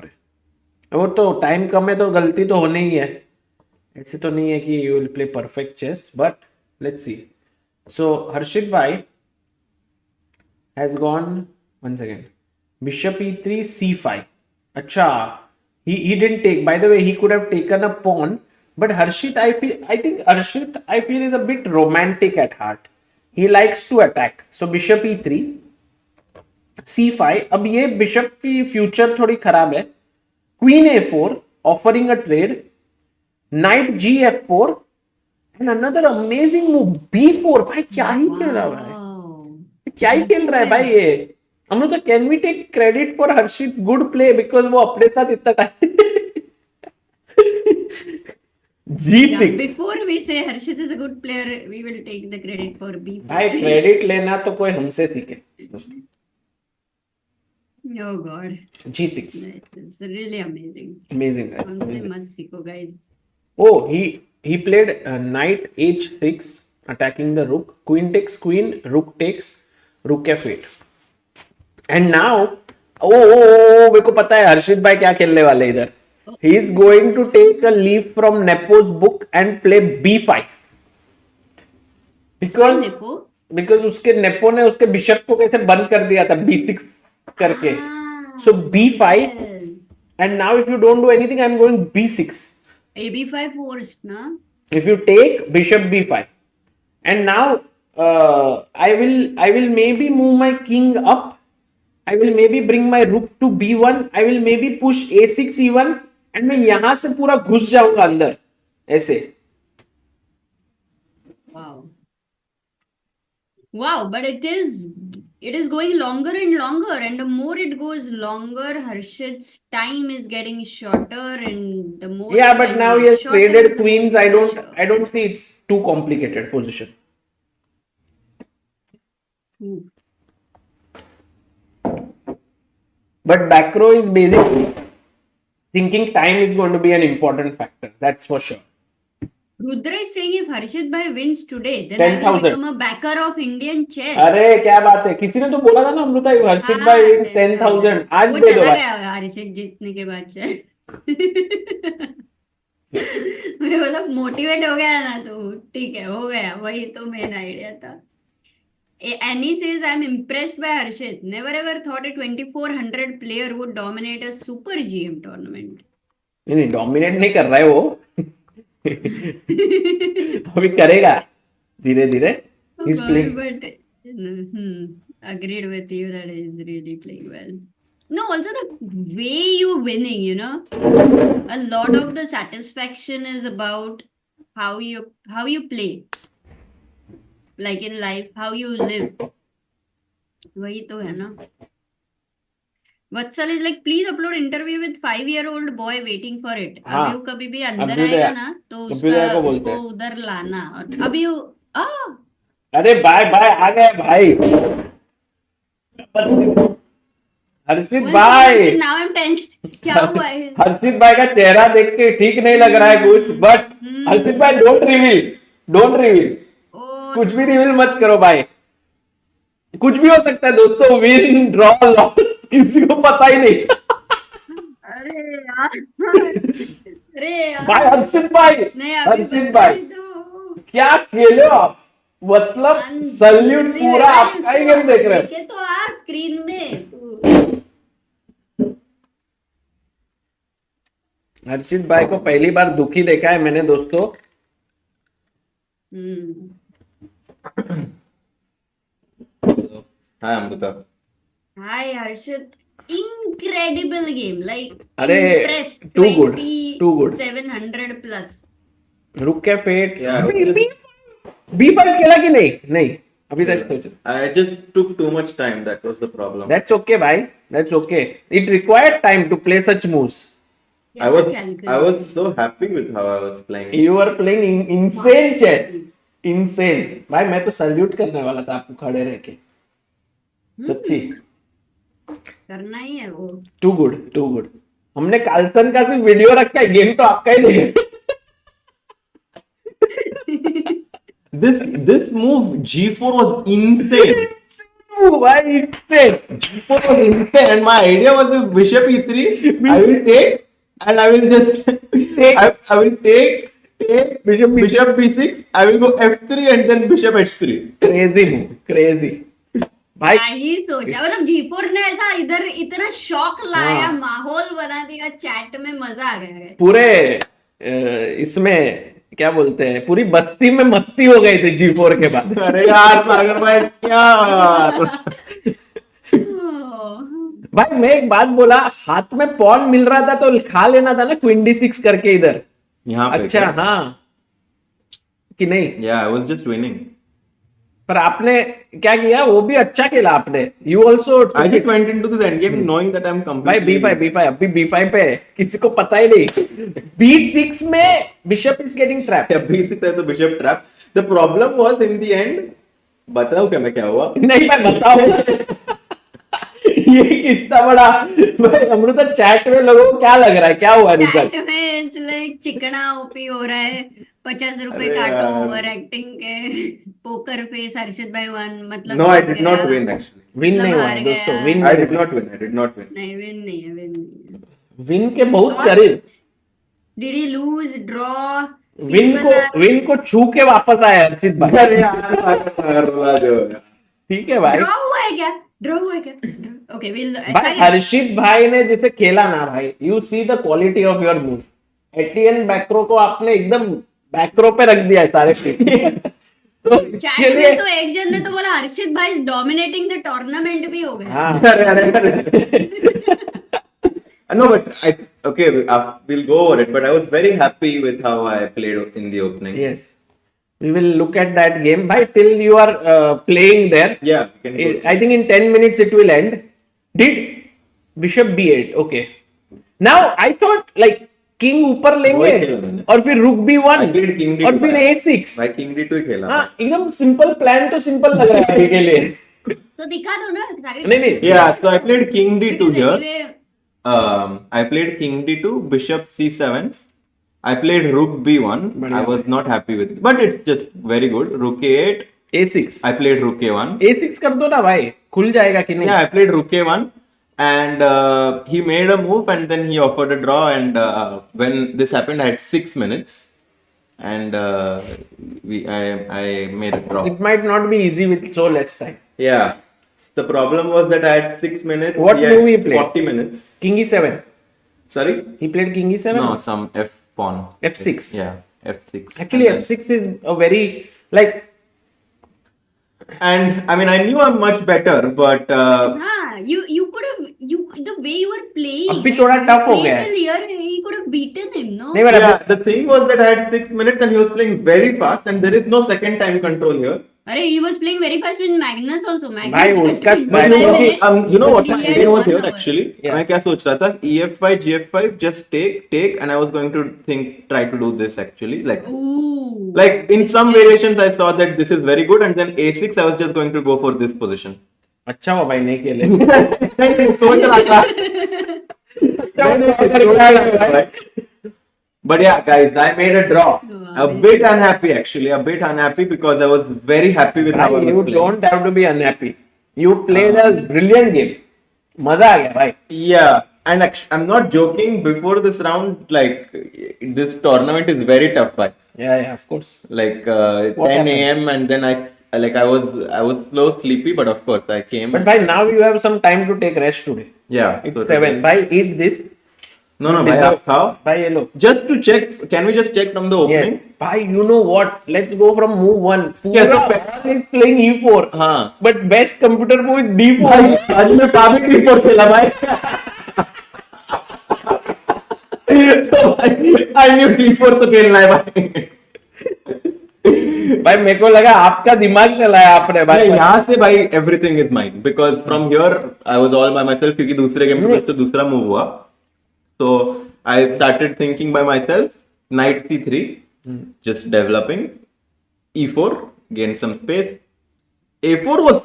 रे. वो तो टाइम कम है तो गलती तो होनी ही है. ऐसे तो नहीं है कि you will play perfect chess, but let's see. So Harshit भाई has gone once again. Bishop e3 c5. अच्छा, he didn't take. By the way, he could have taken a pawn, but Harshit, I think Harshit, I feel is a bit romantic at heart. He likes to attack. So Bishop e3, c5. अब ये bishop की future थोड़ी खराब है. Queen a4, offering a trade. Knight gf4 and another amazing move b4. भाई क्या ही खेल रहा है भाई, क्या ही खेल रहा है भाई ये. Amrita, can we take credit for Harshit good play because वो अपने साथ इतना time. G6. Before we say Harshit is a good player, we will take the credit for B4. भाई क्रेडिट लेना तो कोई हमसे सीखे. Oh God. G6. It's really amazing. Amazing. हमसे मत सीखो guys. Oh, he played knight h6 attacking the rook. Queen takes queen, rook takes, rook f8. And now, मेरे को पता है हर्षित भाई क्या खेलने वाले इधर. He is going to take a leaf from Nepo's book and play b5. Because उसके नेपो ने उसके बिशप को कैसे बंद कर दिया था b6 करके. So b5 and now if you don't do anything, I'm going b6. ab5 forced, na? If you take bishop b5 and now I will maybe move my king up. I will maybe bring my rook to b1. I will maybe push a6 e1 and मैं यहां से पूरा घुस जाऊंगा अंदर ऐसे. Wow, but it is going longer and longer, and the more it goes longer, Harshit's time is getting shorter, and the more. Yeah, but now he has traded queens. I don't see it's too complicated position. But back row is basically thinking time is going to be an important factor. That's for sure. Rudra is saying if Harshit bhai wins today, then 10, I will become a backer of Indian chess. अरे क्या बात है, किसी ने तो बोला था ना अमृता, हर्षित भाई wins 10,000. आज दे दो भाई. हर्षित जीतने के बाद मैं बोला मोटिवेट हो गया ना, तो ठीक है, हो गया. वही तो मेन आइडिया था. Annie says I'm impressed by Harshit. Never ever thought a 2400 player would dominate a super GM tournament. नहीं dominate नहीं कर रहा है वो. अभी करेगा धीरे धीरे. He's playing. But agreed with you that he's really playing well. No, also the way you're winning, you know, a lot of the satisfaction is about how you play, like in life, how you live. वही तो है ना. Vatsal is like, please upload interview with 5-year-old boy waiting for it. अभी वो कभी भी अंदर आएगा ना, तो उसको उधर लाना. और अभी वो अरे बाय आ गए भाई. हर्षित भाई, now I'm tensed. क्या हुआ है? हर्षित भाई का चेहरा देख के ठीक नहीं लग रहा है कुछ, बट हर्षित भाई डोंट रिवील. कुछ भी रिवील मत करो भाई. कुछ भी हो सकता है दोस्तों. विन ड्रॉ लॉस किसी को पता ही नहीं. अरे यार भाई हर्षित भाई क्या खेले हो आप. मतलब सल्यूट, पूरा आपका ही गेम देख रहे हैं. तो आ स्क्रीन में हर्षित भाई को पहली बार दुखी देखा है मैंने दोस्तों। Hi Amrita. Hi Harshit, incredible game, like अरे impressed. too good, too good. 2700 plus. रुक के फेट Yeah, B5 खेला कि नहीं? नहीं अभी तक सोच। I just took too much time. That was the problem. That's okay भाई, that's okay. It required time to play such moves. I was so happy with how I was playing. You were playing insane chess, insane. भाई मैं तो salute करने वाला था आपको खड़े रह के, सच्ची। करना ही है वो। Too good, too good. हमने कार्लसन का सिर्फ वीडियो रखा है, गेम तो आपका ही देगा। This move G4 was insane. Why insane? G4 was insane, and my idea was if Bishop E3, I will take, and I will just take. I will take Bishop B6. I will go F3 and then Bishop H3. Crazy move, crazy. भाई ही सोचा, मतलब G4 ने ऐसा इधर इतना shock लाया, माहौल बना दिया, चैट में मजा आ गया। पूरे इसमें क्या बोलते हैं, पूरी बस्ती में मस्ती हो गई थी G4 के बाद। अरे यार सागर भाई क्या भाई मैं एक बात बोला, हाथ में पॉन मिल रहा था तो खा लेना था ना क्वीन D6 करके इधर। यहाँ पे अच्छा हाँ कि नहीं? Yeah, I was just winning. पर आपने क्या किया, वो भी अच्छा खेला आपने। You also I just went into this endgame knowing that I'm भाई completely. B5 अभी B5 पे है, किसी को पता ही नहीं। B6 में bishop is getting trap. Yeah, B6 है तो Bishop trap. The problem was in the end. बताओ क्या मैं क्या हुआ? नहीं मैं बताऊं ये कितना बड़ा भाई, अमृता चैट में लोगों को क्या लग रहा है, क्या हुआ रिजल्ट? चैट में इट्स लाइक चिकना ओपी हो रहा है, 50 रुपए अरे काटो यार। ओवर एक्टिंग के। पोकर फेस हर्षित भाई वन, मतलब No, I जीत did not गया। win actually. विन मतलब नहीं हुआ हार है गया। दोस्तों, win I did not win. I did not win. नहीं, विन नहीं है, विन नहीं है। विन के बहुत करीब। Did he lose, draw? Win को छू के वापस आया हर्षित भाई। अरे यार ठीक है भाई। ड्रॉ हुआ है क्या? ड्रॉ हुआ है क्या? ओके, विल ऐसा भाई क्या? हर्षित भाई ने जिसे खेला ना भाई, you see the quality of your move. एटीएन बैकरो को आपने एकदम बैकरो पे रख दिया है सारे तो इसके चैट लिए में तो एक जन ने तो बोला हर्षित भाई इज डोमिनेटिंग द टूर्नामेंट भी हो गया। हाँ No, but okay, we'll go over it. But I was very happy with how I played in the opening. yes, we will look at that game भाई till you are playing there. Yeah, we can go. I think in 10 minutes it will end. Did Bishop B8? Okay. Now I thought like King ऊपर लेंगे वही खेला मैंने। और फिर Rook B1 I played King D2 और फिर A6। भाई King D2 ही खेला। हाँ एकदम सिंपल प्लान, तो सिंपल लग रहा है अभी के लिए। तो दिखा दो ना सारे। नहीं Yeah, so I played King D2 Because here. anyway, I played King D2, Bishop C7. I played Rook B1. I was not happy with it, but it's just very good. Rook A8. A6 I played Rook A1. A6 कर दो ना भाई, खुल जाएगा कि नहीं? Yeah, I played Rook A1, and he made a move, and then he offered a draw. And when this happened, I had 6 minutes, and I made a draw. It might not be easy with so less time. Yeah. The problem was that I had 6 minutes. What he had move he played? 40 minutes. King E7. Sorry? He played King E7. No, some F pawn. F6. Yeah, F6. Actually, And then- F6 is a very like. And I mean, I knew I'm much better, but हाँ, you could have, the way you were playing. अभी थोड़ा tough हो गया है। Till here, he could have beaten him, no? नहीं बराबर। yeah, the thing was that I had 6 minutes and he was playing very fast, and there is no second time control here. अरे he was playing very fast with Magnus also. भाई, Magnus उसका continued But five you know, minutes. You know what my He had idea was 1 here hour. actually? Yeah. मैं क्या सोच रहा था? EF5, GF5, just take, and I was going to try to do this actually, Ooh. like in some variations I saw that this is very good, and then A6 I was just going to go for this position. अच्छा हुआ भाई नहीं खेले। सोच रहा था। But yeah, guys, I made a draw. A bit unhappy actually, a bit unhappy because I was very happy with how I was You playing. don't have to be unhappy. You played a brilliant game. मजा आ गया भाई। Yeah, and I'm not joking. Before this round, like this tournament is very tough, bhai. Yeah, of course. Like What 10 happened? a.m. and then I was slow sleepy, but of course I came. But भाई now you have some time to take rest today. Yeah, It's so 7. भाई eat this. No, bhai, aap khao. Bhai, ye lo. Just to check, can we just check from the opening? Yes. Bhai, you know what? Let's go from move 1. Pura Yes, okay. all is playing E4. हाँ. But best computer move is D4. भाई आज मैं Fabi D4 खेला भाई. तो भाई I knew D4 तो खेलना है भाई. भाई मेरे को लगा आपका दिमाग चलाया आपने भाई. यहाँ से भाई everything is mine because from here I was all by myself क्योंकि दूसरे गेम में तो दूसरा मूव हुआ. So I started thinking by myself. Knight C3, just developing. E4, gain some space. A4 was.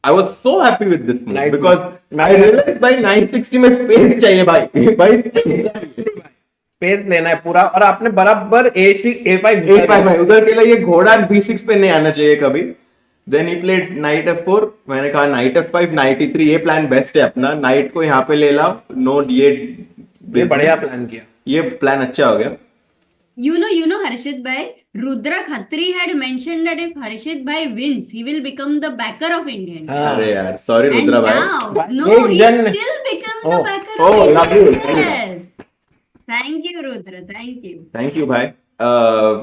I was so happy with this move Nice because move. I realized by 960 में space चाहिए भाई. भाई space लेना है पूरा और आपने बराबर A6 A5 A5 भाई उधर के लिए ये घोड़ा B6 पे नहीं आना चाहिए कभी. Then he played Knight F4. मैंने कहा Knight F5, Knight E3 ये प्लान बेस्ट है अपना. Knight को यहाँ पे ले लाओ. No D8. ये बढ़िया प्लान किया. ये प्लान अच्छा हो गया. You know, Harshit bhai, Rudra Khatri had mentioned that if Harshit bhai wins, he will become the backer of Indian. अरे यार sorry And रुद्रा भाई. now, Hey, no, he Jan- still becomes Oh. a backer Oh, of love you. Indian. Thank you. Yes. Thank you, Rudra. Thank you. Thank you भाई.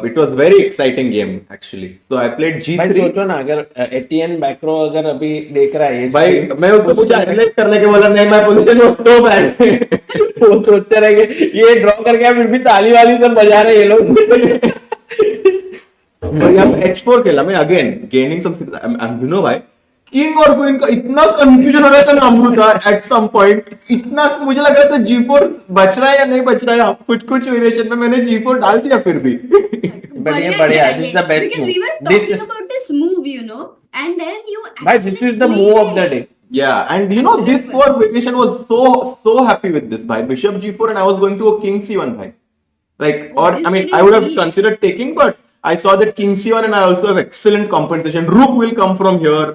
It was very exciting game actually. So I played भाई G3. सोचो ना अगर ATN बैक्रो अगर अभी देख रहा है ये भाई stream, मैं उसको कुछ एनालाइज करने के बोला नहीं my position was so bad. वो सोचते रहेंगे ये ड्रॉ करके फिर भी ताली वाली सब बजा रहे हैं ये लोग. और यहाँ H4 खेला मैं again gaining some you know भाई किंग और क्वीन का इतना कंफ्यूजन हो रहा था ना अमृता एट सम पॉइंट. इतना मुझे लग रहा था G4 बच रहा है या नहीं बच रहा है. कुछ वेरिएशन में मैंने G4 डाल दिया फिर भी. बढ़िया. This is the best Because move. we were This- talking about this move, and then you भाई this is the move of the day. Yeah, and you know this four variation was so happy with this bhai. Bishop G4 and I was going to a King C1 bhai. Like or this I mean didn't I would have see. considered taking, but I saw that King C1 and I also have excellent compensation. Rook will come from here.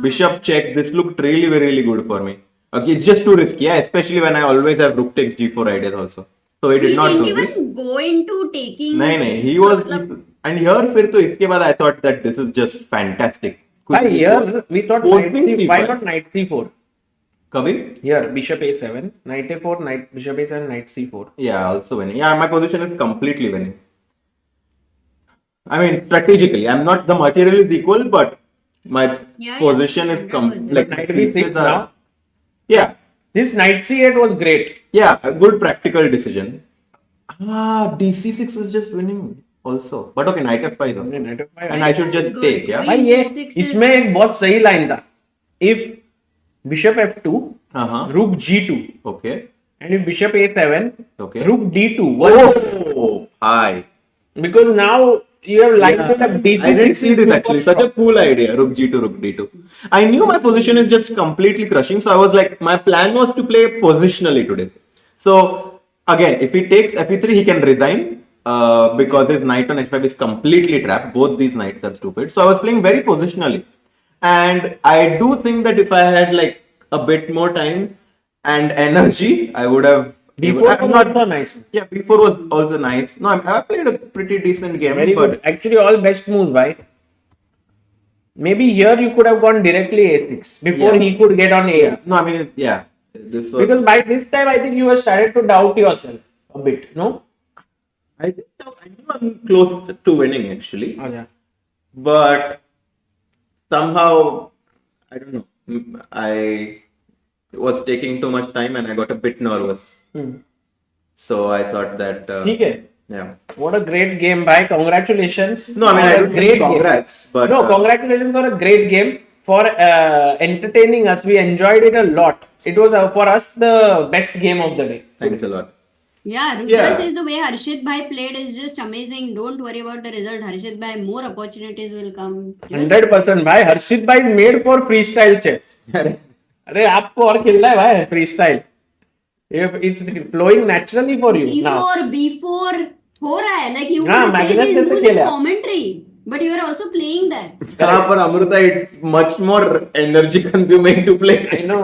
Bishop check. This looked really good for me. Okay, it's just too risky, yeah, especially when I always have Rook takes G4 ideas also. So he did He not didn't do even this. go into taking. नहीं he was मतलब- and here फिर तो इसके बाद I thought that this is just fantastic. Why here we thought Forcing knight C, why C5. not knight C4? कभी? Here bishop A7, knight A4, knight bishop A7, knight C4. Yeah, also winning. Yeah, my position is completely winning. I mean, strategically, I'm not the material is equal, but my Yeah, position is like Knight pieces B6 are- now. Yeah, This knight C8 was great. yeah, a good practical decision. DC6 was just winning also, but okay, knight F5 is okay. Knight F5. And I should just Good. take, yeah. भाई ये Queen C6 इसमें एक बहुत सही line था. If bishop F2, rook G2, Okay, and if bishop A7, Okay. rook D2. oh, hi. Because now you have lined it up. D6 I didn't see is this super actually. strong. Such a cool idea. Rook G2, Rook D2. I knew my position is just completely crushing. So I was like, my plan was to play positionally today. So again, if he takes Fe3, he can resign because his knight on H5 is completely trapped. Both these knights are stupid. So I was playing very positionally. And I do think that if I had like a bit more time and energy, I would have. D4 I'm was also nice. Yeah, before was also nice. No, I played a pretty decent game. Very but good. Actually, all best moves, right? Maybe here you could have gone directly A6 before Yeah. he could get on A. Yeah. No, I mean, yeah. This was. Because by this time, I think you have started to doubt yourself a bit, no? I knew I'm close to winning actually, Oh, yeah. but somehow I don't know. I was taking too much time and I got a bit nervous. So I thought that. ठीक है. Yeah. What a great game, bhai. Congratulations. No, I mean, On I a don't great say game. congrats, but. No, congratulations on a great game for entertaining us. We enjoyed it a lot. It was for us the best game of the day. Thanks a lot. Yeah, Rudra Yeah. says the way Harshit bhai played is just amazing. Don't worry about the result. Harshit bhai, more opportunities will come. Just 100% भाई. Harshit bhai is made for freestyle chess. अरे आपको और खेलना है भाई freestyle. It's flowing naturally for you now. E4, B4 हो रहा है. Like you हाँ, could say Magnus he's जैसे using खेला. commentary, but you are also playing that. हाँ, पर Amrita, it's much more energy consuming to play. I know.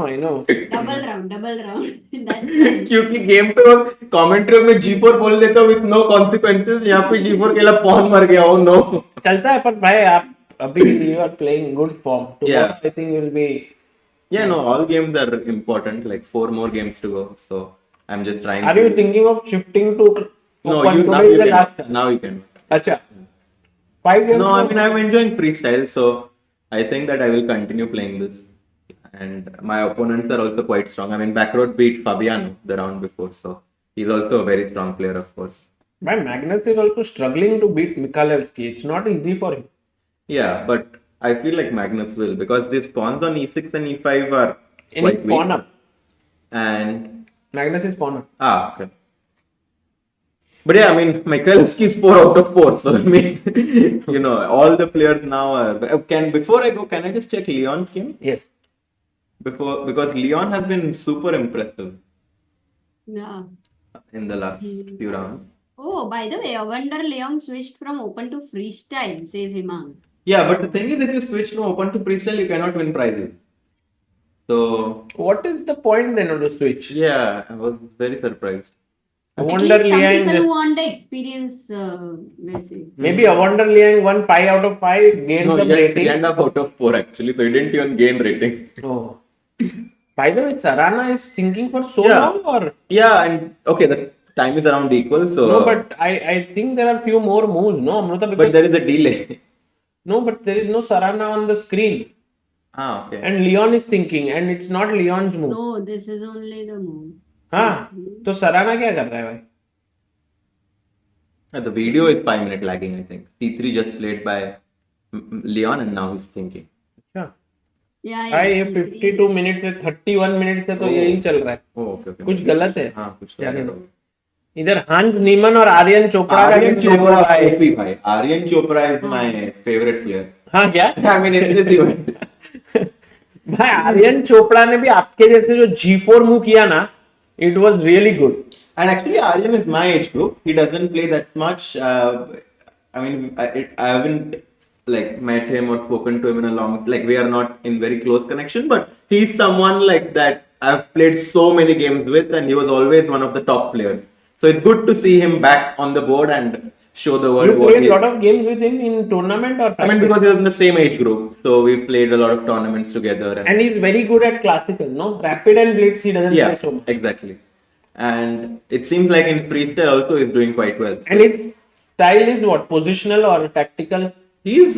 Double round. That's fine. क्योंकि game पे कमेंट्री में G4 बोल देता हूँ with no consequences. यहाँ पे G4 खेला पॉन मर गया. Oh no. चलता है पर भाई आप अभी you are playing good form. Tomorrow Yeah. I think you'll be. Yeah, no, all games are important. Like 4 more games to go. So I'm just trying. Are you thinking of shifting to No, open? you now Today is you the can. last time. Now you can. Acha. 5 games. No, I mean I'm enjoying freestyle, so I think that I will continue playing this. And my opponents are also quite strong. I mean, Backroad beat Fabiano the round before, so he's also a very strong player, of course. But Magnus is also struggling to beat Mikhailevsky. It's not easy for him. Yeah, but I feel like Magnus will because these pawns on e6 and e5 are And quite he's weak. pawn up. And Magnus is pawn up. okay. But yeah, I mean, Mikhailevsky is 4 out of 4. So I mean, all the players now before I go, can I just check Leon's game? Yes. Because Leon has been super impressive Yeah. in the last few rounds. Oh, by the way, I wonder Leon switched from open to freestyle, says Imam. Yeah, but the thing is, if you switch from open to freestyle, you cannot win prizes. So What is the point then of the switch? yeah, I was very surprised. I At wonder least some Liang people just, want the experience, Wesley. maybe I wonder Liang won 5 out of 5 gains No, of he had rating. 3.5 out of 4 actually, so he didn't even gain rating. Oh. By the way, Sarana is thinking for so Yeah. long or Yeah, and okay, the time is around equal, so no? But I think there are few more moves, no, Amruta, but because there is a delay. no, but there is no Sarana on the screen, Okay. and Leon is thinking, and it's not Leon's move. No, this is only the move. हाँ, तो सराना क्या कर रहा है भाई? The video is 5-minute lagging, I think. C3 just played by Leon, and now he's thinking. अच्छा, Yeah, भाई ये C3. 52 मिनट से 31 मिनट से तो यही चल रहा है. Oh, okay. कुछ गलत है. हाँ, कुछ जाने तो दो. इधर हांस नीमन और आर्यन चोपड़ा का Aryan game देखो Chopra, भाई. OP भाई. Aryan Chopra is my favorite player. हाँ क्या? I mean, in this event. भाई आर्यन चोपड़ा ने भी आपके जैसे जो G4 मूव किया ना, it was really good. And actually, Aryan is my age group. He doesn't play that much. I mean, I haven't like met him or spoken to him in a long. Like we are not in very close connection, but he's someone like that I've played so many games with, and he was always one of the top players. So it's good to see him back on the board and show the world You what played he a is. lot of games with him in tournament or I mean, because he was in the same age group, so we played a lot of tournaments together. and he's very good at classical, no? Rapid and blitz he doesn't Yeah, play so much. exactly. And it seems like in freestyle also he's doing quite well. And his style is what? Positional or tactical? His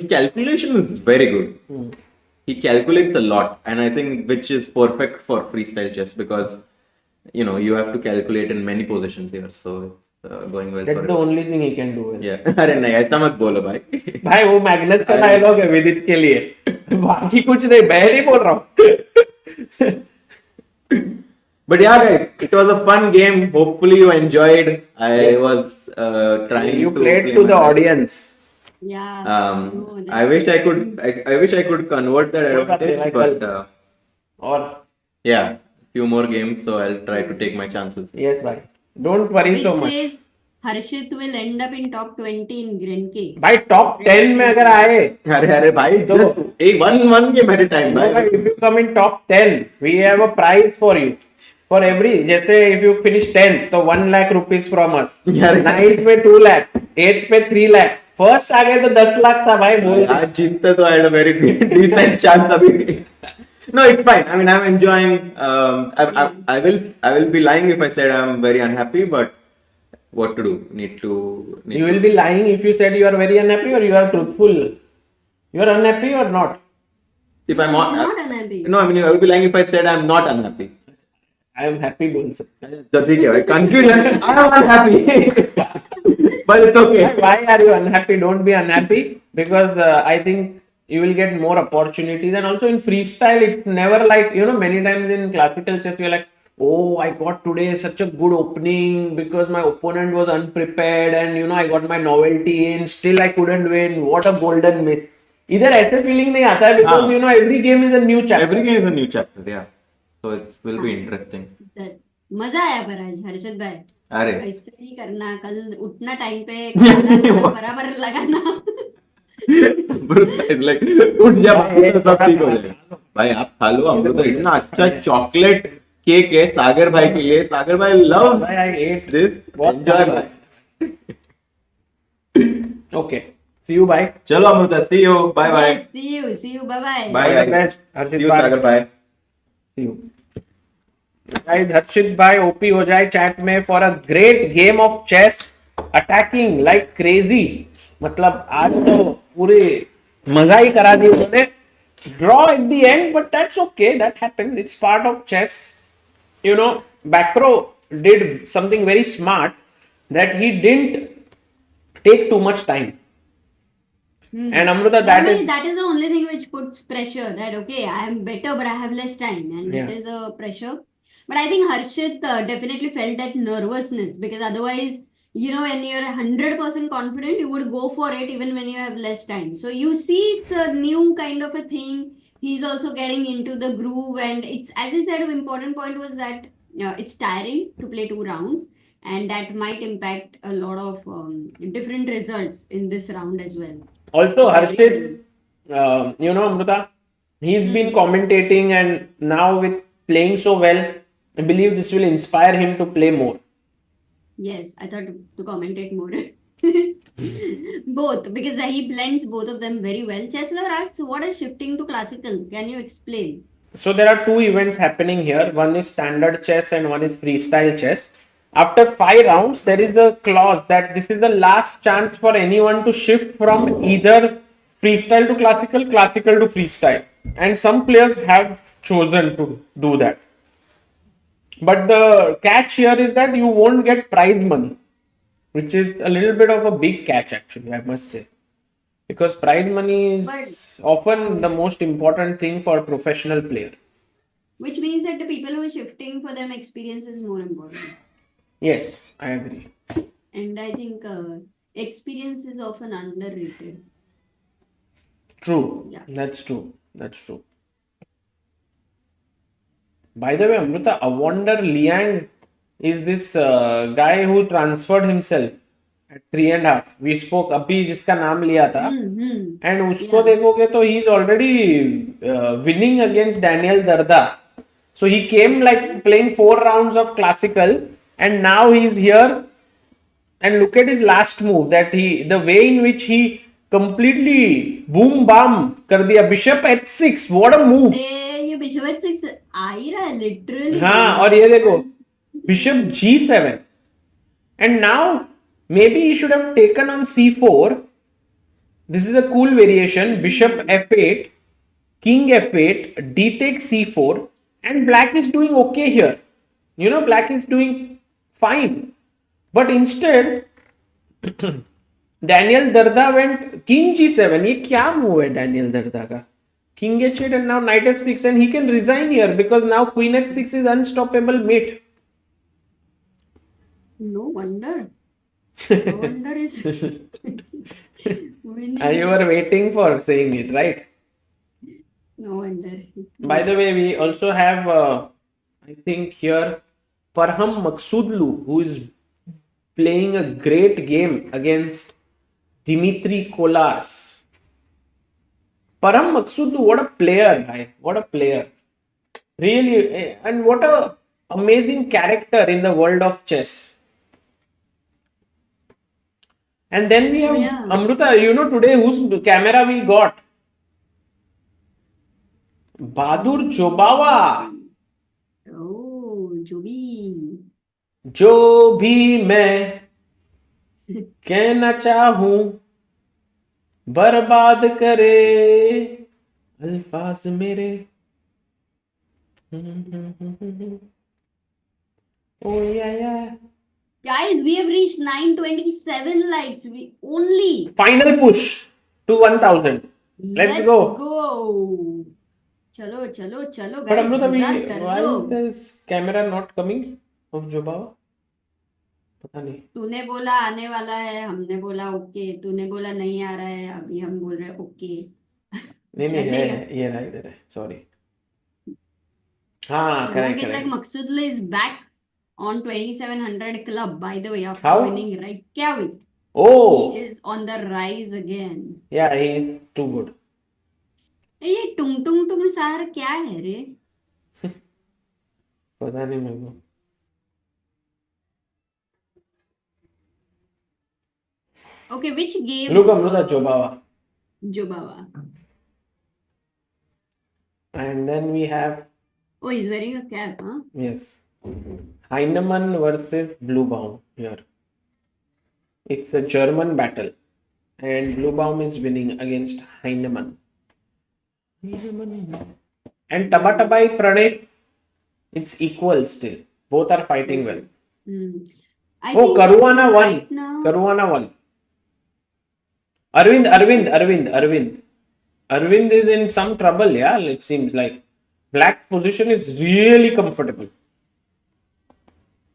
calculation is very good. He calculates a lot, and I think which is perfect for freestyle chess because you have to calculate in many positions here, so it's going well That's for the him. only thing he can do. Yeah. अरे नहीं ऐसा मत बोलो भाई. भाई वो Magnus का dialogue है विदित के लिए. बाकी कुछ नहीं, मैं नहीं बोल रहा हूँ. But yeah, guys, it was a fun game. Hopefully you enjoyed. I was trying You to played play to my the best. audience. Yeah. No, I wish I could. I wish I could convert that advantage, but Or yeah, few more games, so I'll try to take my chances. yes, bhai. Don't worry Which so much. says Harshit will end up in top 20 in Grenke. भाई top 10 में अगर आए, अरे अरे भाई, तो- just one game at a time, no, भाई. भाई, if you come in top 10, we have a prize for you. For every, जैसे if you finish 10th, तो 1 lakh rupees from us. यार 9th पे 2 lakh, 8th पे 3 lakh. First आ गए तो 10 लाख था भाई बोल. आज जीतते तो I had a very decent chance अभी. No, it's fine. I mean, I'm enjoying. I will be lying if I said I'm very unhappy, but what to do? Need You will be lying if you said you are very unhappy or you are truthful. You are unhappy or not? If I'm He's not unhappy. no, I mean, I will be lying if I said I'm not unhappy. I am happy बोल सकते. So ठीक है भाई, confusion. I am unhappy, but it's okay. Why are you unhappy? Don't be unhappy because I think you will get more opportunities, and also in freestyle it's never like many times in classical chess we're like, oh, I got today such a good opening because my opponent was unprepared and I got my novelty in, still I couldn't win, what a golden miss. इधर ऐसे feeling नहीं आता है because every game is a new chapter. Every game is a new chapter, yeah. So it will be interesting. मजा आया पर आज हर्षद भाई. अरे ऐसे नहीं करना, कल उठना टाइम पे, खाना बराबर लगाना. like उठ जा भाई, तो सब ठीक हो जाएगा. भाई आप खा लो, हम लोग तो इतना अच्छा चॉकलेट केक है सागर भाई के लिए. सागर भाई love Bhai, I ate this. Enjoy भाई. Okay, see you, bye. चलो Amrita, see you, bye bye. Yes, see you, bye bye. Bye All the guys. best. Harshit, See you bye. Sagar, bye. See you. Guys, Harshit bhai OP हो जाए chat में for a great game of chess, attacking like crazy. मतलब आज तो पूरे मजा ही करा दी उन्होंने. Draw at the end, but that's okay. That happens. It's part of chess. You know, Bakro did something very smart, that he didn't take too much time. And Amruta, that is the only thing which puts pressure, that okay, I am better but I have less time, and Yeah. it is a pressure. But I think Harshit definitely felt that nervousness, because otherwise, you know, when you're 100% confident, you would go for it even when you have less time. So you see, it's a new kind of a thing. He's also getting into the groove, and it's, as I said, an important point was that it's tiring to play 2 rounds, and that might impact a lot of different results in this round as well. also For Harshit, everybody. you know, Amruta, he's been commentating, and now with playing so well, I believe this will inspire him to play more. Yes, I thought to commentate more. Both, because he blends both of them very well. Chess Lover asks, what is shifting to classical? Can you explain? So there are two events happening here. One is standard chess and one is freestyle chess. After 5 rounds, there is a clause that this is the last chance for anyone to shift from either freestyle to classical, classical to freestyle. And some players have chosen to do that. But the catch here is that you won't get prize money, which is a little bit of a big catch, actually, I must say. Because prize money is often the most important thing for a professional player. Which means that the people who are shifting, for them, experience is more important. Yes, I agree. And I think experience is often underrated. True. Yeah. That's true. That's true. By the way, Amruta, I wonder Liang is this guy who transferred himself at 3.5. We spoke अभी जिसका नाम लिया था. And उसको देखोगे तो he is already winning against Daniel Darda. So he came like playing 4 rounds of classical, and now he is here. And look at his last move, that the way in which he completely boom bam कर दिया. Bishop h6. What a move! ये Bishop h6 आ ही रहा है literally. हाँ, और ये देखो Bishop g7. And now maybe he should have taken on c4. This is a cool variation. Bishop f8, king f8, d takes c4, and black is doing okay here. You know, black is doing fine. But instead, Daniel Darda went king g7. ये क्या move है Daniel Darda का? King h8 and now knight f6, and he can resign here because now queen h6 is unstoppable mate. No wonder. No wonder is winning. You were waiting for saying it, right? No wonder. By the way, we also have, I think here, Parham Maksudlu, who is playing a great game against Dimitri Kolas. Parham Maksudlu, what a player, guy. What a player. Really, and what a amazing character in the world of chess. And then we have Amruta, you know today whose camera we got? Bahadur Jobawa. Oh, Joby. जो भी मैं कहना चाहूं बर्बाद करे अल्फाज मेरे. Oh yeah. Guys, we have reached 927 likes. We only. Final push to 1000. Let's go. Chalo, But guys. Amruta, इंतजार why कर दो. is this camera not coming of Jobawa? पता नहीं. तूने बोला आने वाला है, हमने बोला ओके. तूने बोला नहीं आ रहा है, अभी हम बोल रहे हैं ओके. नहीं है, ये रहा इधर है. Sorry. हाँ, correct. Like Maksudla is back on 2700 club, by the way, after How? winning Reykjavik. Oh. He is on the rise again. Yeah, he is too good. ये टुंग टुंग टुंग सार क्या है रे? पता नहीं मेरे को. Okay, which game? Look, Amruta, Jobawa. Jobawa. And then we have Oh, he's wearing a cap, huh? Yes. Heinemann versus Bluebaum here. It's a German battle, and Bluebaum is winning against Heinemann. And Tabatabai Pranay, it's equal still. Both are fighting well. Hmm. I Oh, think Caruana won. right now. Caruana won. Arvind. Arvind is in some trouble, yeah, it seems like. Black's position is really comfortable.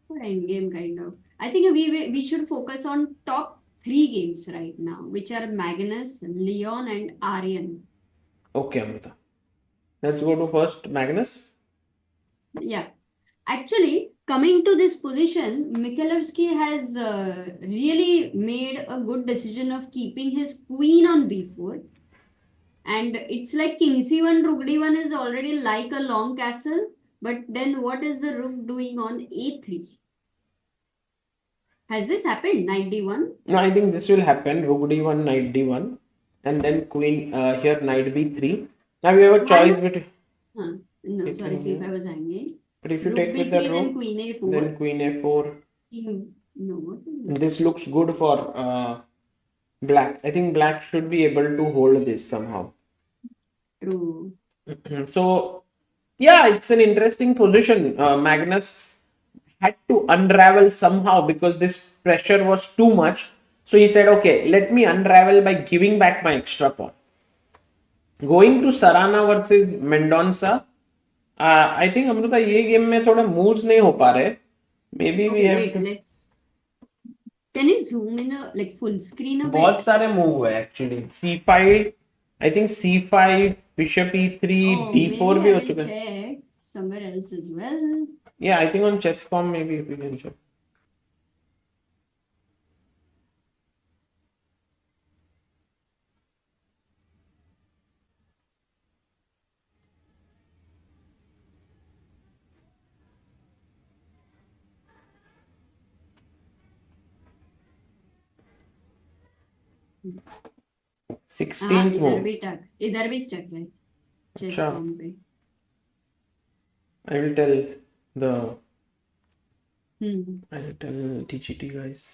For endgame kind of. I think we should focus on top 3 games right now, which are Magnus, Leon, and Aryan. Okay, Amrita. Let's go to first Magnus. Yeah. Actually, coming to this position, Michalowski has really made a good decision of keeping his queen on b4. And it's like king c1, rook d1 is already like a long castle. But then what is the rook doing on a3? Has this happened? Knight d1? No, I think this will happen. Rook d1, knight d1, and then queen here, knight b3. Now we have a choice between. No, It sorry, will see if be- I was hanging. But if you Rook take with b3, the then rook, queen a4. then queen a4. No, what is it? This looks good for black. I think black should be able to hold this somehow. True. So, yeah, it's an interesting position. Magnus had to unravel somehow because this pressure was too much. So he said, okay, let me unravel by giving back my extra pawn. Going to Sarana versus Mendonça. I think Amrita ये game में थोड़ा moves नहीं हो पा रहे. Maybe we Okay, have wait, to. let's. Can you zoom in a like full screen a bit? बहुत सारे move हुए actually. C5, I think C5, Bishop E3, Oh, D4 maybe भी I हो will चुका है. check somewhere else as well. Yeah, I think on chess.com maybe if we can check. हाँ 16th इधर move. भी stuck है chess अच्छा. com पे. I will tell the. Hmm. I will tell TGT guys.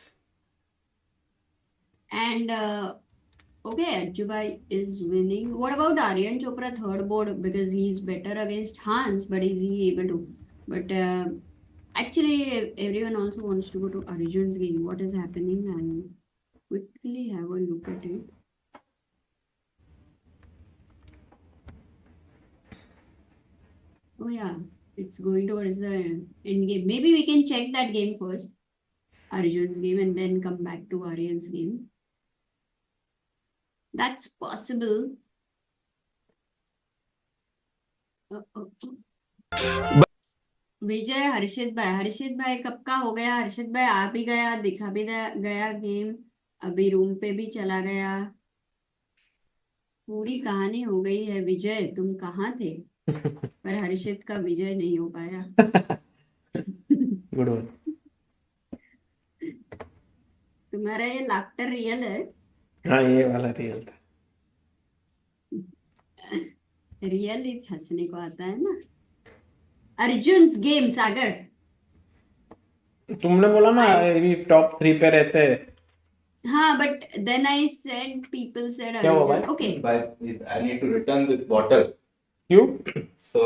And okay, Arjubai is winning. What about Aryan Chopra third board because he's better against Hans, but is he able to? But actually, everyone also wants to go to Arjun's game. What is happening? I'll quickly have a look at it. Oh yeah, it's going towards the end game. Maybe we can check that game first, Arjun's game, and then come back to Aryan's game. That's possible. विजय हर्षित भाई कब का हो गया? हर्षित भाई आ भी गया, दिखा भी गया गेम, अभी रूम पे भी चला गया, पूरी कहानी हो गई है. विजय तुम कहाँ थे? पर हर्षित का विजय नहीं हो पाया. Good one. तुम्हारा ये लाफ्टर रियल है? हाँ ये वाला रियल था. रियल ही हंसने को आता है ना. अर्जुन्स गेम सागर. तुमने बोला ना ये टॉप 3 पे रहते हैं. हाँ, but then I said people said क्या हुआ Arjun. भाई? Okay. But I need to return this bottle. क्यों? So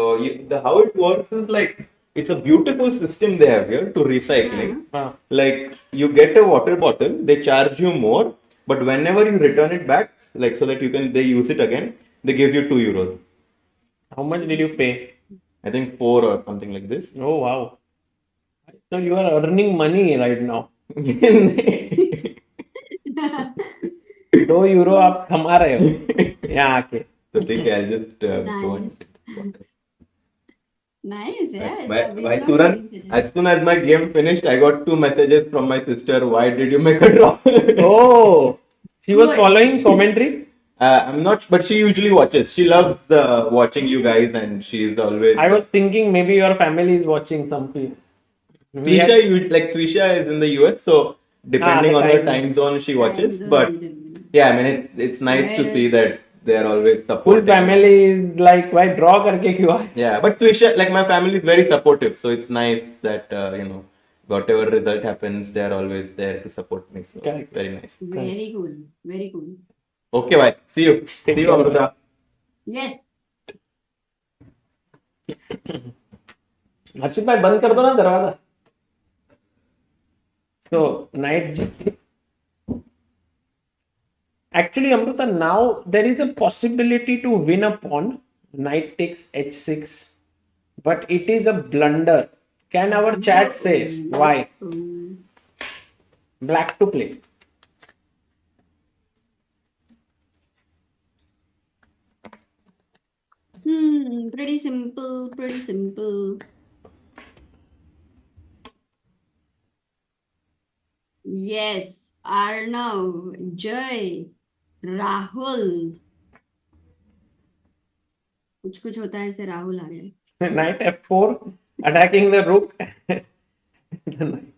how it works is like it's a beautiful system they have here to recycling. हाँ. Like you get a water bottle, they charge you more, but whenever you return it back, like so that they use it again, they give you 2 euros. How much did you pay? I think 4 or something like this. Oh wow. So you are earning money right now. 2 euro आप कमा रहे हो यहाँ आके. So ठीक है, I'll just go and Nice. Nice, yeah. by Turan, as soon as my game finished, I got 2 messages from my sister. Why did you make a draw? Oh, she was Good. following commentary. I'm not, but she usually watches. She loves watching you guys, and she's always. I was thinking maybe your family is watching something. We had- Twisha is in the US, so depending the on her time time zone, she watches. Time But zone. yeah, I mean, it's nice to see Whereas- that they are always Full supporting. family is like, why draw करके क्यों आए? Yeah, but Twisha, like my family is very supportive, so it's nice that whatever result happens, they are always there to support me. So Correct. very nice. Very cool. Very cool. Okay, bye. See you. Take See you, care. Amruta. Yes. हर्षित भाई बंद कर दो ना दरवाजा. So knight g. Actually, Amruta, now there is a possibility to win a pawn. Knight takes h6, but it is a blunder. Can our chat say why? Black to play. Pretty simple. Pretty simple. Yes. Arnav, Jay, Rahul. कुछ होता है ऐसे राहुल आ रहे हैं. Knight f4, attacking the rook. The knight.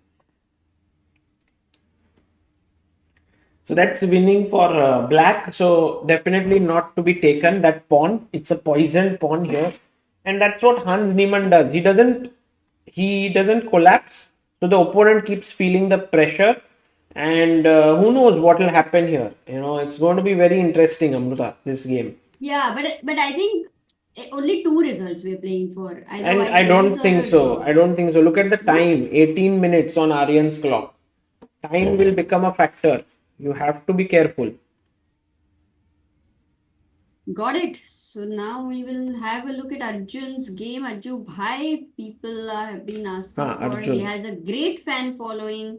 So that's winning for black. So definitely not to be taken, that pawn. It's a poisoned pawn here, and that's what Hans Niemann does. He doesn't collapse. So the opponent keeps feeling the pressure, and who knows what will happen here. It's going to be very interesting, Amruta, this game. Yeah, but I think only two results we're playing for. Either And white I don't wins or think a so. draw. I don't think so. Look at the time, 18 minutes on Aryan's clock. Time will become a factor. You have to be careful. Got it. So now we will have a look at Arjun's game. Arjun Bhai, people have been asking for. Arjun. He has a great fan following.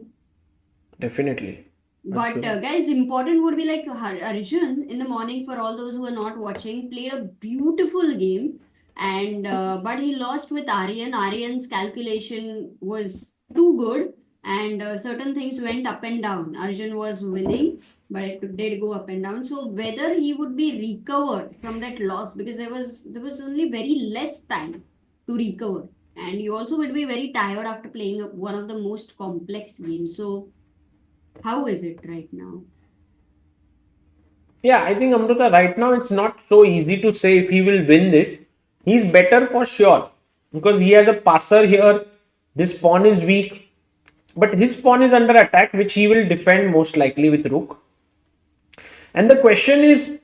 Definitely. But guys, important would be like Arjun in the morning, for all those who are not watching, played a beautiful game, and but he lost with Aryan. Aryan's calculation was too good, and certain things went up and down. Arjun was winning, but it did go up and down. So whether he would be recovered from that loss, because there was only very less time to recover, and you also would be very tired after playing one of the most complex games. So how is it right now? Yeah, I think Amruta, right now it's not so easy to say if he will win this. He's better for sure because he has a passer here. This pawn is weak, but his pawn is under attack, which he will defend most likely with rook. And the question is,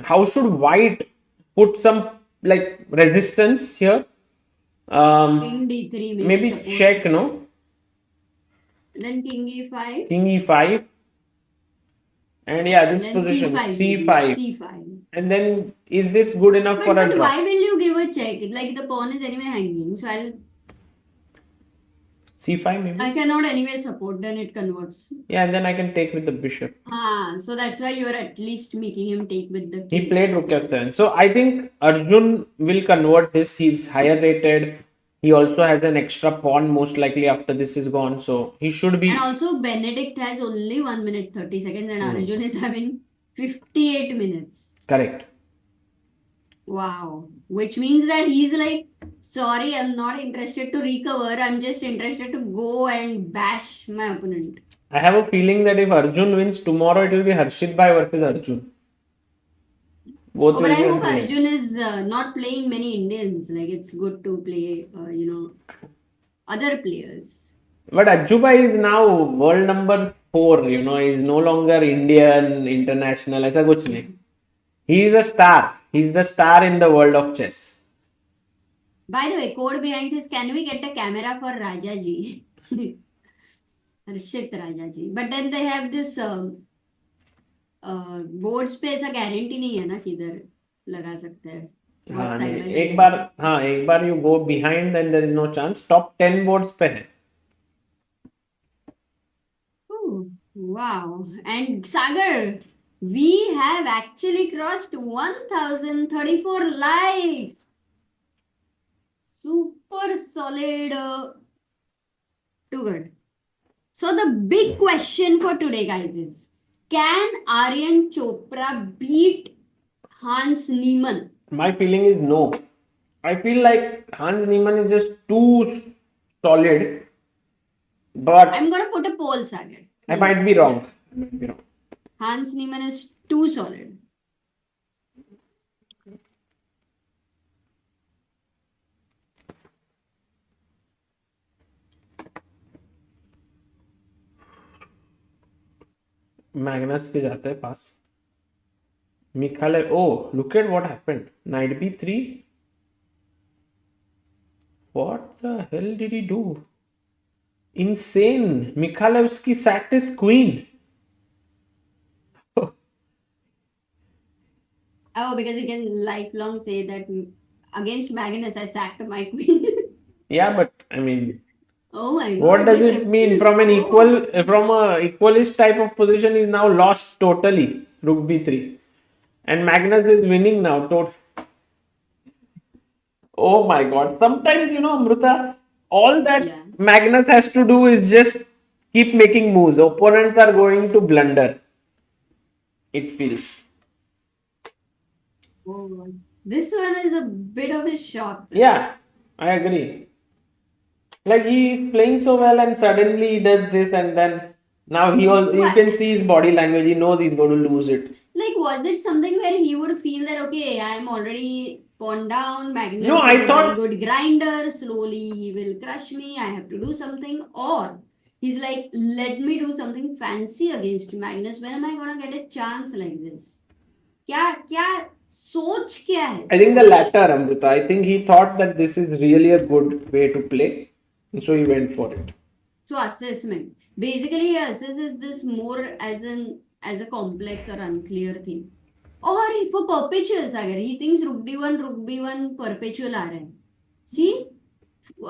how should white put some like resistance here? King d3 Maybe suppose. check, no? Then king e5. King e5. And yeah, this Then position, c5. c5. c5. And then is this good enough for a But draw? why will you give a check? Like the pawn is anyway hanging, so c5 maybe? I cannot anyway support, then it converts. Yeah, and then I can take with the bishop. So that's why you are at least making him take with the He king. played rook f7. So I think Arjun will convert this. He's higher rated. He also has an extra pawn most likely after this is gone. So he should be. And also Benedict has only 1 minute 30 seconds and Arjun is having 58 minutes. Correct. Wow. Which means that he's like, sorry, I'm not interested to recover. I'm just interested to go and bash my opponent. I have a feeling that if Arjun wins tomorrow, it will be Harshit Bhai versus Arjun. Both But will I be hope on play. Arjun is not playing many Indians. Like it's good to play, other players. But Ajju Bhai is now world number 4. He's no longer Indian, international. ऐसा कुछ नहीं. He is a star. He's the star in the world of chess. By the way, code behind says, can we get a camera for Rajaji? Harshit Rajaji. But then they have this boards पे ऐसा guarantee नहीं है ना किधर लगा सकते हैं. हाँ नहीं, एक बार you go behind, then there is no chance. Top 10 boards पे है. Oh, wow. And Sagar, we have actually crossed 1034 likes. Super solid. Too good. So the big question for today, guys, is can Aryan Chopra beat Hans Niemann? My feeling is no. I feel like Hans Niemann is just too solid. But I'm going to put a poll, Sagar. I might be wrong. Hans Niemann is too solid. Magnus के जाते हैं पास. Mikhailev. Oh, look at what happened. Knight b3. What the hell did he do? Insane. Mikhailevsky sacked his queen. Oh, because you can lifelong say that against Magnus, I sacked my queen. Yeah, but I mean, Oh my god. what does this it mean? From an from a equalist type of position, is now lost totally. Rook b3, and Magnus is winning now. Oh my god! Sometimes Amruta, all that Yeah. Magnus has to do is just keep making moves. Opponents are going to blunder. It feels. Oh, God. This one is a bit of a shock. Yeah, I agree. Like he is playing so well, and suddenly he does this, and then now you What? can see his body language. He knows he's going to lose it. Like, was it something where he would feel that, okay, I'm already pawned down, Magnus No, is I a thought- very good grinder, slowly he will crush me, I have to do something, or he's like, let me do something fancy against Magnus, when am I gonna get a chance like this? क्या सोच क्या है? I think the latter, Amrita. I think he thought that this is really a good way to play, and so he went for it. So assessment. Basically, he assesses this more as a complex or unclear thing. Or for perpetuals, agar he thinks rook b1 perpetual aa raha hai. See?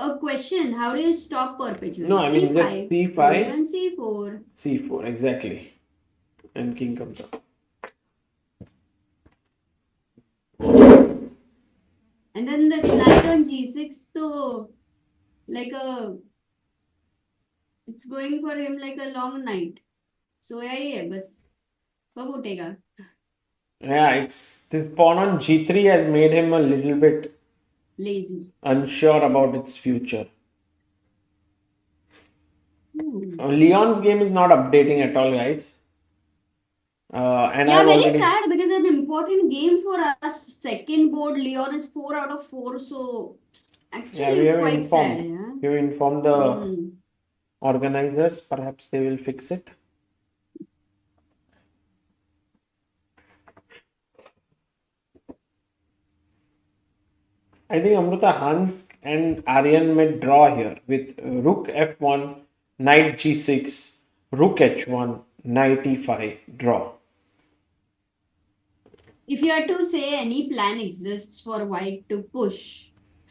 A question, how do you stop perpetual? No, I mean just c5, and c4. c4 exactly, and king comes up. And then the knight on g6, so like it's going for him like a long knight. So यही है बस कब उठेगा? Yeah, it's this pawn on g3 has made him a little bit Lazy. unsure about its future. Hmm. Leon's game is not updating at all, guys. And Yeah, I've very already... sad because an important game for us. Second board, Leon is 4 out of 4. So actually, Yeah, we have quite informed. sad. Yeah. We have informed the Hmm. organizers. Perhaps they will fix it. I think Amrita, Hans and Aryan may draw here with rook f1, knight g6, rook h1, knight e5, draw. If you had to say any plan exists for white to push,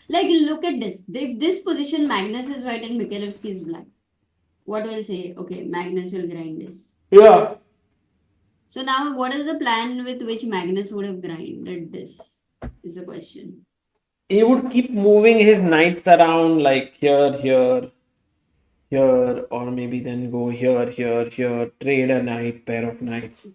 like look at this. If this position Magnus is white and Mikhailevsky is black, what will say? Okay, Magnus will grind this. Yeah. So now, what is the plan with which Magnus would have grinded this? Is the question. He would keep moving his knights around like here, here, here, or maybe then go here, here, here, trade a knight, pair of knights.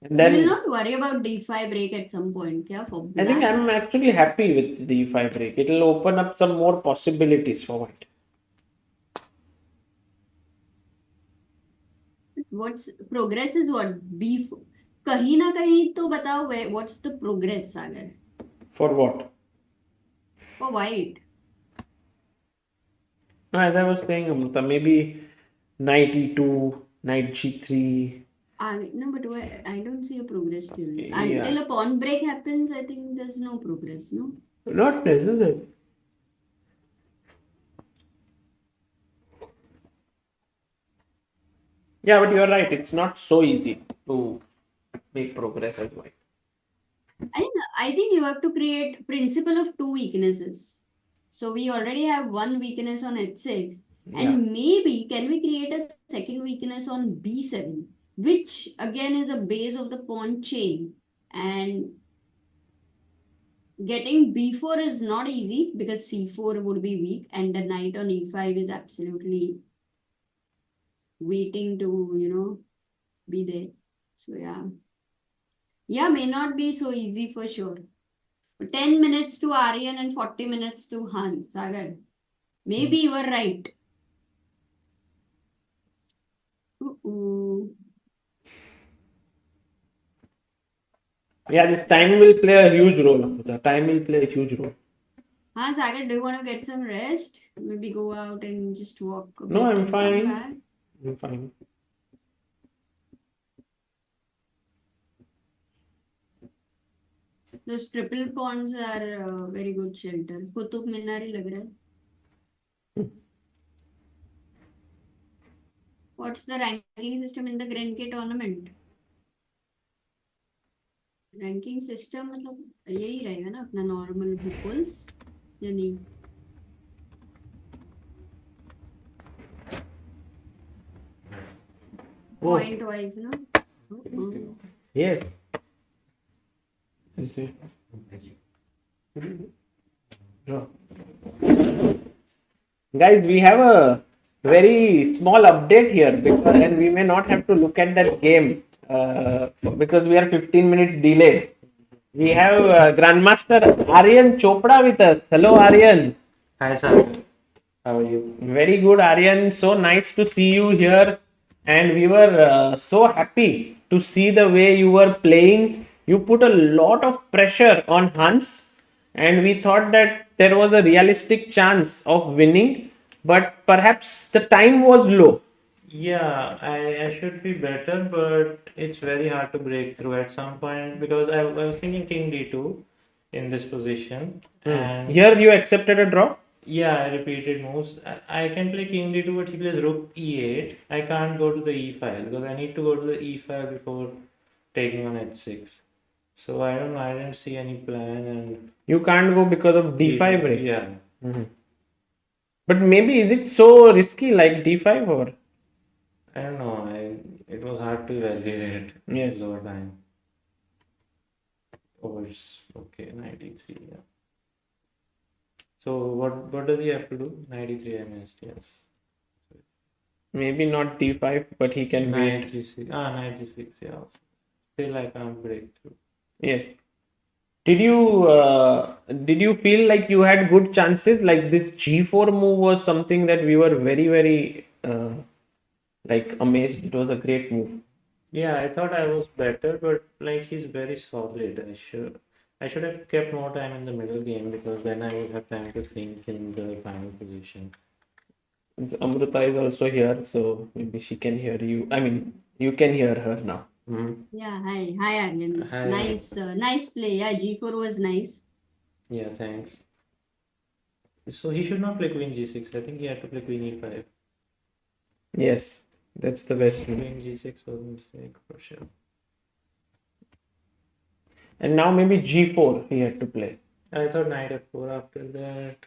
And You will then not worry about d5 break at some point, yeah, for I think black. I'm actually happy with the d5 break. It'll open up some more possibilities for white. What's progress is what? B4. कहीं ना कहीं तो बताओ what's the progress, Sagar? For what? For white. No, as I was saying, Amrita, maybe knight e2, knight g3. No, but I don't see a progress till Yeah. until a pawn break happens. I think there's no progress, no? Not necessary. Yeah, but you're right. It's not so easy to make progress as white. I think you have to create principle of two weaknesses. So we already have one weakness on h6, and maybe can we create a second weakness on b7, which again is a base of the pawn chain, and getting b4 is not easy because c4 would be weak, and the knight on e5 is absolutely waiting to be there. So yeah, may not be so easy for sure. 10 minutes to Aryan and 40 minutes to Hans. Sagar, maybe you were right. Yeah, this time will play a huge role, Amrita. Time will play a huge role. Sagar, do you want to get some rest? Maybe go out and just walk a No, bit I'm and come fine. back? I'm fine. Those triple pawns are very good shelter. Qutub Minar ही लग रहा है. What's the ranking system in the Grenke tournament? Ranking system मतलब यही रहेगा ना अपना normal बुकल्स या नहीं? पॉइंट वाइज ना? Yes. Guys, we have a very small update here and we may not have to look at that game because we are 15 minutes delayed. We have Grandmaster Aryan Chopra with us. Hello, Aryan. Hi, sir. How are you? Very good, Aryan. So nice to see you here. And we were so happy to see the way you were playing. You put a lot of pressure on Hans, and we thought that there was a realistic chance of winning, but perhaps the time was low. Yeah, I should be better, but it's very hard to break through at some point because I was thinking King D2 in this position. And Here you accepted a draw. yeah, I repeated moves. I can play King D2, but he plays Rook E8. I can't go to the E file because I need to go to the E file before taking on H6. So I don't know. I didn't see any plan and You can't go because of D5 break. yeah. But maybe is it so risky like D5 or? I don't know. It was hard to evaluate Yes. over time. Oh, it's okay. 93. Yeah. So what does he have to do? 93 I missed. Yes. Maybe not D5, but he can wait. 96. 96. Yeah. Still I can't break through. Yes. Did you feel like you had good chances? Like this G4 move was something that we were very, very like amazed. It was a great move. Yeah, I thought I was better, but like he's very solid. I should have kept more time in the middle game because then I would have time to think in the final position. Amrita is also here, so maybe she can hear you. I mean, you can hear her now. Yeah, hi Aryan. Hi. Nice play. Yeah, G4 was nice. Yeah, thanks. So he should not play Queen G6. I think he had to play Queen E5. Yes, that's the best move. Queen G6 was a mistake for sure. And now maybe G4 he had to play. I thought Knight F4 after that.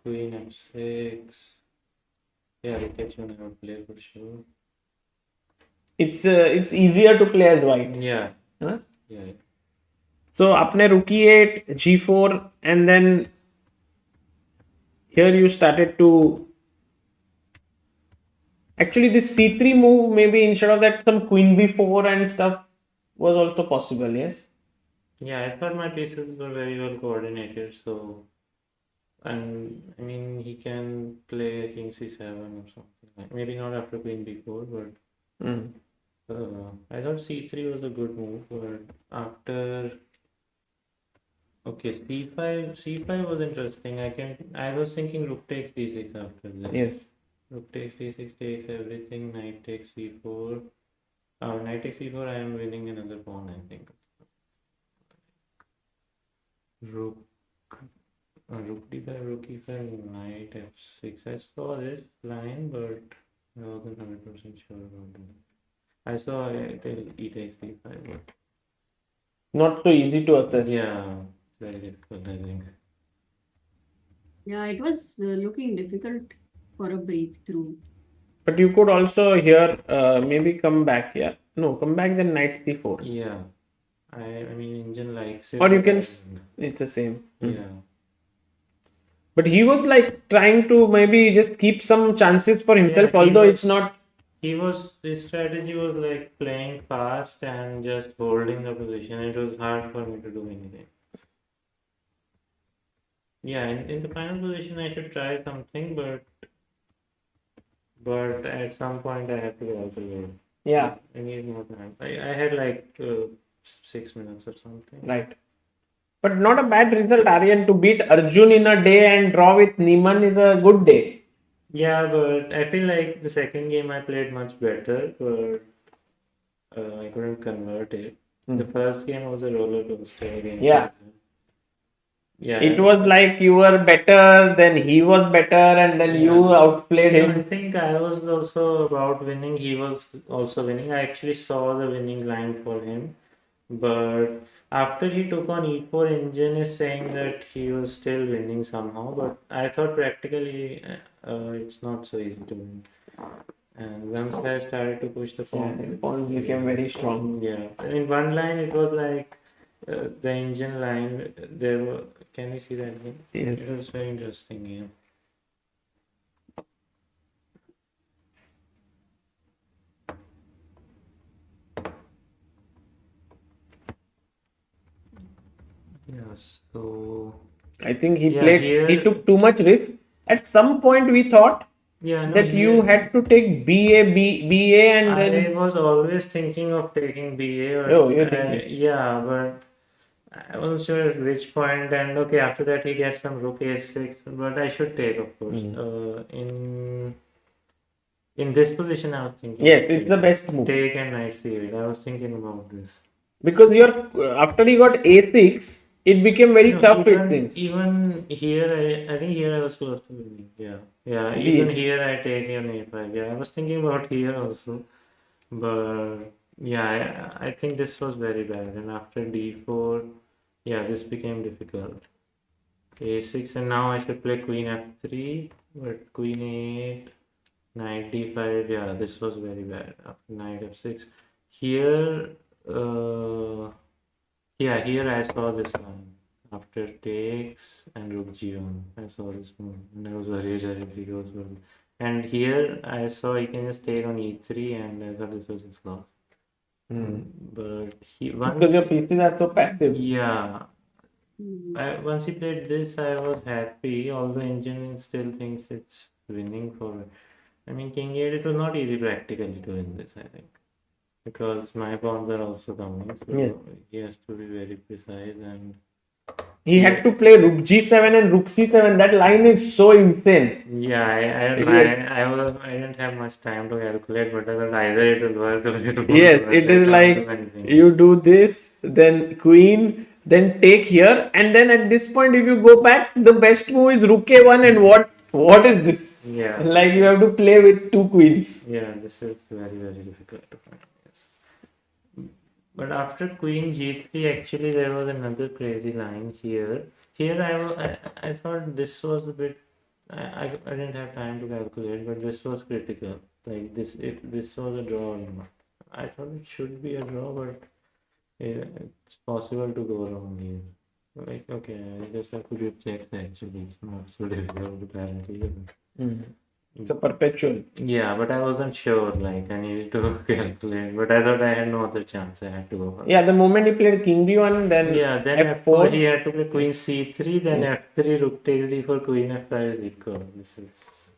Queen F6. Yeah, Rook H1 I would play for sure. It's easier to play as white. Yeah. Huh? Yeah. So apne Rook E8, G4, and then here you started to actually this C3 move, maybe instead of that some Queen B4 and stuff was also possible. Yes. Yeah, I thought my pieces were very well coordinated, so and I mean he can play King C7 or something. Like, maybe not after Queen B4, but I thought C3 was a good move, but after okay, C5 was interesting. I was thinking Rook takes D6 after this. Yes. Rook takes D6 takes everything, Knight takes C4. Knight takes C4, I am winning another pawn, I think. Rook D5, Rook E5, Knight F6. I saw this line, but I wasn't 100% sure about that. I saw E takes D5, but Not so easy to assess. yeah, very difficult, I think. Yeah, it was looking difficult for a breakthrough. But you could also here maybe come back. Yeah. No, come back then Knight C4. Yeah, I mean, Indian likes it. Or you but can. I- It's the same. Yeah. But he was like trying to maybe just keep some chances for himself, Yeah, he although was- it's not. His strategy was like playing fast and just holding the position. It was hard for me to do anything. Yeah, in the final position, I should try something, but at some point, I have to go out the way. Yeah. I need more time. I had like 6 minutes or something. Right. But not a bad result, Aryan. To beat Arjun in a day and draw with Niemann is a good day. Yeah, but I feel like the second game I played much better, but I couldn't convert it. The first game was a roller coaster against Yeah. Arjun. Yeah. It was like you were better, then he was better, and then you outplayed I him. think I was also about winning. He was also winning. I actually saw the winning line for him. But after he took on E4, engine is saying that he was still winning somehow. But I thought practically it's not so easy to win. And once I started to push the pawn, Pawn became very strong. yeah. In one line, it was like the engine line. There were. Can we see that again? Yes. It was very interesting game. Yeah. So. I think he Yeah, played. here- He took too much risk. At some point, we thought Yeah. No, that you here- had to take BA, and I then was always thinking of taking BA. Or, Oh, you're thinking. yeah, but I wasn't sure at which point. And okay, after that he gets some rook a6, but I should take, of course. In this position, I was thinking. Yes, it's the best move. Take and knight c8. I was thinking about this. because after he got A6, it became very No, tough. even, It seems. even here, I think here I was close to winning. Yeah, yeah. Indeed. Even here I take on a5. Yeah, I was thinking about here also, but yeah, I think this was very bad. And after d4, yeah, this became difficult. A6, and now I should play queen f3, but queen a8, knight d5. Yeah, this was very bad. After knight f6, here. Yeah, here I saw this line. After takes and rook g1, I saw this move, and I was worried that if he goes well. And here I saw he can just take on e3, and I thought this was his loss. But Because your pieces are so passive. yeah, once he played this, I was happy. Although engine still thinks it's winning for. I mean, king 8. It was not easy practically to win this, I think. Because my pawns are also coming, so Yes. he has to be very precise. And He had to play rook g7 and rook c7. That line is so insane. yeah, I didn't have much time to calculate, but I thought either it will work or it won't Yes, work. it I is can't like do anything. you do this, then queen, then take here, and then at this point, if you go back, the best move is rook a1, and what is this? Yeah. Like you have to play with two queens. Yeah, this is very, very difficult to find. Yes. But after queen g3, actually there was another crazy line here. Here I thought this was a bit. I didn't have time to calculate, but this was critical. Like this, if this was a draw or not. I thought it should be a draw, but it's possible to go wrong here. Like, okay, I guess I could have checked actually. It's not so difficult apparently. It's a perpetual. Yeah, but I wasn't sure. Like, I needed to calculate, but I thought I had no other chance. I had to go for it. Yeah, the moment he played king b1, then Yeah, then f4. he had to play queen c3, then f3, rook takes d4, queen f5 is equal. This is.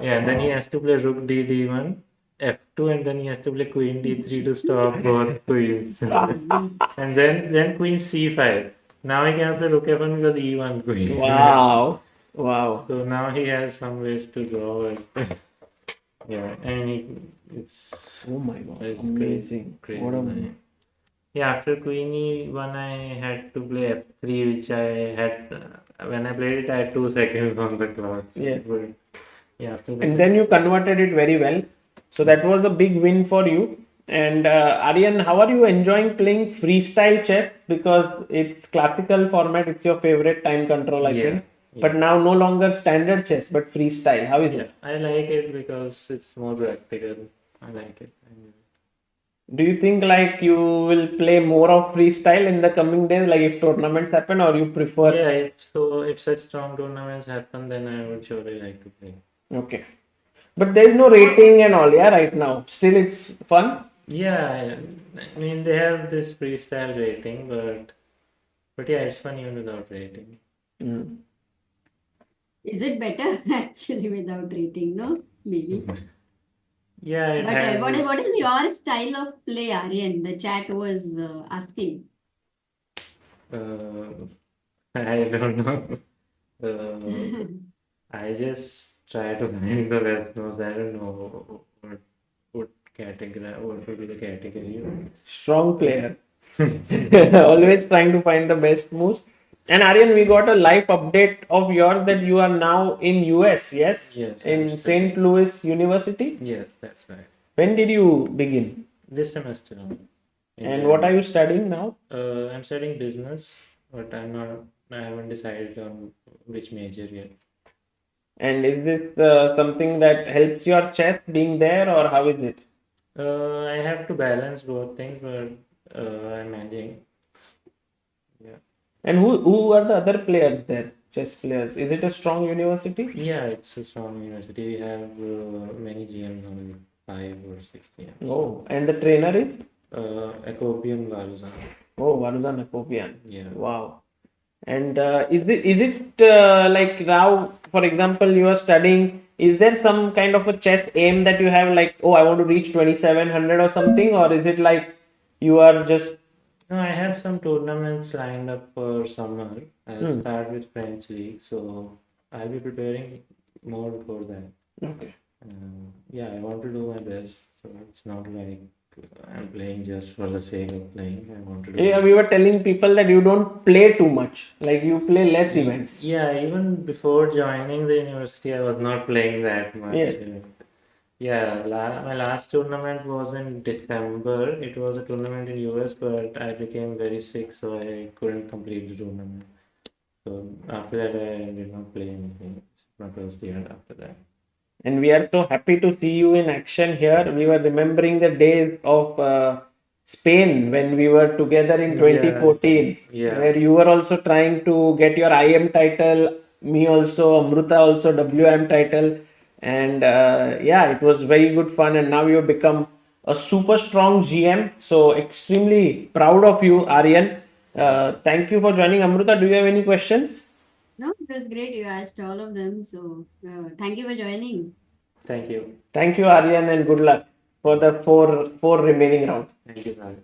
Yeah, and then he has to play rook d1, f2, and then he has to play queen d3 to stop both queens. And then queen c5. Now he can play rook f1 because e1 queen. Wow. Wow. So now he has some ways to draw. Yeah, and it's. Oh my god. It's Amazing. crazy. What a Line. Yeah, after queen e1, I had to play f3, which I had. When I played it, I had 2 seconds on the clock. Yes. But, yeah, after that. And then you converted it very well. So that was a big win for you. And Aryan, how are you enjoying playing freestyle chess? Because it's classical format. It's your favorite time control, I think. But now no longer standard chess, but freestyle. How is it? I like it because it's more practical. I like it. Do you think like you will play more of freestyle in the coming days, like if tournaments happen, or you prefer? Yeah, if such strong tournaments happen, then I would surely like to play. Okay. But there is no rating and all, yeah, right now. Still it's fun? Yeah, I mean they have this freestyle rating, but yeah, it's fun even without rating. Is it better actually without rating? No, maybe. Yeah, it But has what this- is your style of play, Aryan? The chat was asking. I don't know. I just try to find the best moves. I don't know what category, what would be the category. Strong player. Always trying to find the best moves. And Aryan, we got a live update of yours that you are now in US, yes? Yes, In I'm St. Louis University. Yes, that's right. When did you begin? This semester only. And what are you studying now? I'm studying business, but I haven't decided on which major yet. And is this something that helps your chess being there, or how is it? I have to balance both things, but I'm managing. Yeah. And who are the other players there, chess players? Is it a strong university? Yeah, it's a strong university. We have many GMs, only 5 or 6 GMs. Oh, and the trainer is? Akopian Varuzan. Oh, Varuzan Akopian. Yeah. Wow. And is it like now, for example, you are studying, is there some kind of a chess aim that you have, like, oh, I want to reach 2700 or something, or is it like you are just... No, I have some tournaments lined up for summer. I'll start with French League, so I'll be preparing more for that. Okay. Yeah, I want to do my best, so it's not like I'm playing just for the sake of playing. I want to do. Yeah, we were telling people that you don't play too much, like you play less events. Yeah, even before joining the university, I was not playing that much. Yes. Yeah, my last tournament was in December. It was a tournament in US, but I became very sick, so I couldn't complete the tournament. So after that, I did not play anything. It's my first year after that. And we are so happy to see you in action here. We were remembering the days of Spain when we were together in 2014, Yeah. where you were also trying to get your IM title, me also, Amruta also WM title. And yeah, it was very good fun. And now you've become a super strong GM. So extremely proud of you, Aryan. Thank you for joining. Amruta, do you have any questions? No, it was great. You asked all of them. So thank you for joining. Thank you. Thank you, Aryan, and good luck for the four remaining rounds. Thank you, Fabi.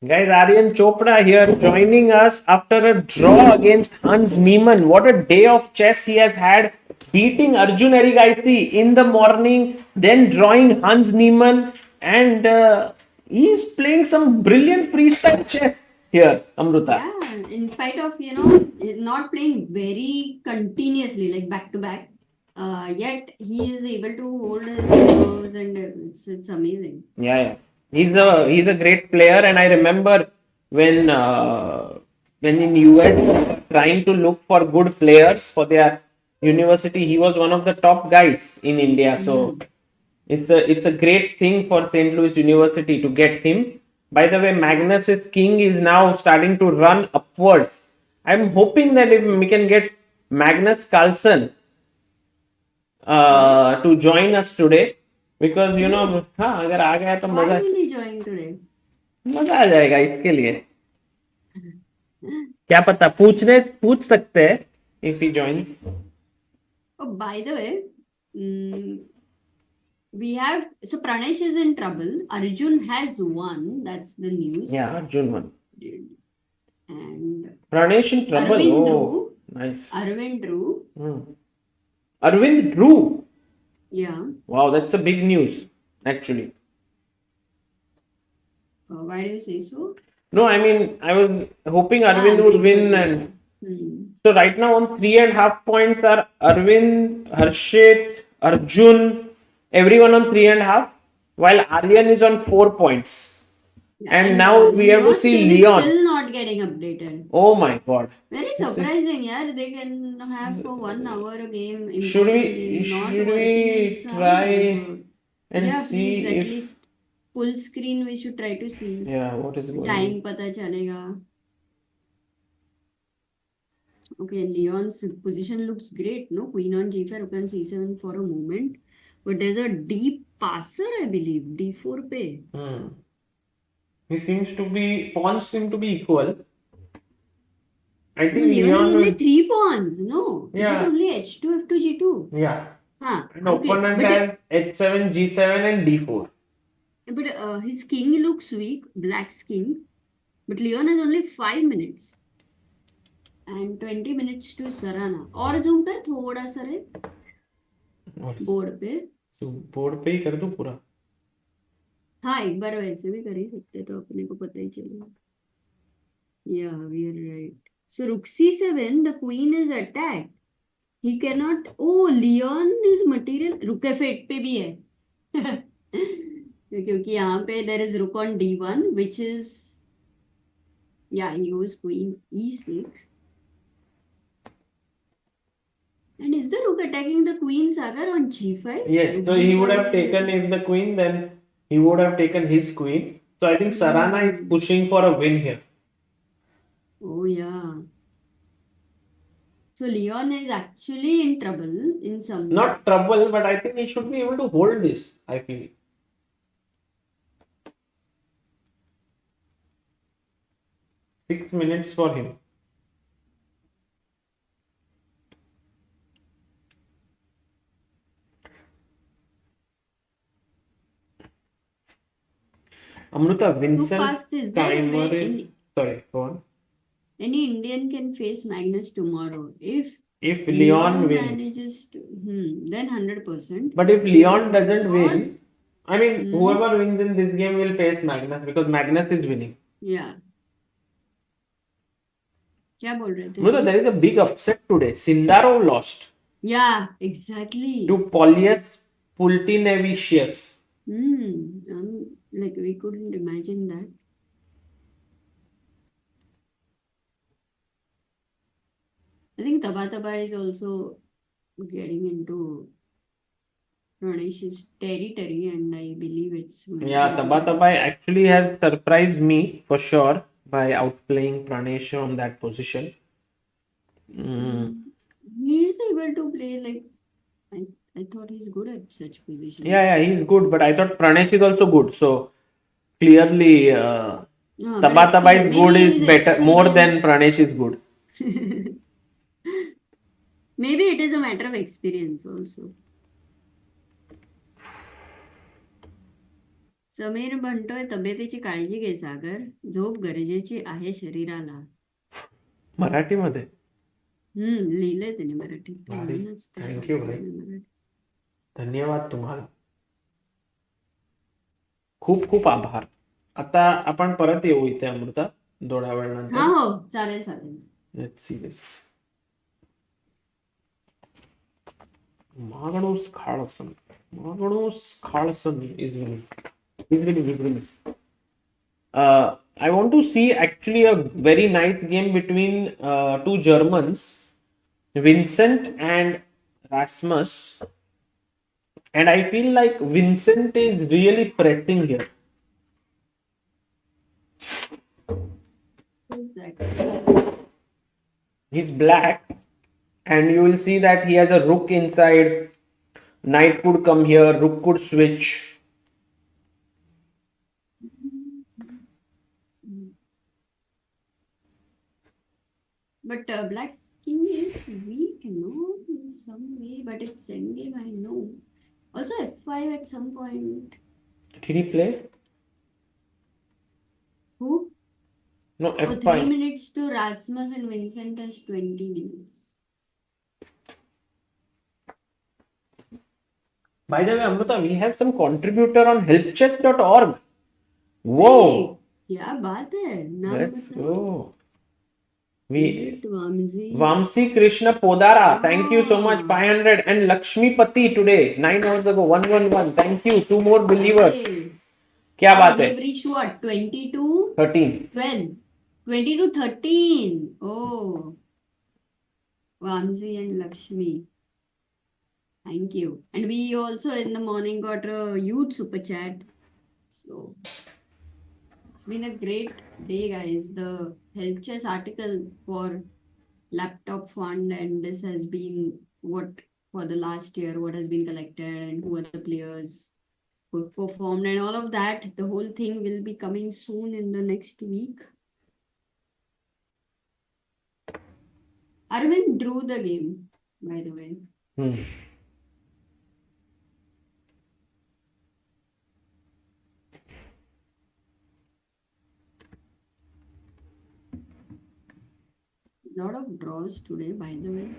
Guys, Aryan Chopra here joining us after a draw against Hans Niemann. What a day of chess he has had, beating Arjun Erigaisi in the morning, then drawing Hans Niemann, and he's playing some brilliant freestyle chess here, Amruta. Yeah, in spite of, not playing very continuously, like back to back, yet he is able to hold his nerves, and it's amazing. Yeah. He's a great player, and I remember when in US they were trying to look for good players for their university, he was one of the top guys in India. So it's a great thing for St. Louis University to get him. By the way, Magnus's king is now starting to run upwards. I'm hoping that if we can get Magnus Carlsen to join us today, because हाँ अगर आ गया तो Why मजा will he join today? आ जाएगा इसके लिए. क्या पता, पूछ सकते हैं if he joins. Oh, by the way, so Pranesh is in trouble. Arjun has won. That's the news. Yeah, Arjun won. And Pranesh in trouble. Arvind Oh, drew. nice. Arvind drew. Arvind drew. Yeah. Wow, that's a big news, actually. Why do you say so? No, I mean, I was hoping Arvind would win. And so right now on 3.5 points are Arvind, Harshit, Arjun, everyone on 3.5, while Aryan is on 4 points. And now we have to see Leon. Still not getting updated. Oh my God. Very surprising, yeah. They can have for 1 hour a game. Should we try and see please, if... at least full screen we should try to see. Yeah, what is going on? Time pata chalega. Okay, Leon's position looks great, no? Queen on g5, rook on c7 for a moment. But there's a deep passer, I believe. d4 pe. Pawns seem to be equal. I think Leon has Leon only 3 pawns, no? Yeah. Is it only h2, f2, g2? Yeah. Huh. And Okay. opponent But has h7, g7 and d4. But his king looks weak, black's king. But Leon has only 5 minutes. And 20 minutes to Sarana. और zoom कर थोड़ा सा रे और board पे. तो board पे ही कर दूं पूरा. हाँ एक बार वैसे भी कर ही सकते तो अपने को पता ही चलेगा. Yeah, we are right. So rook c7, the queen is attacked. He cannot. Oh, Leon is material. Rook f8 पे भी है. क्योंकि यहाँ पे there is rook on d1, which is, yeah, he goes queen e6. And is the rook attacking the queen, Sagar, on g5? Yes, Rook so he would have d5. taken if the queen, then he would have taken his queen. So I think Sarana is pushing for a win here. Oh, yeah. So Leon is actually in trouble in some. Not trouble, but I think he should be able to hold this, I feel. Six minutes for him. Amruta, Who Vincent passed is there? timer is... Sorry, go on. Any Indian can face Magnus tomorrow if If Leon wins. manages to, then 100%. But if Leon doesn't win, Because, I mean, whoever wins in this game will face Magnus because Magnus is winning. yeah. क्या बोल रहे थे? Amruta, there is a big upset today. Sindarov lost Yeah, exactly. to Polius Pultinevicius. Like we couldn't imagine that. I think Taba is also getting into Pranesh's territory, and I believe it's. Yeah, Taba actually has surprised me for sure by outplaying Pranesh on that position. He is able to play like. I thought he's good at such positions. Yeah, he's good, but I thought Pranesh is also good. So clearly, Taba is good is better, more than Pranesh is good. Maybe it is a matter of experience also. Sameer म्हणतोय तब्येतीची काळजी घे सागर, झोप गरजेची आहे शरीराला. मराठीमध्ये लिहिलंय त्याने मराठी. थँक्यू भाई, धन्यवाद तुम्हाला, खूप खूप आभार. आता आपण परत येऊ इथे अमृता थोड्या वेळानंतर. हो चालेल चालेल. Let's see this. Magnus Carlsen. Magnus Carlsen is winning. He's winning. I want to see actually a very nice game between two Germans, Vincent and Rasmus. And I feel like Vincent is really pressing here. He's black, and you will see that he has a rook inside. Knight could come here, rook could switch. But Black's king is weak, no, in some way, but it's endgame, I know. Also f5 at some point. Did he play? Who? No, For f5. 3 minutes to Rasmus, and Vincent has 20 minutes. By the way, Amruta, we have some contributor on helpchess.org. Whoa! क्या बात है, नाम Let's बताओ. go. Vamsi. Vamsi Krishna Podara, thank you so much. 500. And Lakshmi Pati today, 9 hours ago, 111. Thank you. 2 more believers. क्या बात है? We've reached what? 22? 13. 12. 22, 13. Oh. Vamsi and Lakshmi. Thank you. And we also in the morning got a huge super chat. So it's been a great day, guys. The Help Chess article for laptop fund, and this has been what for the last year, what has been collected, and who are the players who performed, and all of that. The whole thing will be coming soon in the next week. Arvind drew the game, by the way. Lot of draws today, by the way.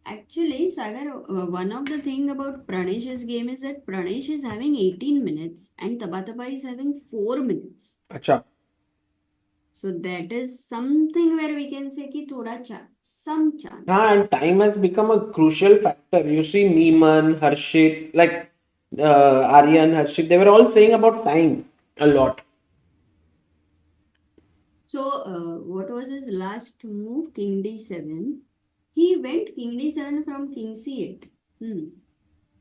Actually, Sagar, one of the thing about Pranesh's game is that Pranesh is having 18 minutes and Tabataba is having 4 minutes. Acha. So that is something where we can say ki thoda chance, some chance. And time has become a crucial factor. You see, Niemann, Harshit, like Aryan, Harshit, they were all saying about time a lot. So what was his last move? King D7. He went King D7 from King C8.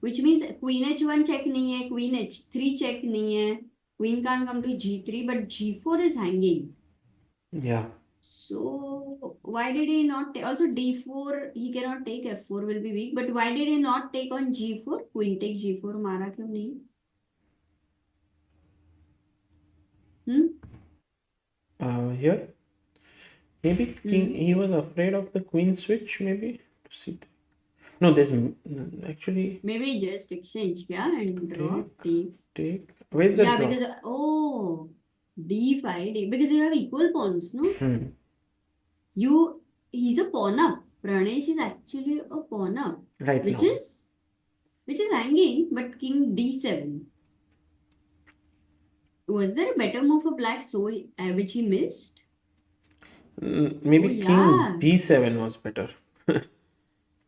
Which means Queen H1 check nahi hai, Queen H3 check nahi hai. Queen can't come to G3, but G4 is hanging. Yeah. So why did he not also D4? He cannot take F4 will be weak. But why did he not take on G4? Queen take G4 मारा क्यों नहीं? Here, maybe king. He was afraid of the queen switch. Maybe to see. No, there's actually Maybe just exchange kya and draw takes. take. Where's the Yeah, draw? because D5 because you have equal pawns, no? He's a pawn up. Pranesh is actually a pawn up, Right which now. is hanging, but King D7. Was there a better move for black which he missed? Maybe Oh, king yeah. B7 was better.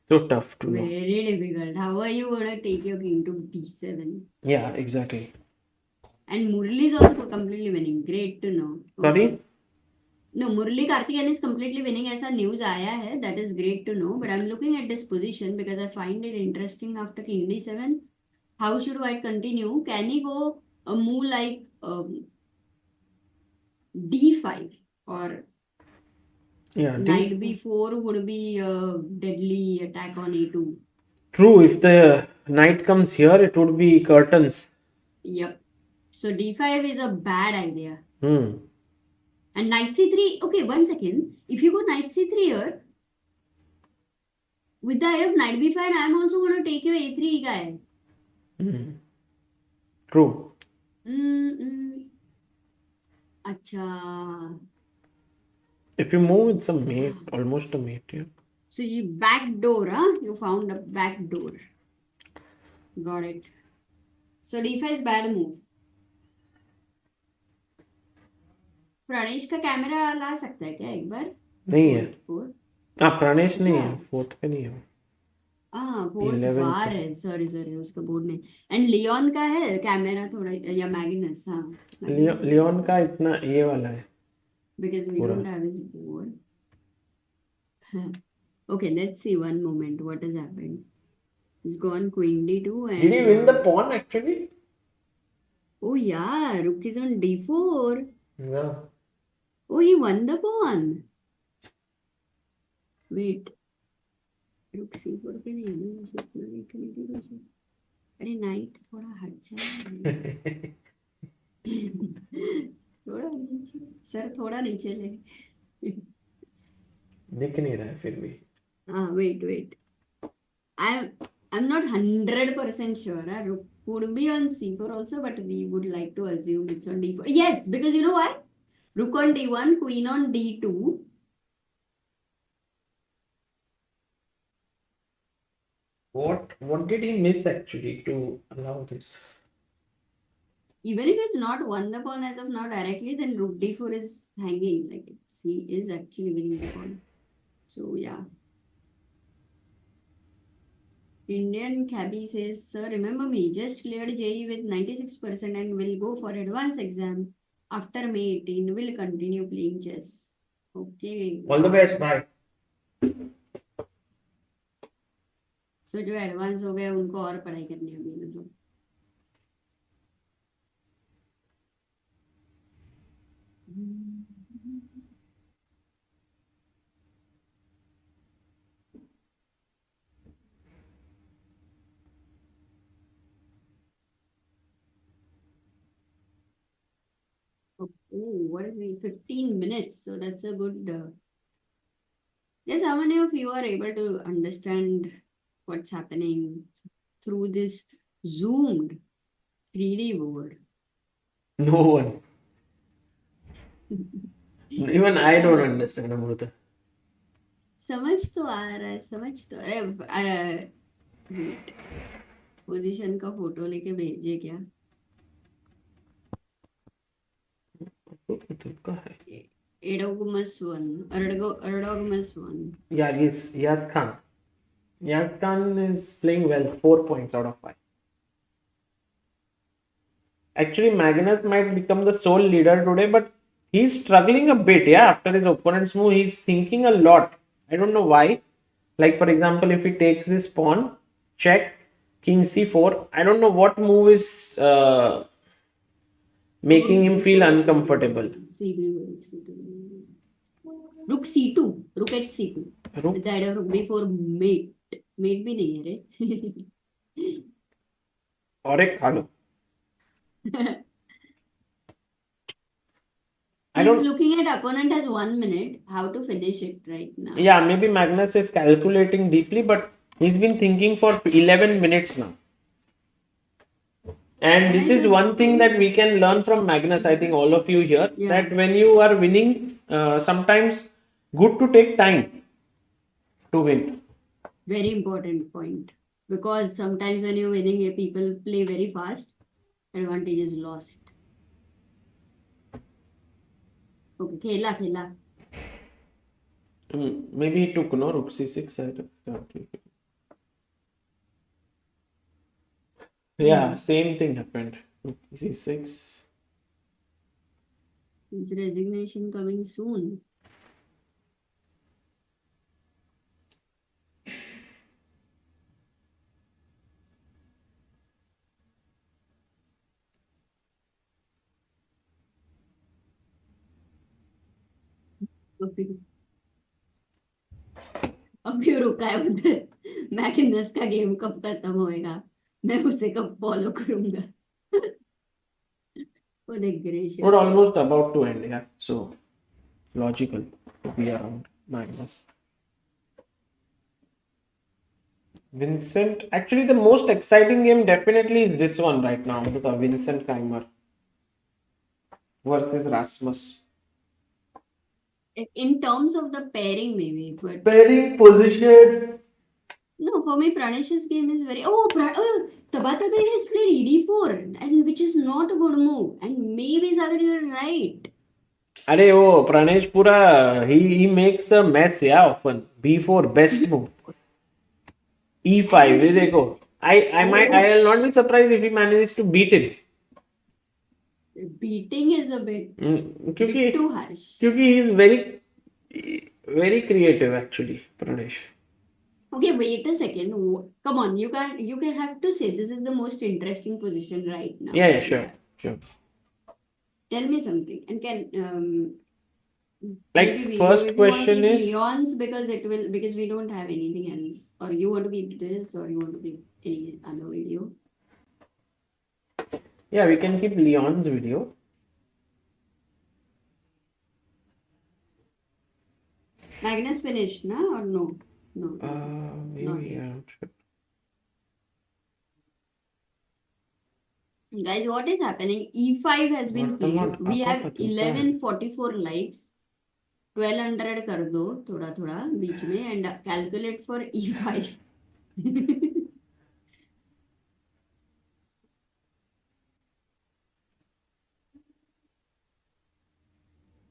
So tough to know. Very difficult. How are you gonna take your king to B7? Yeah, exactly. And Murli is also completely winning. Great to know. Sorry? No, Murli Karthikeyan is completely winning. ऐसा news आया है. That is great to know. But I'm looking at this position because I find it interesting after King D7. How should White continue? Can he go a move like D5 or Yeah. Knight B4 would be a deadly attack on A2. True. If the knight comes here, it would be curtains. Yep. So D5 is a bad idea. Hmm. And Knight C3. Okay, 1 second. If you go Knight C3 here, with the idea of Knight B5, I'm also going to take your A3 guy. True. Acha. If you move, it's a mate, almost a mate. Yeah. So you backdoor, huh? You found a backdoor. Got it. So D5 is bad move. Pranesh का camera ला सकता है क्या एक बार? नहीं है. Fourth. Pranesh नहीं है. Fourth पे नहीं है. फोर्थ 11th बार है. सॉरी उसका बोर्ड नहीं. एंड लियोन का है कैमरा थोड़ा या मैग्नस. हाँ. लियोन का इतना ये वाला है. Because we don't have his board. Okay, let's see one moment what has happened. He's gone Queen D2 and... Did he win the pawn actually? Oh yeah, Rook is on D4. Yeah. Oh, he won the pawn. Wait. Rook C4 पे नहीं है ना, मुझे इतना wait करने की कोशिश. अरे नाइट थोड़ा हट जाए. थोड़ा नीचे. सर थोड़ा नीचे ले. दिख नहीं रहा है फिर भी. Wait. I'm not 100% sure. Rook could be on C4 also, but we would like to assume it's on D4. Yes, because you know why? Rook on D1, Queen on D2. What did he miss actually to allow this? Even if it's not won the pawn as of now directly, then Rook D4 is hanging. Like he is actually winning the pawn. So yeah. Indian cabbie says, sir, remember me, just cleared JE with 96% and will go for advanced exam. After May 18, will continue playing chess. Okay. All the best. Bye. So जो advance हो गया उनको और पढ़ाई करनी होगी मतलब. Oh, what is it? 15 minutes. So that's a good. Yes, how many of you are able to understand what's happening through this zoomed 3D board? No one. Even I don't understand, Amruta. समझ तो आ रहा है, समझ तो अरे position का photo लेके भेजिए क्या? तुमका है एडोगमस वन, एडोगमस one. Yaz Khan. Yaz Khan is playing well, 4 points out of 5. Actually, Magnus might become the sole leader today, but he's struggling a bit. Yeah, after his opponent's move, he's thinking a lot. I don't know why. Like, for example, if he takes this pawn, check, king c4, I don't know what move is making him feel uncomfortable. Rook c2, rook at c2. Rook? With the idea of rook b4 mate. Mate भी नहीं है रे. और एक खा लो. I He's don't. looking at opponent has 1 minute. How to finish it right now? Yeah, maybe Magnus is calculating deeply, but he's been thinking for 11 minutes now. And this is one thing that we can learn from Magnus, I think all of you here, Yeah. that when you are winning, sometimes good to take time to win. Very important point. Because sometimes when you're winning, people play very fast. Advantage is lost. Okay, खेला. Maybe he took no rook c6. Yeah, same thing happened. Rook c6. Is resignation coming soon? अभी रुका है उधर. Magnus का game कब खत्म होएगा, मैं उसे कब फॉलो करूंगा. वो देख gracious. We're almost about to end, yeah. So, it's logical to be around Magnus. Vincent, actually, the most exciting game definitely is this one right now, the Vincent Keimer versus Rasmus. In terms of the pairing, maybe, but Pairing position. no, for me, Pranesh's game is very. Tabatabai has played ED4, and which is not a good move. And maybe Sagar, you're right. Arey, oh, Pranesh Pura, he makes a mess, yeah, often. B4, best move. E5, there you go. I'll not be surprised if he manages to beat it. Beating is a bit too harsh. Because he is very, very creative, actually, Pranesh. Okay, wait a second. Come on, you can have to say this is the most interesting position right now. Yeah, sure. Tell me something, and can Like, first question is Leon's because we don't have anything else, or you want to keep this, or you want to keep any other video. Yeah, we can keep Leon's video. Magnus finished, na or no? No. Maybe, Not yeah, I'm sure. Guys, what is happening? E5 has been played. We have 1144 likes. 1200 कर दो थोड़ा थोड़ा बीच में and calculate for E5.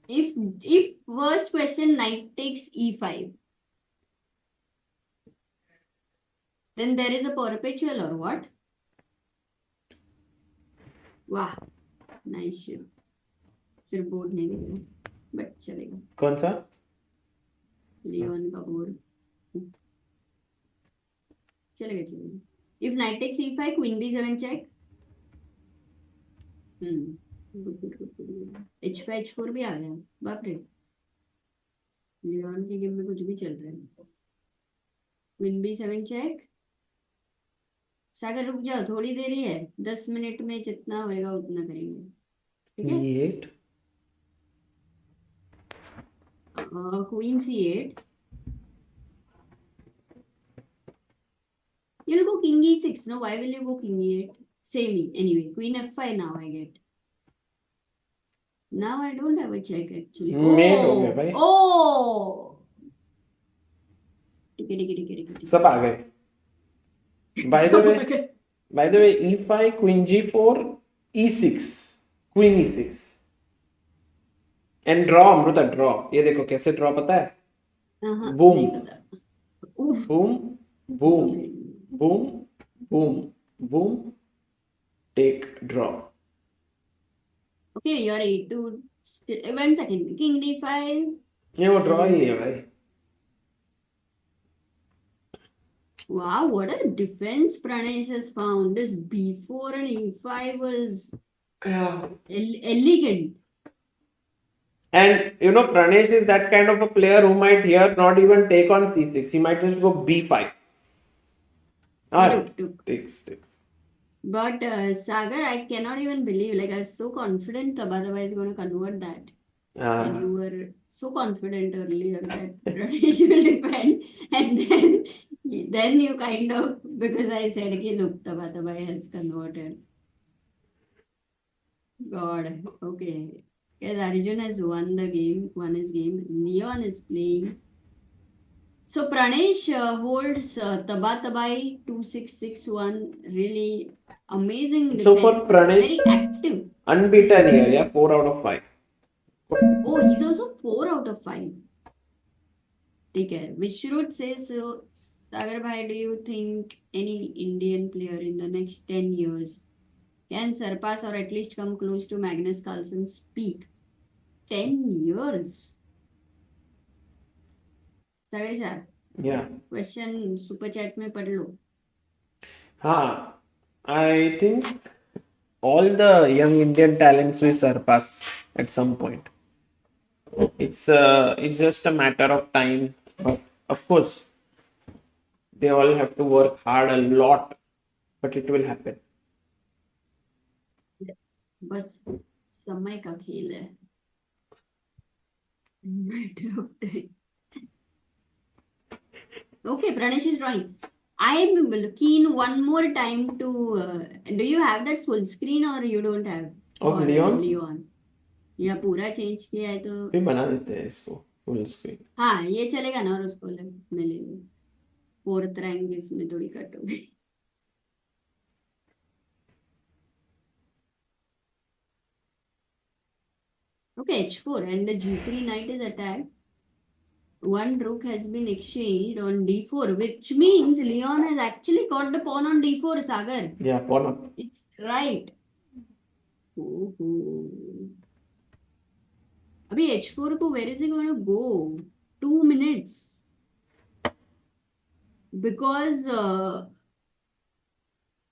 If first question knight takes E5, then there is a perpetual or what? वाह, nice ship. सिर्फ board नहीं दिख but चलेगा. कौन सा? लियोन का बोर्ड चलेगा. If knight takes e5, queen b7 check. Good. h5 h4 भी आ गया. बाप रे, लियोन के गेम में कुछ भी चल रहा है. queen b7 check. सागर रुक जाओ, थोड़ी देरी है. 10 मिनट में जितना होएगा उतना करेंगे, ठीक है? E8. Queen c8. You'll go king e6. No, why will you go king e8? Same anyway. Queen f5 now I get. Now I don't have a check actually. Mate हो गया भाई. Oh! ठीक है सब आ गए. By the way, e5, queen g4, e6, queen e6. And draw, Amrita, draw. ये देखो कैसे draw पता है? Boom. नहीं पता. Boom, boom, boom, boom, boom. Take, draw. Okay, you're A2. One second. King D5. ये वो draw ही है भाई. Wow, what a defense Pranesh has found. This B4 and E5 was elegant. And you know, Pranesh is that kind of a player who might here not even take on c6. He might just go b5. Takes. But Sagar, I cannot even believe. Like, I was so confident Tabatabai is going to convert that. And you were so confident earlier that Pranesh will defend. And then you kind of, because I said, okay, look, Tabatabai has converted. God, okay. Yes, Arjun has won his game. Leon is playing. So Pranesh holds Tabatabai 2-6-6-1. Really amazing defense. So for Pranesh, very active. Unbeaten here, yeah, 4 out of 5. Oh, he's also 4 out of 5. Take care. Vishrut says, so, Sagar Bhai, do you think any Indian player in the next 10 years can surpass or at least come close to Magnus Carlsen's peak? 10 years? Sagar sir. Yeah. Question super chat में पढ़ लो. I think all the young Indian talents will surpass at some point. It's just a matter of time. But of course, they all have to work hard a lot, but it will happen. बस समय का खेल है. Matter of time. Okay, Pranesh is drawing. I'm keen one more time to. Do you have that full screen or you don't have? Of Leon? Leon. या पूरा change किया है तो फिर बना देते हैं इसको फुल स्क्रीन. हाँ ये चलेगा ना. और उसको मैं ले लूँ. 4th रैंक इसमें थोड़ी कट हो गई. Okay, h4 and the g3 knight is attacked. One rook has been exchanged on d4, which means Leon has actually got the pawn on d4, Sagar. Yeah, pawn up. It's right. Abhi h4 ko where is he going to go? 2 minutes. Because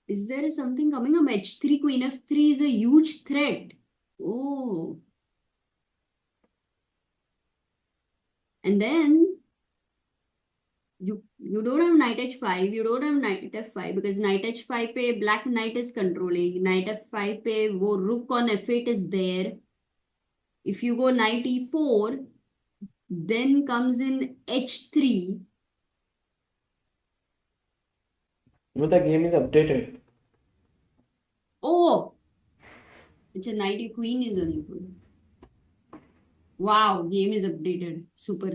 is there something coming up? h3, queen f3 is a huge threat. Oh. And then you don't have knight h5, you don't have knight f5 because knight h5 pe black knight is controlling. Knight f5 pe wo rook on f8 is there. If you go knight e4, then comes in h3. No, the game is updated. Oh, it's a knight queen is only good. Wow, game is updated. Super.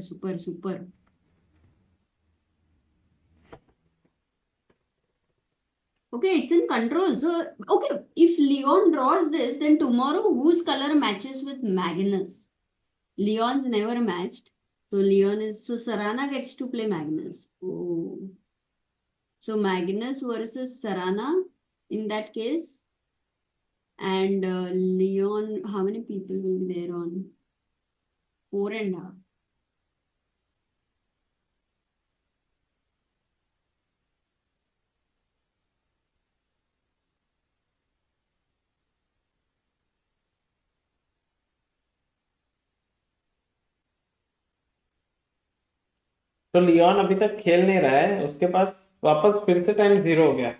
Okay, it's in control. So, okay, if Leon draws this, then tomorrow whose color matches with Magnus? Leon's never matched. So, Sarana gets to play Magnus. Oh. So, Magnus versus Sarana in that case. And Leon, how many people will be there on? 4.5. तो Leone अभी तक खेल नहीं रहा है. उसके पास वापस फिर से टाइम 0 हो गया.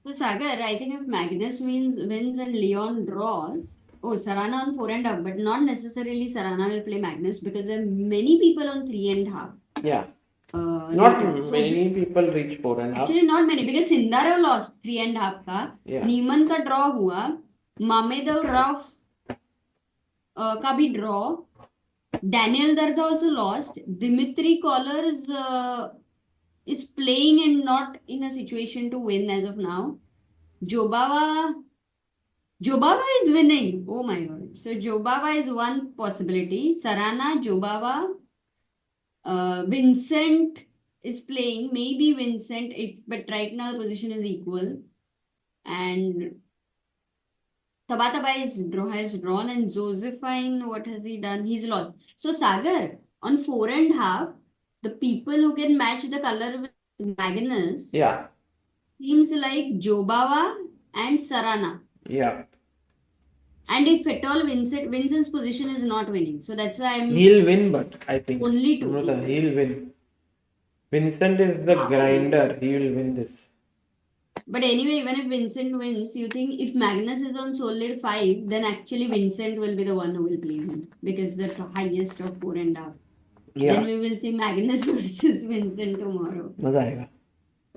So Sagar, I think if Magnus wins and Leon draws, Sarana on 4.5, but not necessarily Sarana will play Magnus because there are many people on 3.5. Yeah. Not many people reach 4.5. Actually, not many because Sindarev lost 3.5 का. Yeah. Niemann का draw हुआ. Mamedov Rauf का भी draw. Daniel Darda also lost. Dimitri Collars is playing and not in a situation to win as of now. Jobava is winning. Oh my god. So Jobava is one possibility. Sarana, Jobava, Vincent is playing. Maybe Vincent, but right now the position is equal. And Tabata has drawn, and Josephine, what has he done? He's lost. So Sagar, on 4.5, the people who can match the color with Magnus Yeah. seems like Jobava and Sarana. Yeah. And if at all Vincent's position is not winning. So that's why I'm He'll win, but I think. only two. Amrita, he'll win. Vincent is the grinder. He will win this. But anyway, even if Vincent wins, you think if Magnus is on solid 5, then actually Vincent will be the one who will play him because the highest of 4.5. Yeah. Then we will see Magnus versus Vincent tomorrow. मजा आएगा.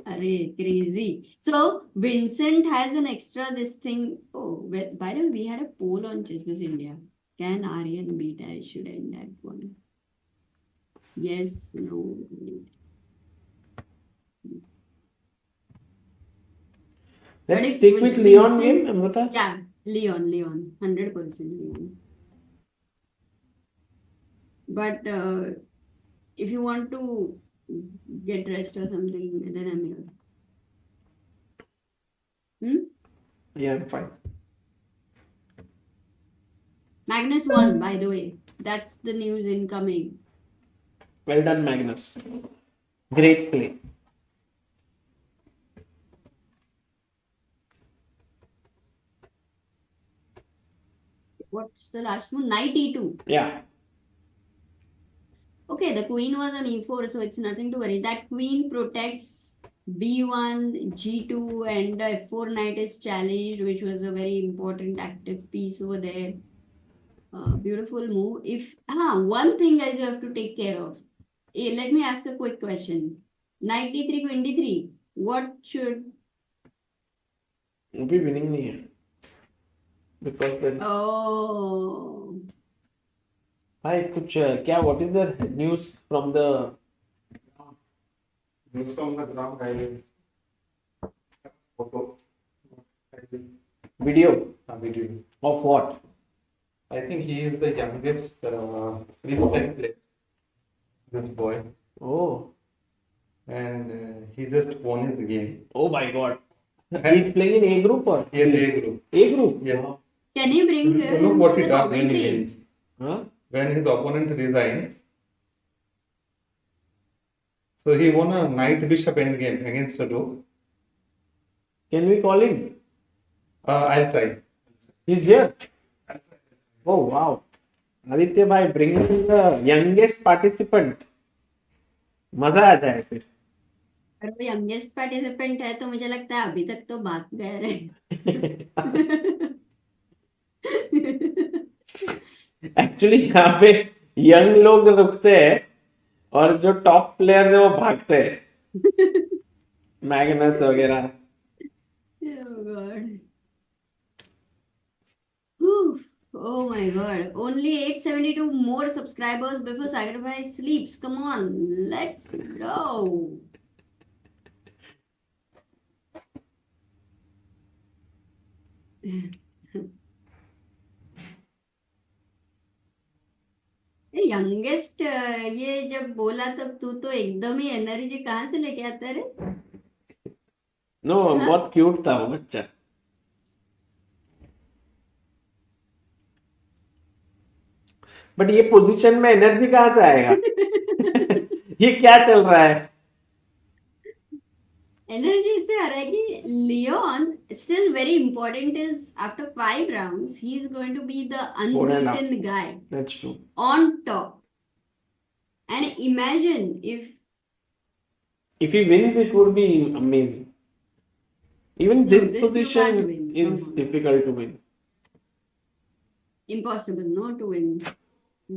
Array, crazy. So Vincent has an extra this thing. Oh, by the way, we had a poll on Chessbus India. Can Aryan beat? I should end that one. Yes, no. But Let's if stick with Vincent- Leon game, Amrita. Yeah, Leon, 100% Leon. But if you want to get rest or something, then I'm here. Yeah, I'm fine. Magnus won, by the way. That's the news incoming. Well done, Magnus. Great play. What's the last one? Knight e2. Yeah. Okay, the queen was on e4, so it's nothing to worry. That queen protects b1, g2, and the f4 knight is challenged, which was a very important active piece over there. Beautiful move. One thing guys you have to take care of. Let me ask a quick question. Knight d3, queen d3. What should... वो भी winning नहीं है. Because there is... Oh... Hi, कुछ क्या? What is the news from the News from the ground, I will photo. video Video. of what? I think he is the youngest freestyle player. This boy, Oh, and he just won his game. oh my God. He's playing in A group or? He is A group. A group? Yes. Can you bring Look what he the does when he commentary? wins. Huh? When his opponent resigns. So he won a knight bishop endgame against a rook. Can we call him? I'll try. He's here. Oh wow. Aditya bhai bringing the youngest participant. मजा आ जाए फिर. अगर वो youngest participant है तो मुझे लगता है अभी तक तो बात गए रहे. एक्चुअली यहाँ पे यंग लोग रुकते हैं और जो टॉप प्लेयर्स है वो भागते हैं. मैग्नस वगैरह. Oh God. Whew. Oh my God. Only 872 more subscribers before Sagar Bhai sleeps. Come on, let's go. Youngest ये जब बोला तब तू तो एकदम ही एनर्जी कहाँ से लेके आता है रे? नो बहुत क्यूट था वो बच्चा. बट ये पोजीशन में एनर्जी कहाँ से आएगा? ये क्या चल रहा है? एनर्जी इससे आ रहा है कि Leone still very important is after 5 rounds he is going to be the unbeaten guy That's true. on top. And imagine If he wins, it would be amazing. Even No, this this you position can't win. is Come on. difficult to win. impossible no to win.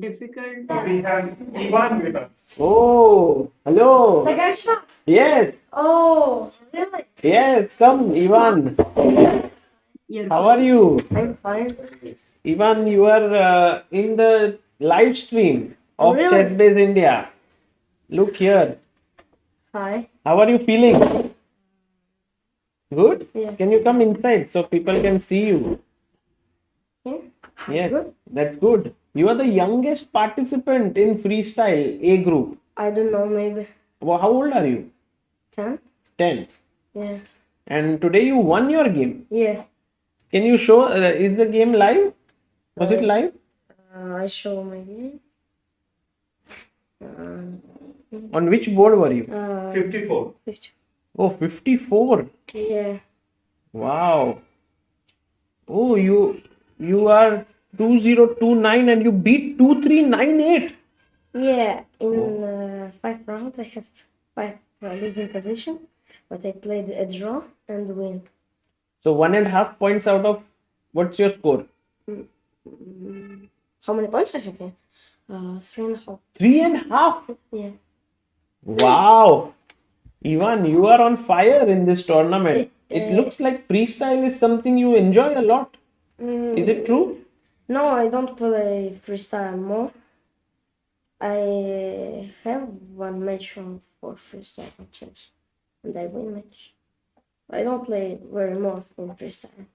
Difficult. We have Ivan with us. Oh, hello. Sagarsha? Yes, Oh, really? yes. Come, Ivan. You're How are you? I'm fine. Ivan, you are in the live stream. of Really? Chess Base India. Look here. Hi. How are you feeling? Good? Yeah. Can you come inside so people can see you? Here? Yes, good. that's good. You are the youngest participant in Freestyle A group. I don't know, maybe Well, how old are you? 10? 10. Yeah. And today you won your game. Yeah. Can you show? Is the game live? Was it live? I show my game. On which board were you? 54. 50. Oh, 54. Yeah. Wow. Oh, you are 2029 and you beat 2398. Yeah. In 5 rounds, I have 5 losing position, but I played a draw and win. So 1.5 points out of what's your score? How many points I have here? 3.5. 3.5. Yeah. Wow. Ivan, you are on fire in this tournament. It looks like freestyle is something you enjoy a lot. Is it true? No, I don't play freestyle more. I have one match for freestyle chess, and I win match. I don't play very more in freestyle.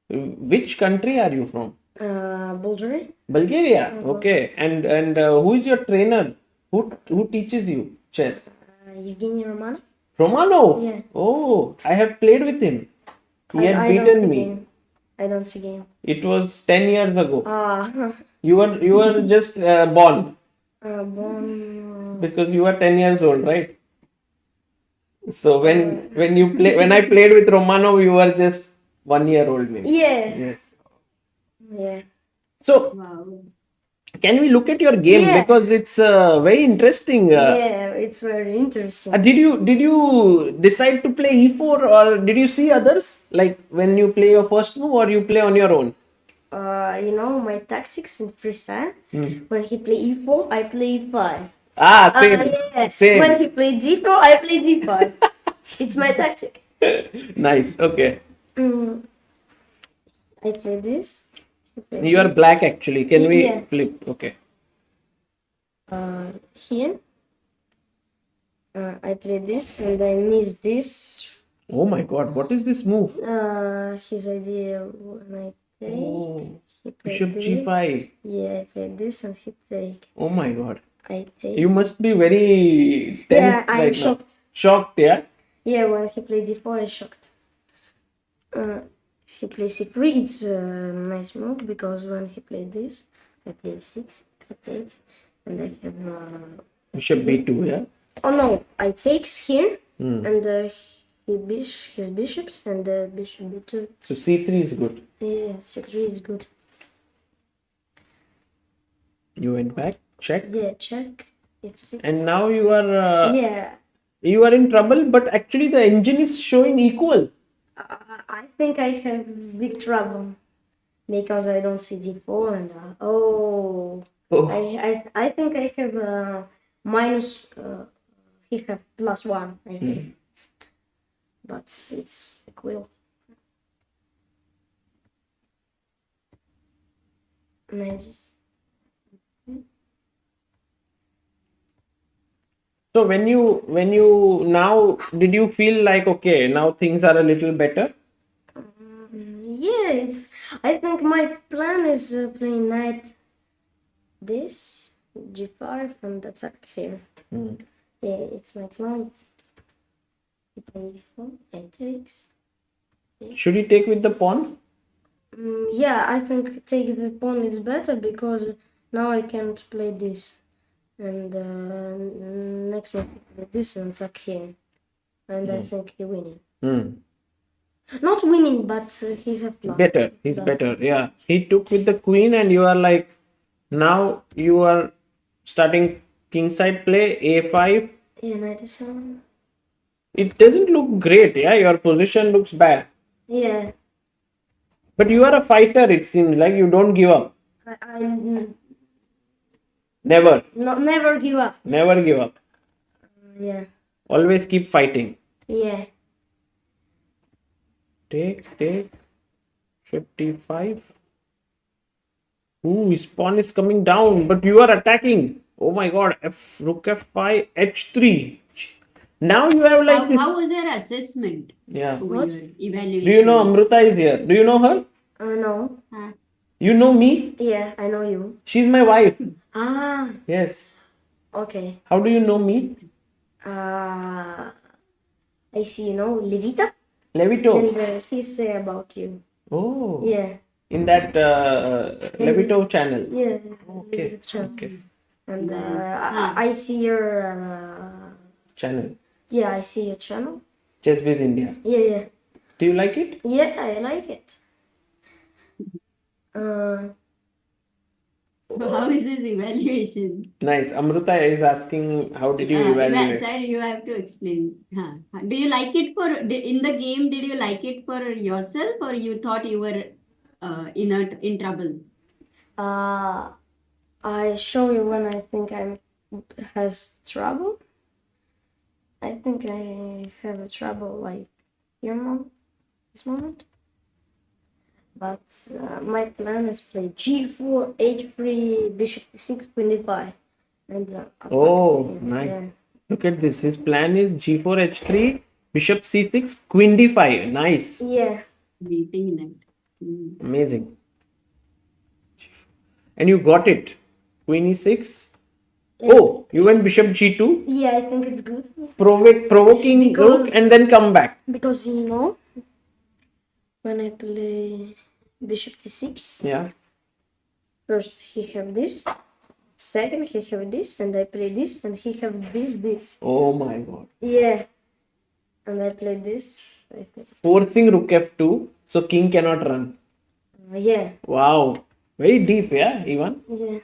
Which country are you from? Bulgaria? Bulgaria. Okay. And who is your trainer? Who teaches you chess? Evgeny Romanov? Romanov. Yeah. Oh, I have played with him. He had I don't beaten see me. game. I don't see game. It was 10 years ago. Ah, You were just born born. because you are 10 years old, right? So when I played with Romanov, you were just 1 year old maybe. Yeah, Yes. yeah. So Wow. can we look at your game Yeah. because it's very interesting. Yeah, it's very interesting. Did you decide to play e4 or did you see others like when you play your first move or you play on your own? You know my tactics in freestyle. When he play e4, I play e5. Same. Yeah. Same. When he play d4, I play d5. It's my tactic. Nice. Okay. I play this. He play You are black actually. Can we Yeah. flip? Okay. here. I play this and I miss this. Oh my god, what is this move? His idea when I take. Oh, He played Bishop this. g5. Yeah, I played this and he take. Oh my god. I take. You must be very tense Yeah, I'm right shocked. now. Shocked, yeah? Yeah, when he played d4, I shocked. He plays c3. It's a nice move because when he played this, I play f6. He takes, and I have. Bishop b2, yeah? Oh no, I takes here, and his bishops and bishop b2. So c3 is good. Yeah, c3 is good. You went back, check. Yeah, check f6. And now you are Yeah, you are in trouble, but actually the engine is showing equal. I think I have big trouble because I don't see d4 and Oh. I think I have minus. He have +1. I think, but it's equal. And I just. So when you now did you feel like okay, now things are a little better? Yeah, it's. I think my plan is playing knight this g5 and attack here. Yeah, it's my plan. He plays d4. I takes. Should he take with the pawn? Yeah, I think take the pawn is better because now I can't play this. And next one, he play this and attack here. And I think he winning. Not winning, but he have plus. Better. He's better. Yeah. He took with the queen and you are like now you are starting kingside play a5. Yeah, 97. It doesn't look great, yeah. Your position looks bad. Yeah, But you are a fighter, it seems like you don't give up. I Never. never give up. Never give up. Yeah, Always keep fighting. yeah. Take. Bishop d5. Ooh, his pawn is coming down, but you are attacking. Oh my god, rook f5, h3. Now you have like this. How was your assessment? Yeah. Over What? your evaluation? Do you know Amrita is here? Do you know her? No. You know me? Yeah, I know you. She's my wife. Ah, Yes. okay. How do you know me? I see, you know, Levita. Levito. And he say about you. Oh. Yeah. In that Levito channel. Yeah. Okay. Levita channel. Okay. And I see your Channel. yeah, I see your channel. Chess Biz India. Yeah. Do you like it? Yeah, I like it. How is his evaluation? Nice. Amrita is asking, how did you evaluate? Sir, you have to explain. Do you like it in the game? Did you like it for yourself, or you thought you were in trouble? I show you when I think I'm has trouble. I think I have a trouble like this moment. But my plan is play g4, h3, bishop c6, queen d5. And Oh, attack. nice. Yeah. Look at this. His plan is g4, h3, bishop c6, queen d5. Nice. Yeah. Beating that. Amazing. And you got it. Queen e6. Oh, you went bishop g2. Yeah, I think it's good. Provoking Because- rook and then come back. Because you know, when I play bishop c6, Yeah. first he have this, second he have this, and I play this, and he have this. Oh my god. Yeah. And I play this, I think. Forcing rook f2. So king cannot run. Yeah. Wow. Very deep, yeah, Ivan. Yeah.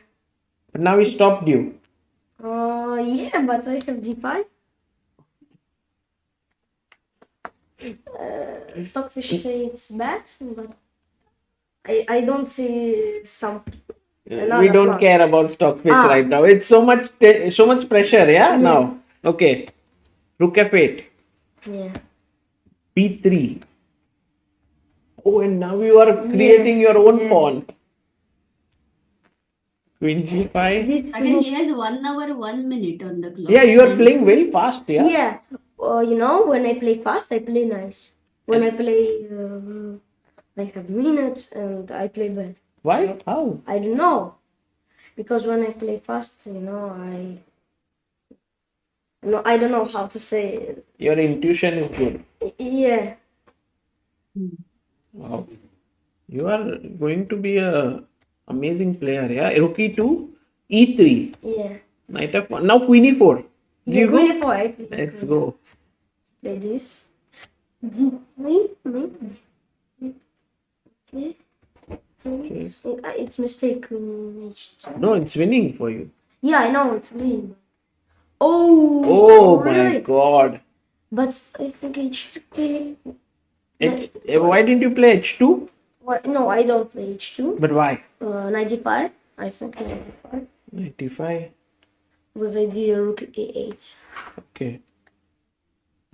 But now he stopped you. Yeah, but I have d5. Stockfish say it's bad, but I don't see some. We don't plus. care about stockfish Ah. right now. It's so much pressure, yeah, now. Okay. Rook f8. Yeah. b3. Oh, and now you are creating your own Yeah. pawn. Queen g5. This Again, is he has 1 hour, 1 minute on the clock. Yeah, you are playing very fast, yeah. yeah. You know, when I play fast, I play nice. When I play, I have minutes and I play bad. Why? How? I don't know, because when I play fast, you know, I don't know how to say it. Your intuition is good. Yeah. Wow. You are going to be a amazing player, yeah. Rook e2, e3, Yeah. knight f1. Now queen e4. Do Yeah, you go? queen f4, I play. Let's go. Play this. d3, maybe. Okay. So it's mistake queen h2. No, it's winning for you. Yeah, I know it's me. Oh. Oh my really? god. But I think h2 play. Why didn't you play h2? No, I don't play h2. But why? 95. I think 95. 95. With idea rook a8. Okay.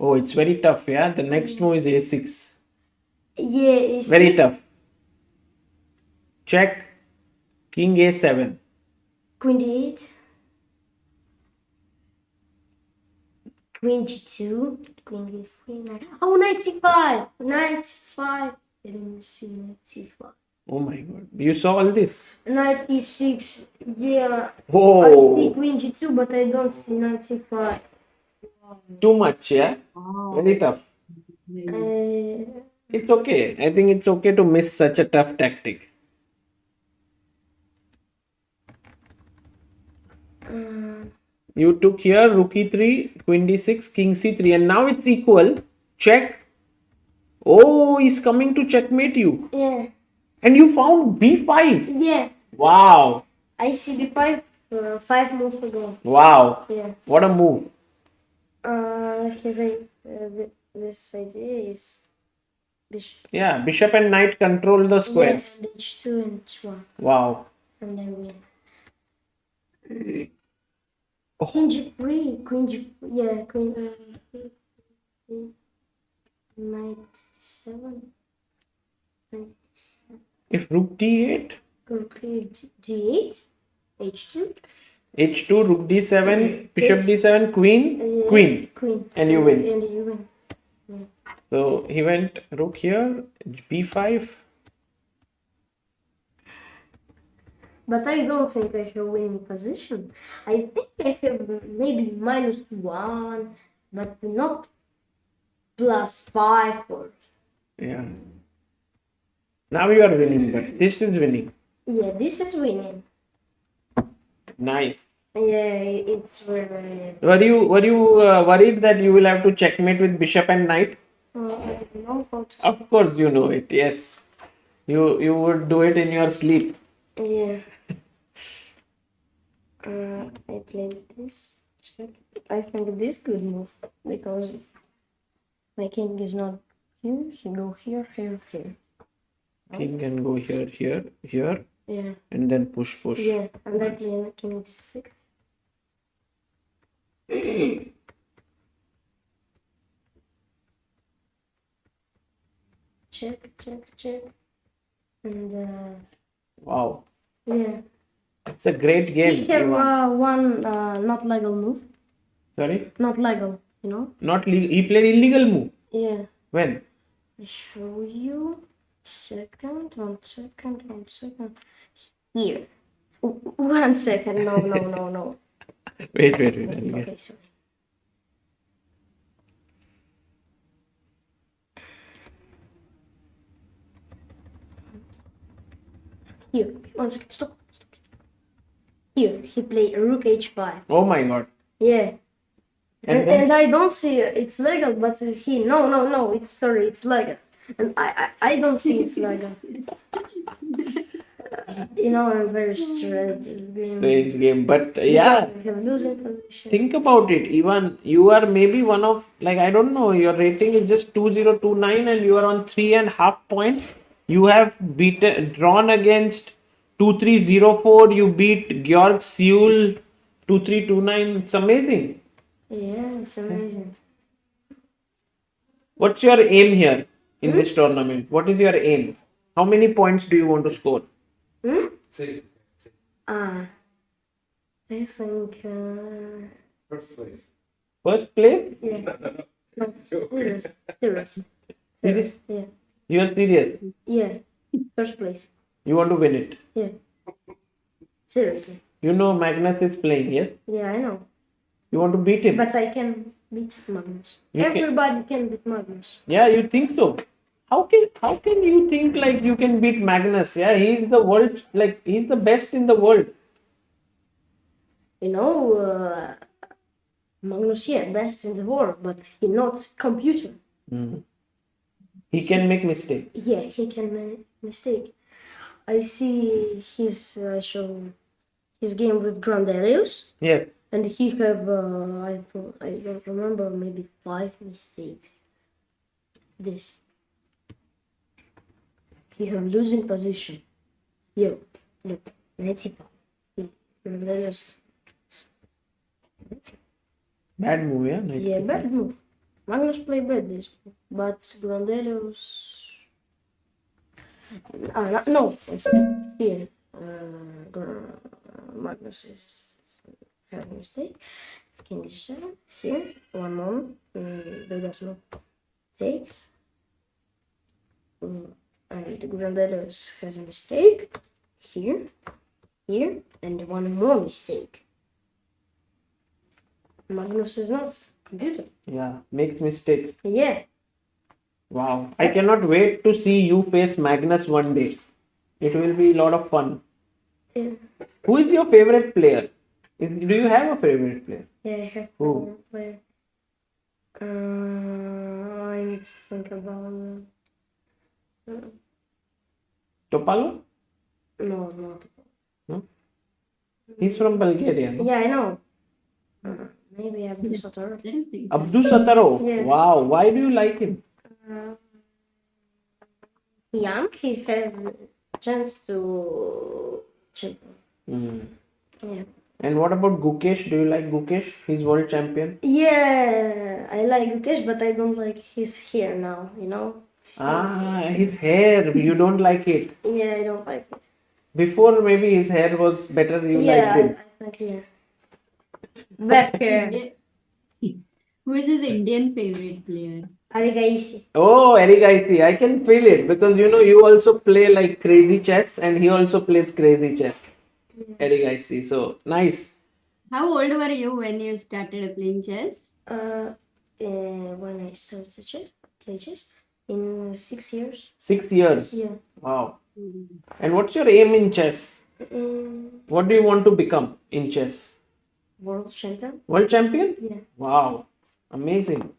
Oh, it's very tough, yeah. The next move is a6. Yeah, it's Very tough. Check. King a7. Queen d8. Queen g2. Queen d3. Knight. Oh, knight c5. Knight c5. I didn't see knight c5. Oh my god. You saw all this? Knight e6. Yeah. I see Oh, queen g2, but I don't see knight c5. too much, yeah. Wow. Very tough. It's okay. I think it's okay to miss such a tough tactic. You took here rook e3, queen d6, king c3, and now it's equal. Check. Oh, he's coming to checkmate you. Yeah. And you found b5. Yeah. Wow. I see b5 5 moves ago. Wow. Yeah. What a move. This idea is bishop. Yeah, bishop and knight control the squares. Yeah, and h2 and h1. Wow. And I win. Queen g3, queen g, yeah, queen, knight d7, knight d7. If rook d8, Rook d8, h2. H2, rook d7, bishop Takes. d7, queen, Yeah, queen. Queen. And you win. And you win. So he went rook here, b5. But I don't think I have winning position. I think I have maybe -1, but not +5 or. Yeah. Now you are winning, but this is winning. Yeah, this is winning. Nice. Yeah, it's very. Were you worried that you will have to checkmate with bishop and knight? I don't know how to. Of course you know it. Yes. You would do it in your sleep. Yeah. I played this. Check. I think this good move because my king is not here. He go here, here, here. King can go here, here, here, Yeah. and then push. Yeah, and I play king d6. Check, check, check. And Wow. yeah. It's a great game. He have Ivan. one not legal move. Sorry? Not legal, you know? Not legal. He played illegal move. Yeah. When? I show you. One second. Here. 1 second. No. Wait. I'll get- Okay, sorry. Here. 1 second. Stop. Here. He played rook h5. Oh my god. Yeah. And then? And I don't see it's legal, but he no, it's legal, and I don't see it's legal. You know, I'm very stressed. This game. Strange game. But yeah. Because I have losing position. Think about it, Ivan. You are maybe one of, like, I don't know, your rating is just 2029 and you are on 3.5 points. You have drawn against 2304. You beat Georg Seul 2329. It's amazing. Yeah, it's amazing. What's your aim here in this tournament? What is your aim? How many points do you want to score? I think First place. First place? yeah. No, serious. Serious? Yeah. You are serious. Yeah. First place. You want to win it. Yeah. Seriously. You know Magnus is playing, yes? Yeah, I know. You want to beat him. But I can beat Magnus. You can- Everybody can beat Magnus. Yeah, you think so? How can you think like you can beat Magnus? Yeah, he's the world, like he's the best in the world. You know, Magnus, yeah, best in the world, but he not computer. He can make mistake. Yeah, he can make mistake. I see his show his game with Grandelius, Yes. and he have I don't remember, maybe 5 mistakes. This he have losing position. Yo, look, 95. Grandelius. Bad move, yeah. Nice. Yeah, bad move. Magnus play bad this game, but Grandelius. No, it's here. Magnus is having a mistake. King d7. Here, one more. There's no takes. And Grandelius has a mistake. Here, and one more mistake. Magnus is not computer. Yeah, makes mistakes. Yeah. Wow. I cannot wait to see you face Magnus one day. It will be a lot of fun. Yeah. Who is your favorite player? Do you have a favorite player? Yeah, I have Who? to play. I need to think about Topalo? no, not. No? He's from Bulgaria. No? Yeah, I know. Maybe Abdul Sattar. Didn't think so. Abdul Sataro. Yeah. Wow. Why do you like him? Young, he has a chance to champion. Yeah. And what about Gukesh? Do you like Gukesh? He's world champion. Yeah, I like Gukesh, but I don't like his hair now, you know? Ah, his hair. You don't like it. Yeah, I don't like it. Before maybe his hair was better. You Yeah, liked him. I think yeah. Back hair. Who is his Indian favorite player? Erigaisi. Oh, Erigaisi, I can feel it because you also play like crazy chess and he also plays crazy chess. Erigaisi, so nice. How old were you when you started playing chess? When I started to play chess in 6 years. 6 years. Yeah. Wow. And what's your aim in chess? What do you want to become in chess? World champion. World champion? Yeah. Wow. Amazing.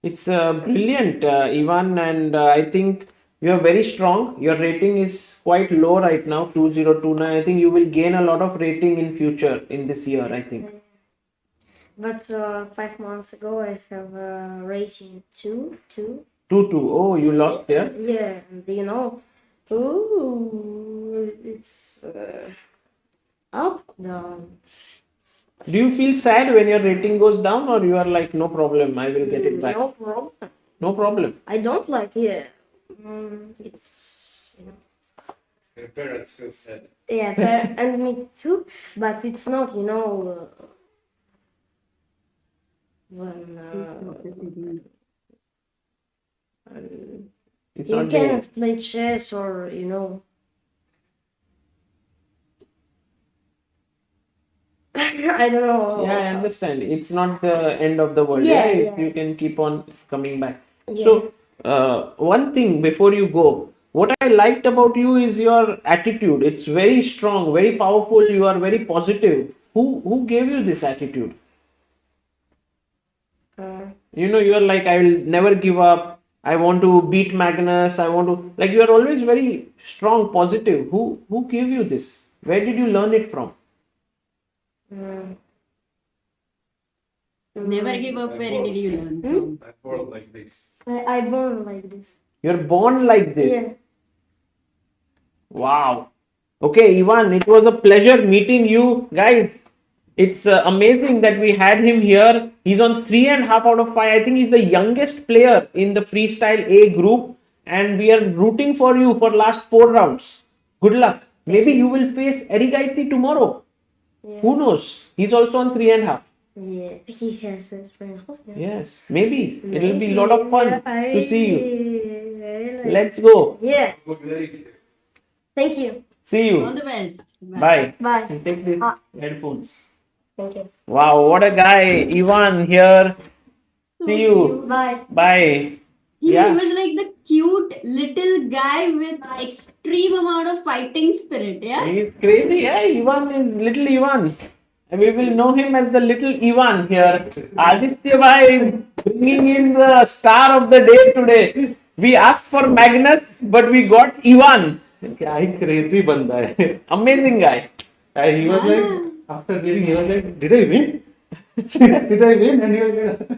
It's brilliant, Ivan, and I think you are very strong. Your rating is quite low right now, 2029. I think you will gain a lot of rating in future in this year, I think. But 5 months ago, I have rating 2. 2-2. Oh, you lost there? Yeah, and it's up, down. Do you feel sad when your rating goes down, or you are like, no problem, I will get it back? No problem. No problem. I don't like it. It's Your parents feel sad. yeah, and me too. But it's not, when It's you not there. cannot play chess or I don't know. Yeah, I understand. It's not the end of the world. Yeah, If yeah. you can keep on coming back. Yeah. So, one thing before you go, what I liked about you is your attitude. It's very strong, very powerful. You are very positive. Who gave you this attitude? You are like, I will never give up. I want to beat Magnus. I want to, like, you are always very strong, positive. Who gave you this? Where did you learn it from? Never give up. Where did you learn from? I'm born like this. I born like this. You're born like this. Yeah. Wow. Okay, Ivan, it was a pleasure meeting you guys. It's amazing that we had him here. He's on 3.5 out of 5. I think he's the youngest player in the Freestyle A group, and we are rooting for you for last 4 rounds. Good luck. Maybe you will face Erigaisi tomorrow. Yeah. Who knows? He's also on 3.5. Yeah, he has a friend. Yes, maybe. It will be a lot of fun to see you. you. Let's go. Yeah, Good day. thank you. See All you. the best. Bye. Bye. And take these headphones. Thank you. Wow, what a guy. Ivan here. So See you. cute. Bye. Bye. He Yeah. was like the cute little guy with extreme amount of fighting spirit. Yeah. He's crazy. Yeah, Ivan is little Ivan. And we will know him as the little Ivan here. Aditya Bhai is bringing in the star of the day today. We asked for Magnus, but we got Ivan. क्या ही crazy बंदा है. Amazing guy. He was like, after winning, he was like, did I win? Did I win? And he was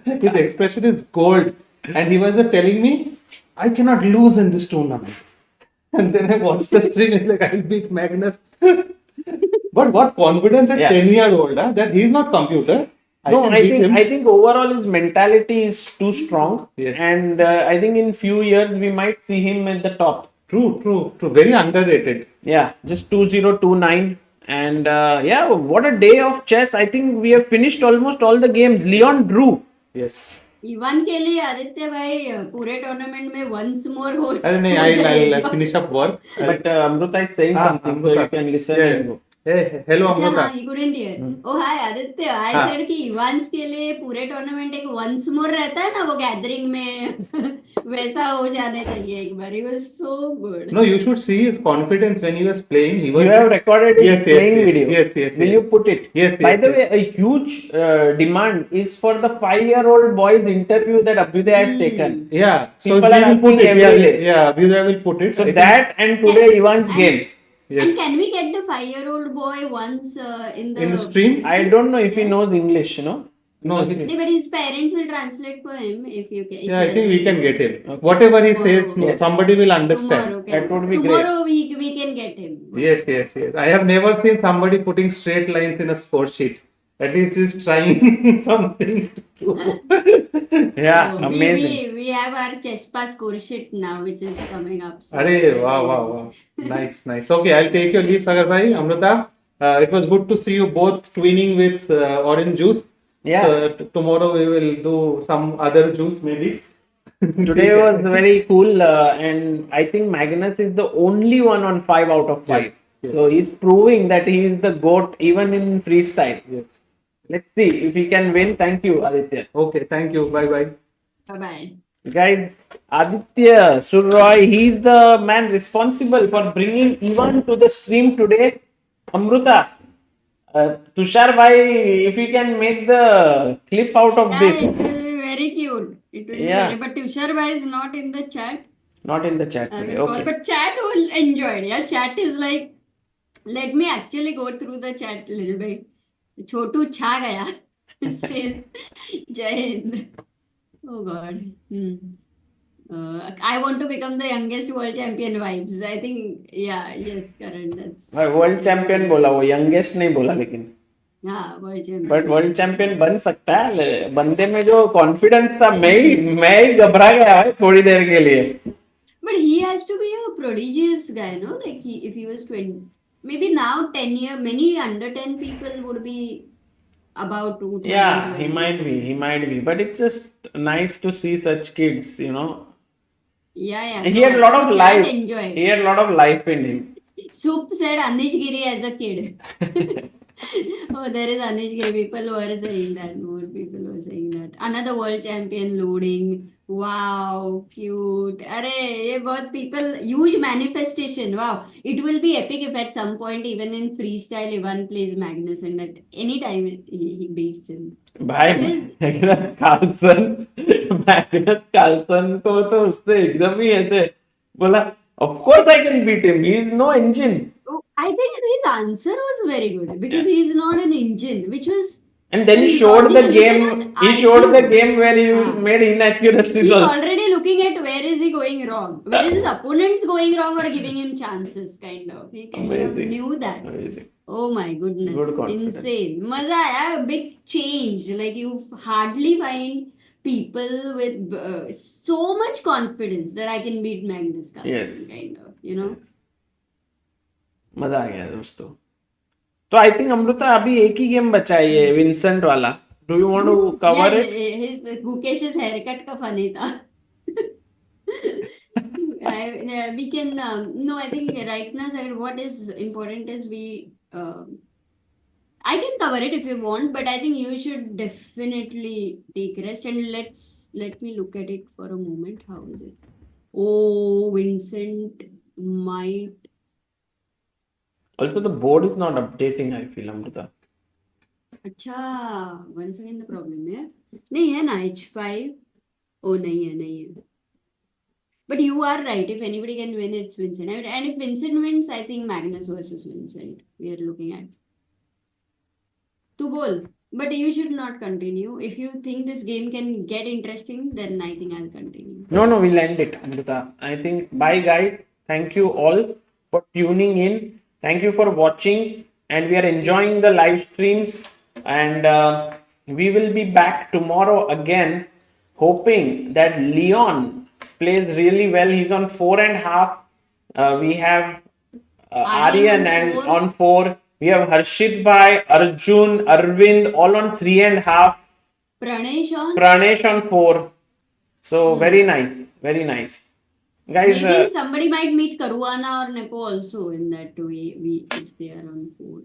like, his expression is gold. And he was just telling me, I cannot lose in this tournament. And then I watched the stream, he's like, I'll beat Magnus. But what confidence at Yeah. 10-year-old, that he's not computer. No, can I beat him. think overall his mentality is too strong. Yes. And I think in few years we might see him at the top. True. Very underrated. Yeah, just 2029. And yeah, what a day of chess. I think we have finished almost all the games. Leon drew. Yes. Even के लिए आदित्य भाई पूरे tournament में once more हो अरे नहीं, I'll finish up work. But Amruta is saying something, so you can listen. Yeah. and go. Hey, hello अच्छा Amruta. हाँ he couldn't hear. Oh hi Aditya, I हाँ. said कि इवांस के लिए पूरे टूर्नामेंट एक वंस मोर रहता है ना वो गैदरिंग में वैसा हो जाने चाहिए एक बार. He was so good. No, you should see his confidence when he was playing. He was. You have recorded his Yes, playing yes, video. yes. Will you put it? Yes, By yes, the yes. way, a huge demand is for the 5-year-old boy's interview that Abhyuday has taken. Yeah, so People we are will put asking it. every day. Yeah, Abhyuday will put it. So I think- that and today Ivan's game. And Yes. can we get the 5-year-old boy once in the stream? I don't know if he knows English, No, No, but his parents will translate for him if you can. yeah, I think we can get him. Whatever he says, Yes. somebody will understand. Tomorrow, That would be great. tomorrow we can get him. Yes. I have never seen somebody putting straight lines in a score sheet. At least he's trying something to do. Yeah, So amazing. we have our chess pass course sheet now, which is coming up. So Arey, wow, wow, wow. Nice, nice. Okay, I'll take your leave, Sagar bhai. Yes. Amrita, it was good to see you both twinning with orange juice. Yeah. So, tomorrow we will do some other juice maybe. Today was very cool, and I think Magnus is the only one on 5 out of 5. Yes. So he's proving that he is the GOAT even in freestyle. Yes. Let's see if he can win. Thank you, Aditya. Okay, thank you. Bye bye. Bye bye. Guys, Aditya Surroy, he's the man responsible for bringing Ivan to the stream today. Amruta, Tushar bhai, if we can make the clip out of Yeah, this. it will be very cute. It will Yeah. be very, but Tushar bhai is not in the chat. Not in the chat today. Because, Okay. but chat will enjoy it. Yeah, chat is like, let me actually go through the chat a little bit. Chotu cha gaya says Jai Hind. Oh God. I want to become the youngest world champion vibes. I think, yeah, yes, Karan, that's. World champion बोला, वो youngest नहीं बोला लेकिन. हाँ, world champion. But world champion बन सकता है. बंदे में जो कॉन्फिडेंस था, मैं ही घबरा गया है थोड़ी देर के लिए. But he has to be a prodigious guy, no? Like if he was 20, maybe now 10 year, many under 10 people would be about to. Yeah, he might be. But it's just nice to see such kids, you know. Yeah. He had a lot of Chat life. enjoy. He had a lot of life in him. Soup said Anish Giri as a kid. Oh, there is Anish Giri. People were saying that. More people were saying that. Another world champion loading. Wow, cute. Arey, ye bahut people, huge manifestation. Wow. It will be epic if at some point, even in freestyle, Ivan plays Magnus and at any time he beats him. भाई It is- Magnus Carlsen को तो उसने एकदम ही ऐसे बोला, of course I can beat him. He is no engine. I think his answer was very good because he is not an engine, which was. And then he Well, showed the logically, game. cannot He showed the argue. game where he Ah. made inaccuracies He's also. already looking at where is he going wrong, where is his opponents going wrong or giving him chances, kind of. He kind Amazing. of knew that. Amazing. Oh my goodness, Good confidence. insane. Maza aaya, big change. Like you hardly find people with so much confidence that I can beat Magnus Carlsen, Yes. kind of, you know. मजा आ गया दोस्तों. तो I think Amrita अभी एक ही game बचा है, ये Vincent वाला. Do you want to cover Yeah, it? his Gukesh's haircut का funny था. We can no, I think right now, sir, what is important is I can cover it if you want, but I think you should definitely take rest and let me look at it for a moment. How is it? Oh, Vincent might. Also the board is not updating, I feel, Amrita. अच्छा, once again the problem है. नहीं है ना H5. Oh, नहीं है. But you are right. If anybody can win, it's Vincent. And if Vincent wins, I think Magnus versus Vincent. We are looking at. To bowl. But you should not continue. If you think this game can get interesting, then I think I'll continue. No, we'll end it, Amrita. I think, bye guys. Thank you all for tuning in. Thank you for watching. And we are enjoying the live streams. And we will be back tomorrow again, hoping that Leon plays really well. He's on 4.5. We have Aryan and four. on 4. We have Harshit bhai, Arjun, Arvind, all on 3.5. Pranesh on 4. So very nice. Guys, Maybe somebody might meet Caruana or Nepo also in that way. If they are on 4.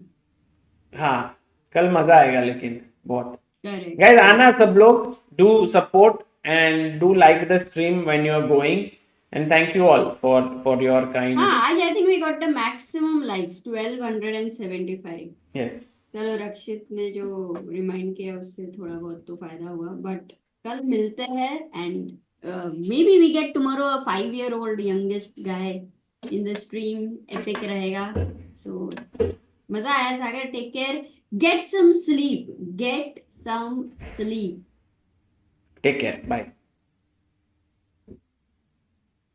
हाँ, कल मजा आएगा लेकिन बहुत. Correct. Guys, आना सब लोग, do support and do like the stream when you are going. And thank you all for your kind. हाँ, आज I think we got the maximum likes, 1275. Yes. चलो रक्षित ने जो रिमाइंड किया उससे थोड़ा बहुत तो फायदा हुआ, बट कल मिलते हैं and maybe we get tomorrow a 5-year-old youngest guy in the stream. Epic रहेगा. So मजा आया सागर. Take care. Get some sleep. Take care. Bye.